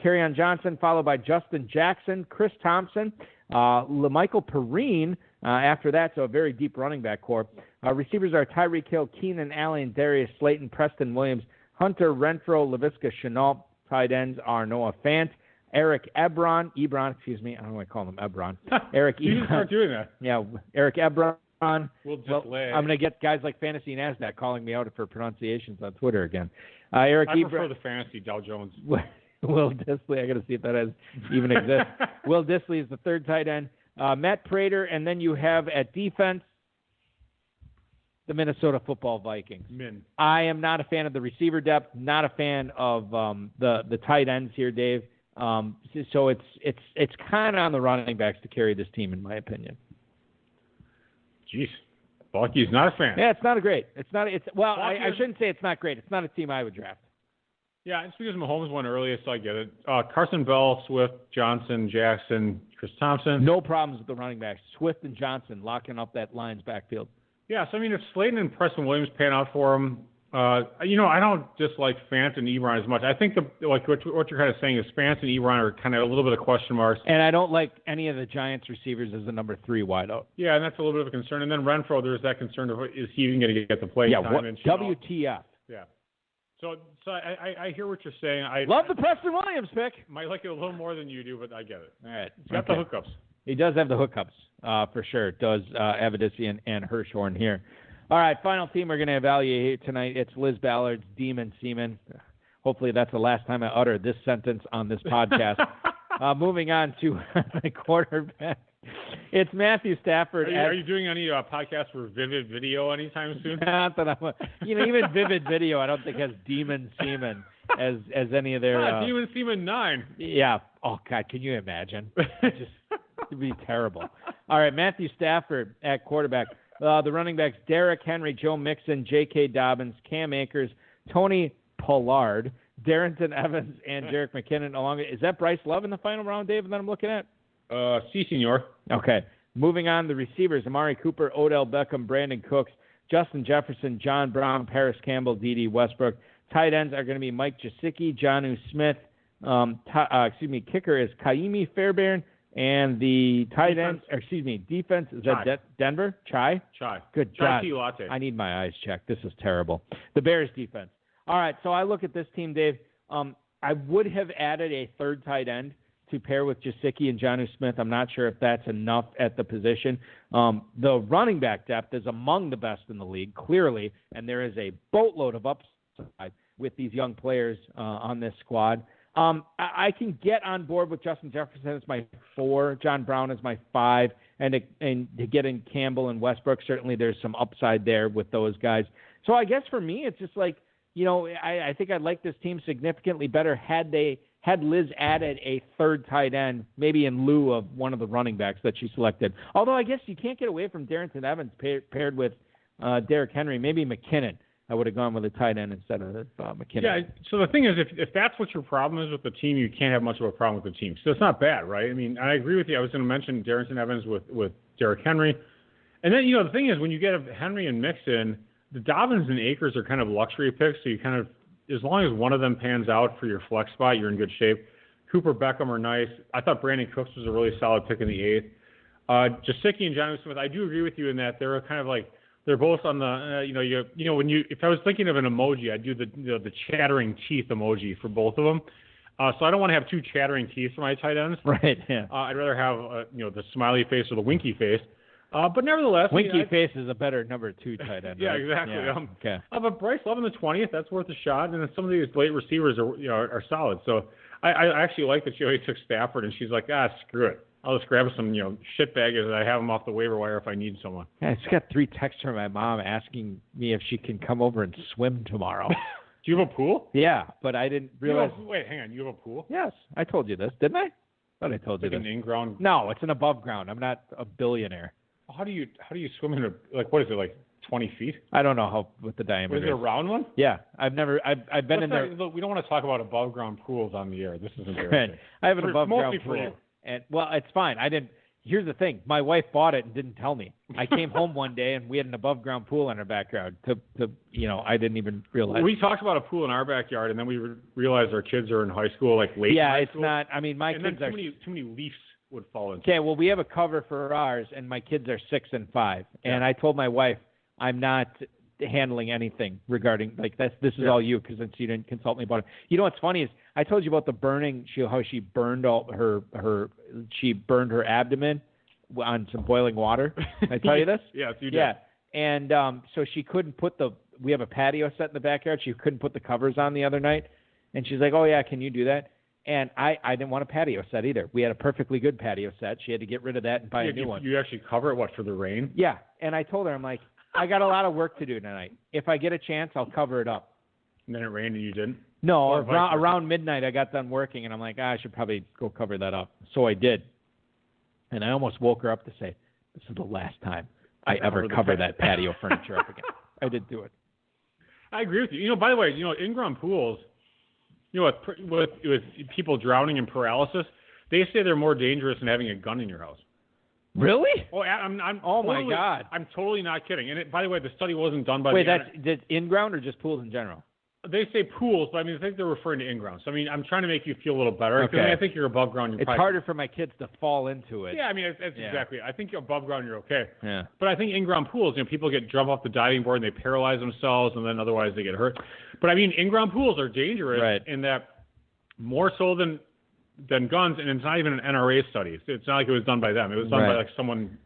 Carry on Johnson, followed by Justin Jackson, Chris Thompson, LaMichael Perrine. After that, so a very deep running back core. Receivers are Tyreek Hill, Keenan Allen, Darius Slayton, Preston Williams, Hunter Renfrow, Laviska Shenault. Tight ends are Noah Fant, Eric Ebron. I don't know why I call him Ebron. Eric Ebron. You start doing that. Yeah, Eric Ebron. I'm going to get guys like Fantasy NASDAQ calling me out for pronunciations on Twitter again. I prefer the fantasy Dow Jones. Will Dissly, I got to see if that even exists. Will Dissly is the third tight end. Matt Prater, and then you have at defense the Minnesota Football Vikings. I am not a fan of the receiver depth, not a fan of the tight ends here, Dave. So it's kind of on the running backs to carry this team, in my opinion. Jeez, Bucky's not a fan. Yeah, it's not a great. I shouldn't say it's not great. It's not a team I would draft. Yeah, it's because Mahomes went earliest, so I get it. Carson Bell, Swift, Johnson, Jackson, Chris Thompson. No problems with the running backs. Swift and Johnson locking up that Lions backfield. Yeah, so I mean, if Slayton and Preston Williams pan out for him, I don't dislike Fant and Ebron as much. I think what you're kind of saying is Fant and Ebron are kind of a little bit of question marks. And I don't like any of the Giants receivers as the number 3 wideout. Yeah, and that's a little bit of a concern. And then Renfrow, there's that concern of is he even going to get the play time? WTF. Yeah. So I hear what you're saying. I love the Preston Williams pick. Might like it a little more than you do, but I get it. All right. He's got the hookups. He does have the hookups, for sure. Does Avedissian and Hirschhorn here. All right, final team we're going to evaluate tonight. It's Liz Ballard's Demon Seaman. Hopefully that's the last time I utter this sentence on this podcast. Moving on to the quarterback. It's Matthew Stafford. Are you doing any podcasts for Vivid Video anytime soon? Not that I'm. Even Vivid Video, I don't think has Demon Seaman as any of their. Demon Seaman 9. Yeah. Oh God, can you imagine? It'd be terrible. All right, Matthew Stafford at quarterback. The running backs: Derrick Henry, Joe Mixon, J.K. Dobbins, Cam Akers, Tony Pollard, Darrington Evans, and Jerick McKinnon. Is that Bryce Love in the final round, David, that I'm looking at? Si, senor. Okay. Moving on, the receivers: Amari Cooper, Odell Beckham, Brandon Cooks, Justin Jefferson, John Brown, Paris Campbell, D.D. Westbrook. Tight ends are going to be Mike Gesicki, Jonnu Smith. Kicker is Kaimi Fairbairn. And the tight end, defense, is that Denver? Chai? Good job. Chai latte. I need my eyes checked. This is terrible. The Bears defense. All right, so I look at this team, Dave. I would have added a third tight end to pair with Gesicki and Jonnu Smith. I'm not sure if that's enough at the position. The running back depth is among the best in the league, clearly, and there is a boatload of upside with these young players on this squad. I can get on board with Justin Jefferson as my 4, John Brown as my 5, and to get in Campbell and Westbrook, certainly there's some upside there with those guys. So I guess for me, it's just like, I think I'd like this team significantly better had Liz added a third tight end, maybe in lieu of one of the running backs that she selected. Although I guess you can't get away from Darrington Evans paired with Derrick Henry, maybe McKinnon. I would have gone with a tight end instead of McKinnon. Yeah, so the thing is, if that's what your problem is with the team, you can't have much of a problem with the team. So it's not bad, right? I mean, I agree with you. I was going to mention Darrington Evans with Derrick Henry. And then, the thing is, when you get Henry and Mixon, the Dobbins and Akers are kind of luxury picks, so you kind of, as long as one of them pans out for your flex spot, you're in good shape. Cooper, Beckham are nice. I thought Brandon Cooks was a really solid pick in the 8th. Gesicki and Jonnu Smith, I do agree with you in that they're kind of like, they're both on the, if I was thinking of an emoji, I'd do the chattering teeth emoji for both of them. So I don't want to have 2 chattering teeth for my tight ends. Right, yeah. I'd rather have, the smiley face or the winky face. But nevertheless, winky face is a better number 2 tight end. Yeah, right? exactly. Yeah. Okay. But Bryce Love in the 20th, that's worth a shot. And then some of these late receivers are solid. So I actually like that she already took Stafford, and she's like, screw it. I'll just grab some, shitbaggers that I have them off the waiver wire if I need someone. Yeah, I just got 3 texts from my mom asking me if she can come over and swim tomorrow. Do you have a pool? Yeah, but I didn't realize. Wait, hang on. You have a pool? Yes, I told you this, didn't I? I thought I told you this. An in-ground? No, it's an above ground. I'm not a billionaire. How do you swim in what is it, like 20 feet? I don't know what the diameter is. Was it a round one? Yeah. I've been in there. Look, we don't want to talk about above ground pools on the air. This is embarrassing. I have an above ground pool. pool. And well, it's fine. Here's the thing. My wife bought it and didn't tell me. I came home one day and we had an above ground pool in our backyard. I didn't even realize. We talked about a pool in our backyard, and then we realized our kids are in high school, like late. Yeah, high it's school. not. I mean, my and kids then are too many leaves would fall into. Okay, well, we have a cover for ours, and my kids are 6 and 5. Yeah. And I told my wife, I'm not handling anything regarding this is all you, because since you didn't consult me about it. You know what's funny is I told you about the burning. How she burned she burned her abdomen on some boiling water. Did I tell you this? Yes, you did. Yeah, and so she couldn't put we have a patio set in the backyard. She couldn't put the covers on the other night, and she's like, "Oh yeah, can you do that?" And I didn't want a patio set either. We had a perfectly good patio set. She had to get rid of that and buy a new one. You actually cover it, for the rain? Yeah, and I told her, I'm like, I got a lot of work to do tonight. If I get a chance, I'll cover it up. And then it rained and you didn't? No, around midnight I got done working, and I'm like, I should probably go cover that up. So I did. And I almost woke her up to say, this is the last time I ever cover that patio furniture up again. I did do it. I agree with you. By the way, in-ground pools, with people drowning in paralysis, they say they're more dangerous than having a gun in your house. Really? Oh, my God! I'm totally not kidding. And by the way, the study wasn't done by. Wait, that's in-ground or just pools in general? They say pools, but I think they're referring to in-ground. So I'm trying to make you feel a little better. Okay. I think you're above ground. It's harder for my kids to fall into it. Yeah, that's exactly. I think you're above ground, you're okay. Yeah. But I think in-ground pools, people jump off the diving board and they paralyze themselves, and then otherwise they get hurt. But in-ground pools are dangerous in that more so than guns, and it's not even an NRA study. It's not like it was done by them. It was done by someone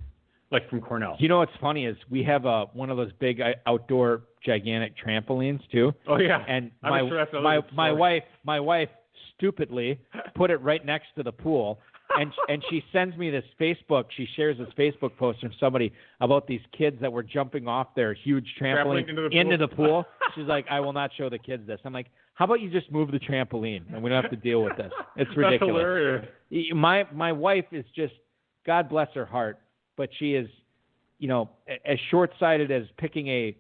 from Cornell. You know what's funny is we have one of those big outdoor gigantic trampolines too. Oh yeah. And my wife stupidly put it right next to the pool, and she sends me this Facebook. She shares this Facebook post from somebody about these kids that were jumping off their huge trampoline into the pool. She's like, I will not show the kids this. I'm like, how about you just move the trampoline and we don't have to deal with this? It's ridiculous. That's hilarious. My wife is just, God bless her heart, but she is, as short-sighted as picking a,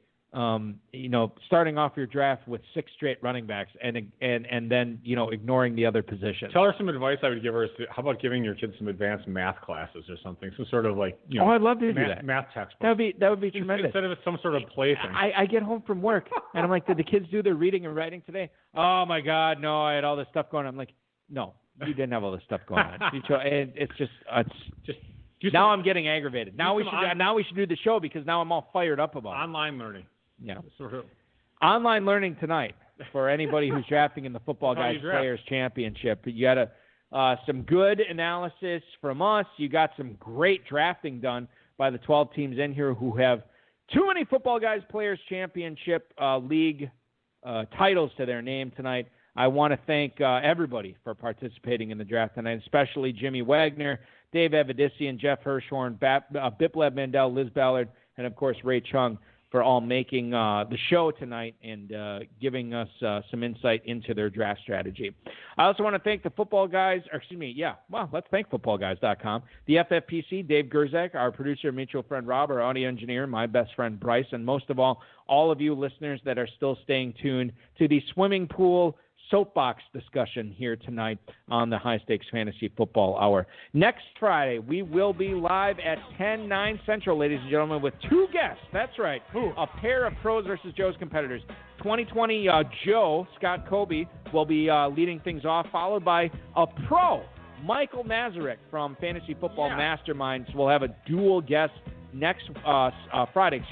starting off your draft with 6 straight running backs and then ignoring the other positions. Tell her some advice I would give her. How about giving your kids some advanced math classes or something? Some sort of Oh, I'd love to do that. Math textbook. That would be tremendous. Instead of some sort of play thing. I get home from work and I'm like, did the kids do their reading and writing today? Oh my God, no! I had all this stuff going on. I'm like, no, you didn't have all this stuff going on. It's just. Now I'm getting aggravated. Now we should do the show because now I'm all fired up about it. Online learning. Yeah. Online learning tonight for anybody who's drafting in the Footballguys Players Championship. You got some good analysis from us. You got some great drafting done by the 12 teams in here who have too many Footballguys Players Championship League titles to their name tonight. I want to thank everybody for participating in the draft tonight, especially Jimmy Wagner, Dave Evedissian, Jeff Hirschhorn, Bipleb Mandel, Liz Ballard, and, of course, Ray Chung for all making the show tonight and giving us some insight into their draft strategy. I also want to thank the let's thank footballguys.com, the FFPC, Dave Gerzak, our producer, mutual friend Rob, our audio engineer, my best friend Bryce, and most of all of you listeners that are still staying tuned to the swimming pool soapbox discussion here tonight on the High Stakes Fantasy Football Hour. Next Friday, we will be live at 10/9 Central, ladies and gentlemen, with 2 guests. That's right, a pair of pros versus Joe's competitors. 2020 Joe, Scott Kobe, will be leading things off, followed by a pro, Michael Nazarek from Fantasy Football Masterminds. We'll have a dual guest next Friday,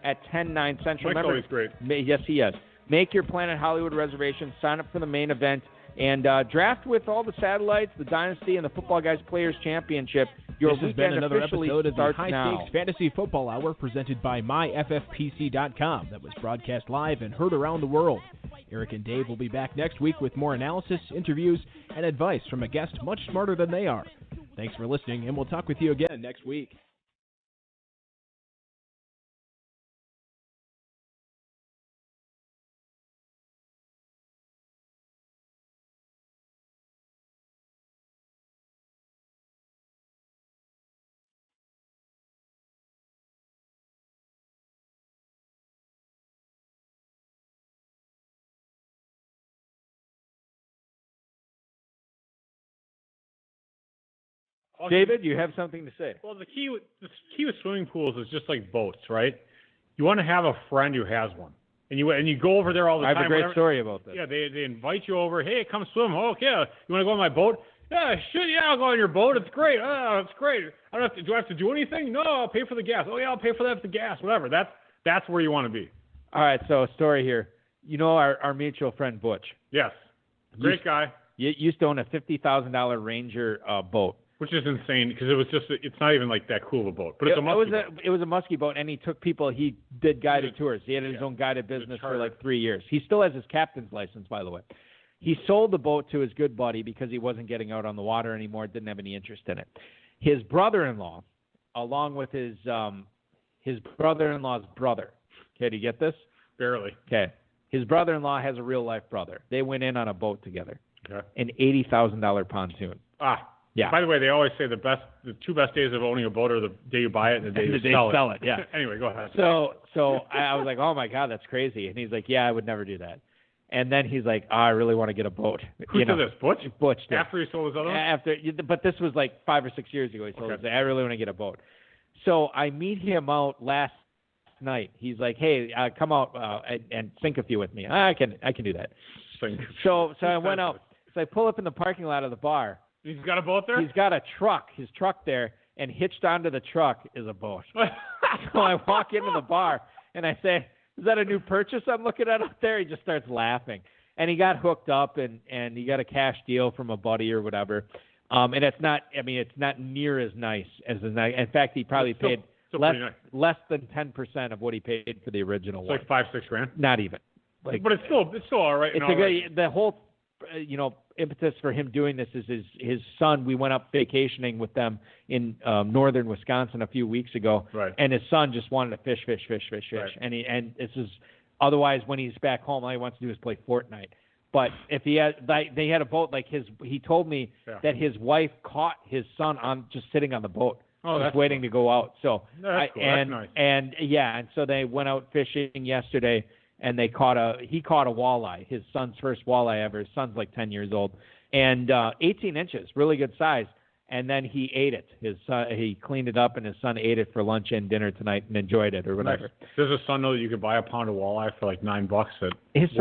at 10/9 Central. Mike's always great. Yes, he is. Make your Planet Hollywood reservation. Sign up for the main event. And draft with all the satellites, the Dynasty, and the Footballguys Players Championship. This has been another episode of the High Stakes Fantasy Football Hour presented by MyFFPC.com that was broadcast live and heard around the world. Eric and Dave will be back next week with more analysis, interviews, and advice from a guest much smarter than they are. Thanks for listening, and we'll talk with you again next week. David, you have something to say? Well, the key with swimming pools is just like boats, right? You want to have a friend who has one, and you go over there all the time. I have a great story about this. Yeah, they invite you over. Hey, come swim. Oh, okay. You want to go on my boat? Yeah, shit. Yeah, I'll go on your boat. It's great. Oh, it's great. I don't have to. Do I have to do anything? No, I'll pay for the gas. Oh yeah, I'll pay for the gas. Whatever. That's where you want to be. All right. So a story here. You know our mutual friend Butch. Yes. Great guy. Used to own a $50,000 Ranger boat. Which is insane because it's not even like that cool of a boat, but it's a musky boat. It was a musky boat, and he took people. He did guided tours. He had his own guided business for like 3 years. He still has his captain's license, by the way. He sold the boat to his good buddy because he wasn't getting out on the water anymore. Didn't have any interest in it. His brother-in-law, along with his brother-in-law's brother. Okay, do you get this? Barely. Okay, his brother-in-law has a real-life brother. They went in on a boat together. Okay. An $80,000 pontoon. Yeah. By the way, they always say the 2 best days of owning a boat are the day you buy it and the day you sell it. Yeah. Anyway, go ahead. So I was like, oh my God, that's crazy. And he's like, yeah, I would never do that. And then he's like, I really want to get a boat. Who did this? Butch? Butch did. After he sold his other one? But this was like 5 or 6 years ago. He told us, I really want to get a boat. So I meet him out last night. He's like, hey, come out and sink a few with me. I can do that. So I went out. So I pull up in the parking lot of the bar. He's got a boat there? He's got a truck, his truck there, and hitched onto the truck is a boat. So I walk into the bar, and I say, is that a new purchase I'm looking at up there? He just starts laughing. And he got hooked up, and he got a cash deal from a buddy or whatever. And it's not near as nice as the night. In fact, he probably paid less than 10% of what he paid for the original one. Like $5-6 grand? Not even. But it's still all right. The whole impetus for him doing this is his son. We went up vacationing with them in northern Wisconsin a few weeks ago, right. And his son just wanted to fish. Right. And this is otherwise when he's back home, all he wants to do is play Fortnite. But if they had a boat like he told me that his wife caught his son on just sitting on the boat, just waiting to go out. So that's cool. That's nice. And so they went out fishing yesterday. And he caught a walleye, his son's first walleye ever. His son's like 10 years old, and 18 inches, really good size. And then he ate it. He cleaned it up, and his son ate it for lunch and dinner tonight and enjoyed it or whatever. Nice. Does his son know that you could buy a pound of walleye for like $9 at his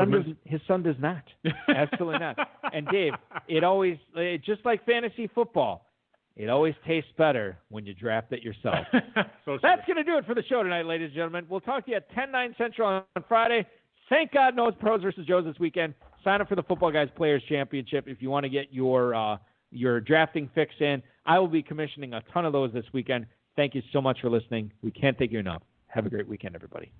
son does not. Absolutely not. And Dave, it just like fantasy football. It always tastes better when you draft it yourself. That's going to do it for the show tonight, ladies and gentlemen. We'll talk to you at 10/9 Central on Friday. Thank God no Pros versus Joes this weekend. Sign up for the Football Guys Players Championship if you want to get your drafting fix in. I will be commissioning a ton of those this weekend. Thank you so much for listening. We can't thank you enough. Have a great weekend, everybody.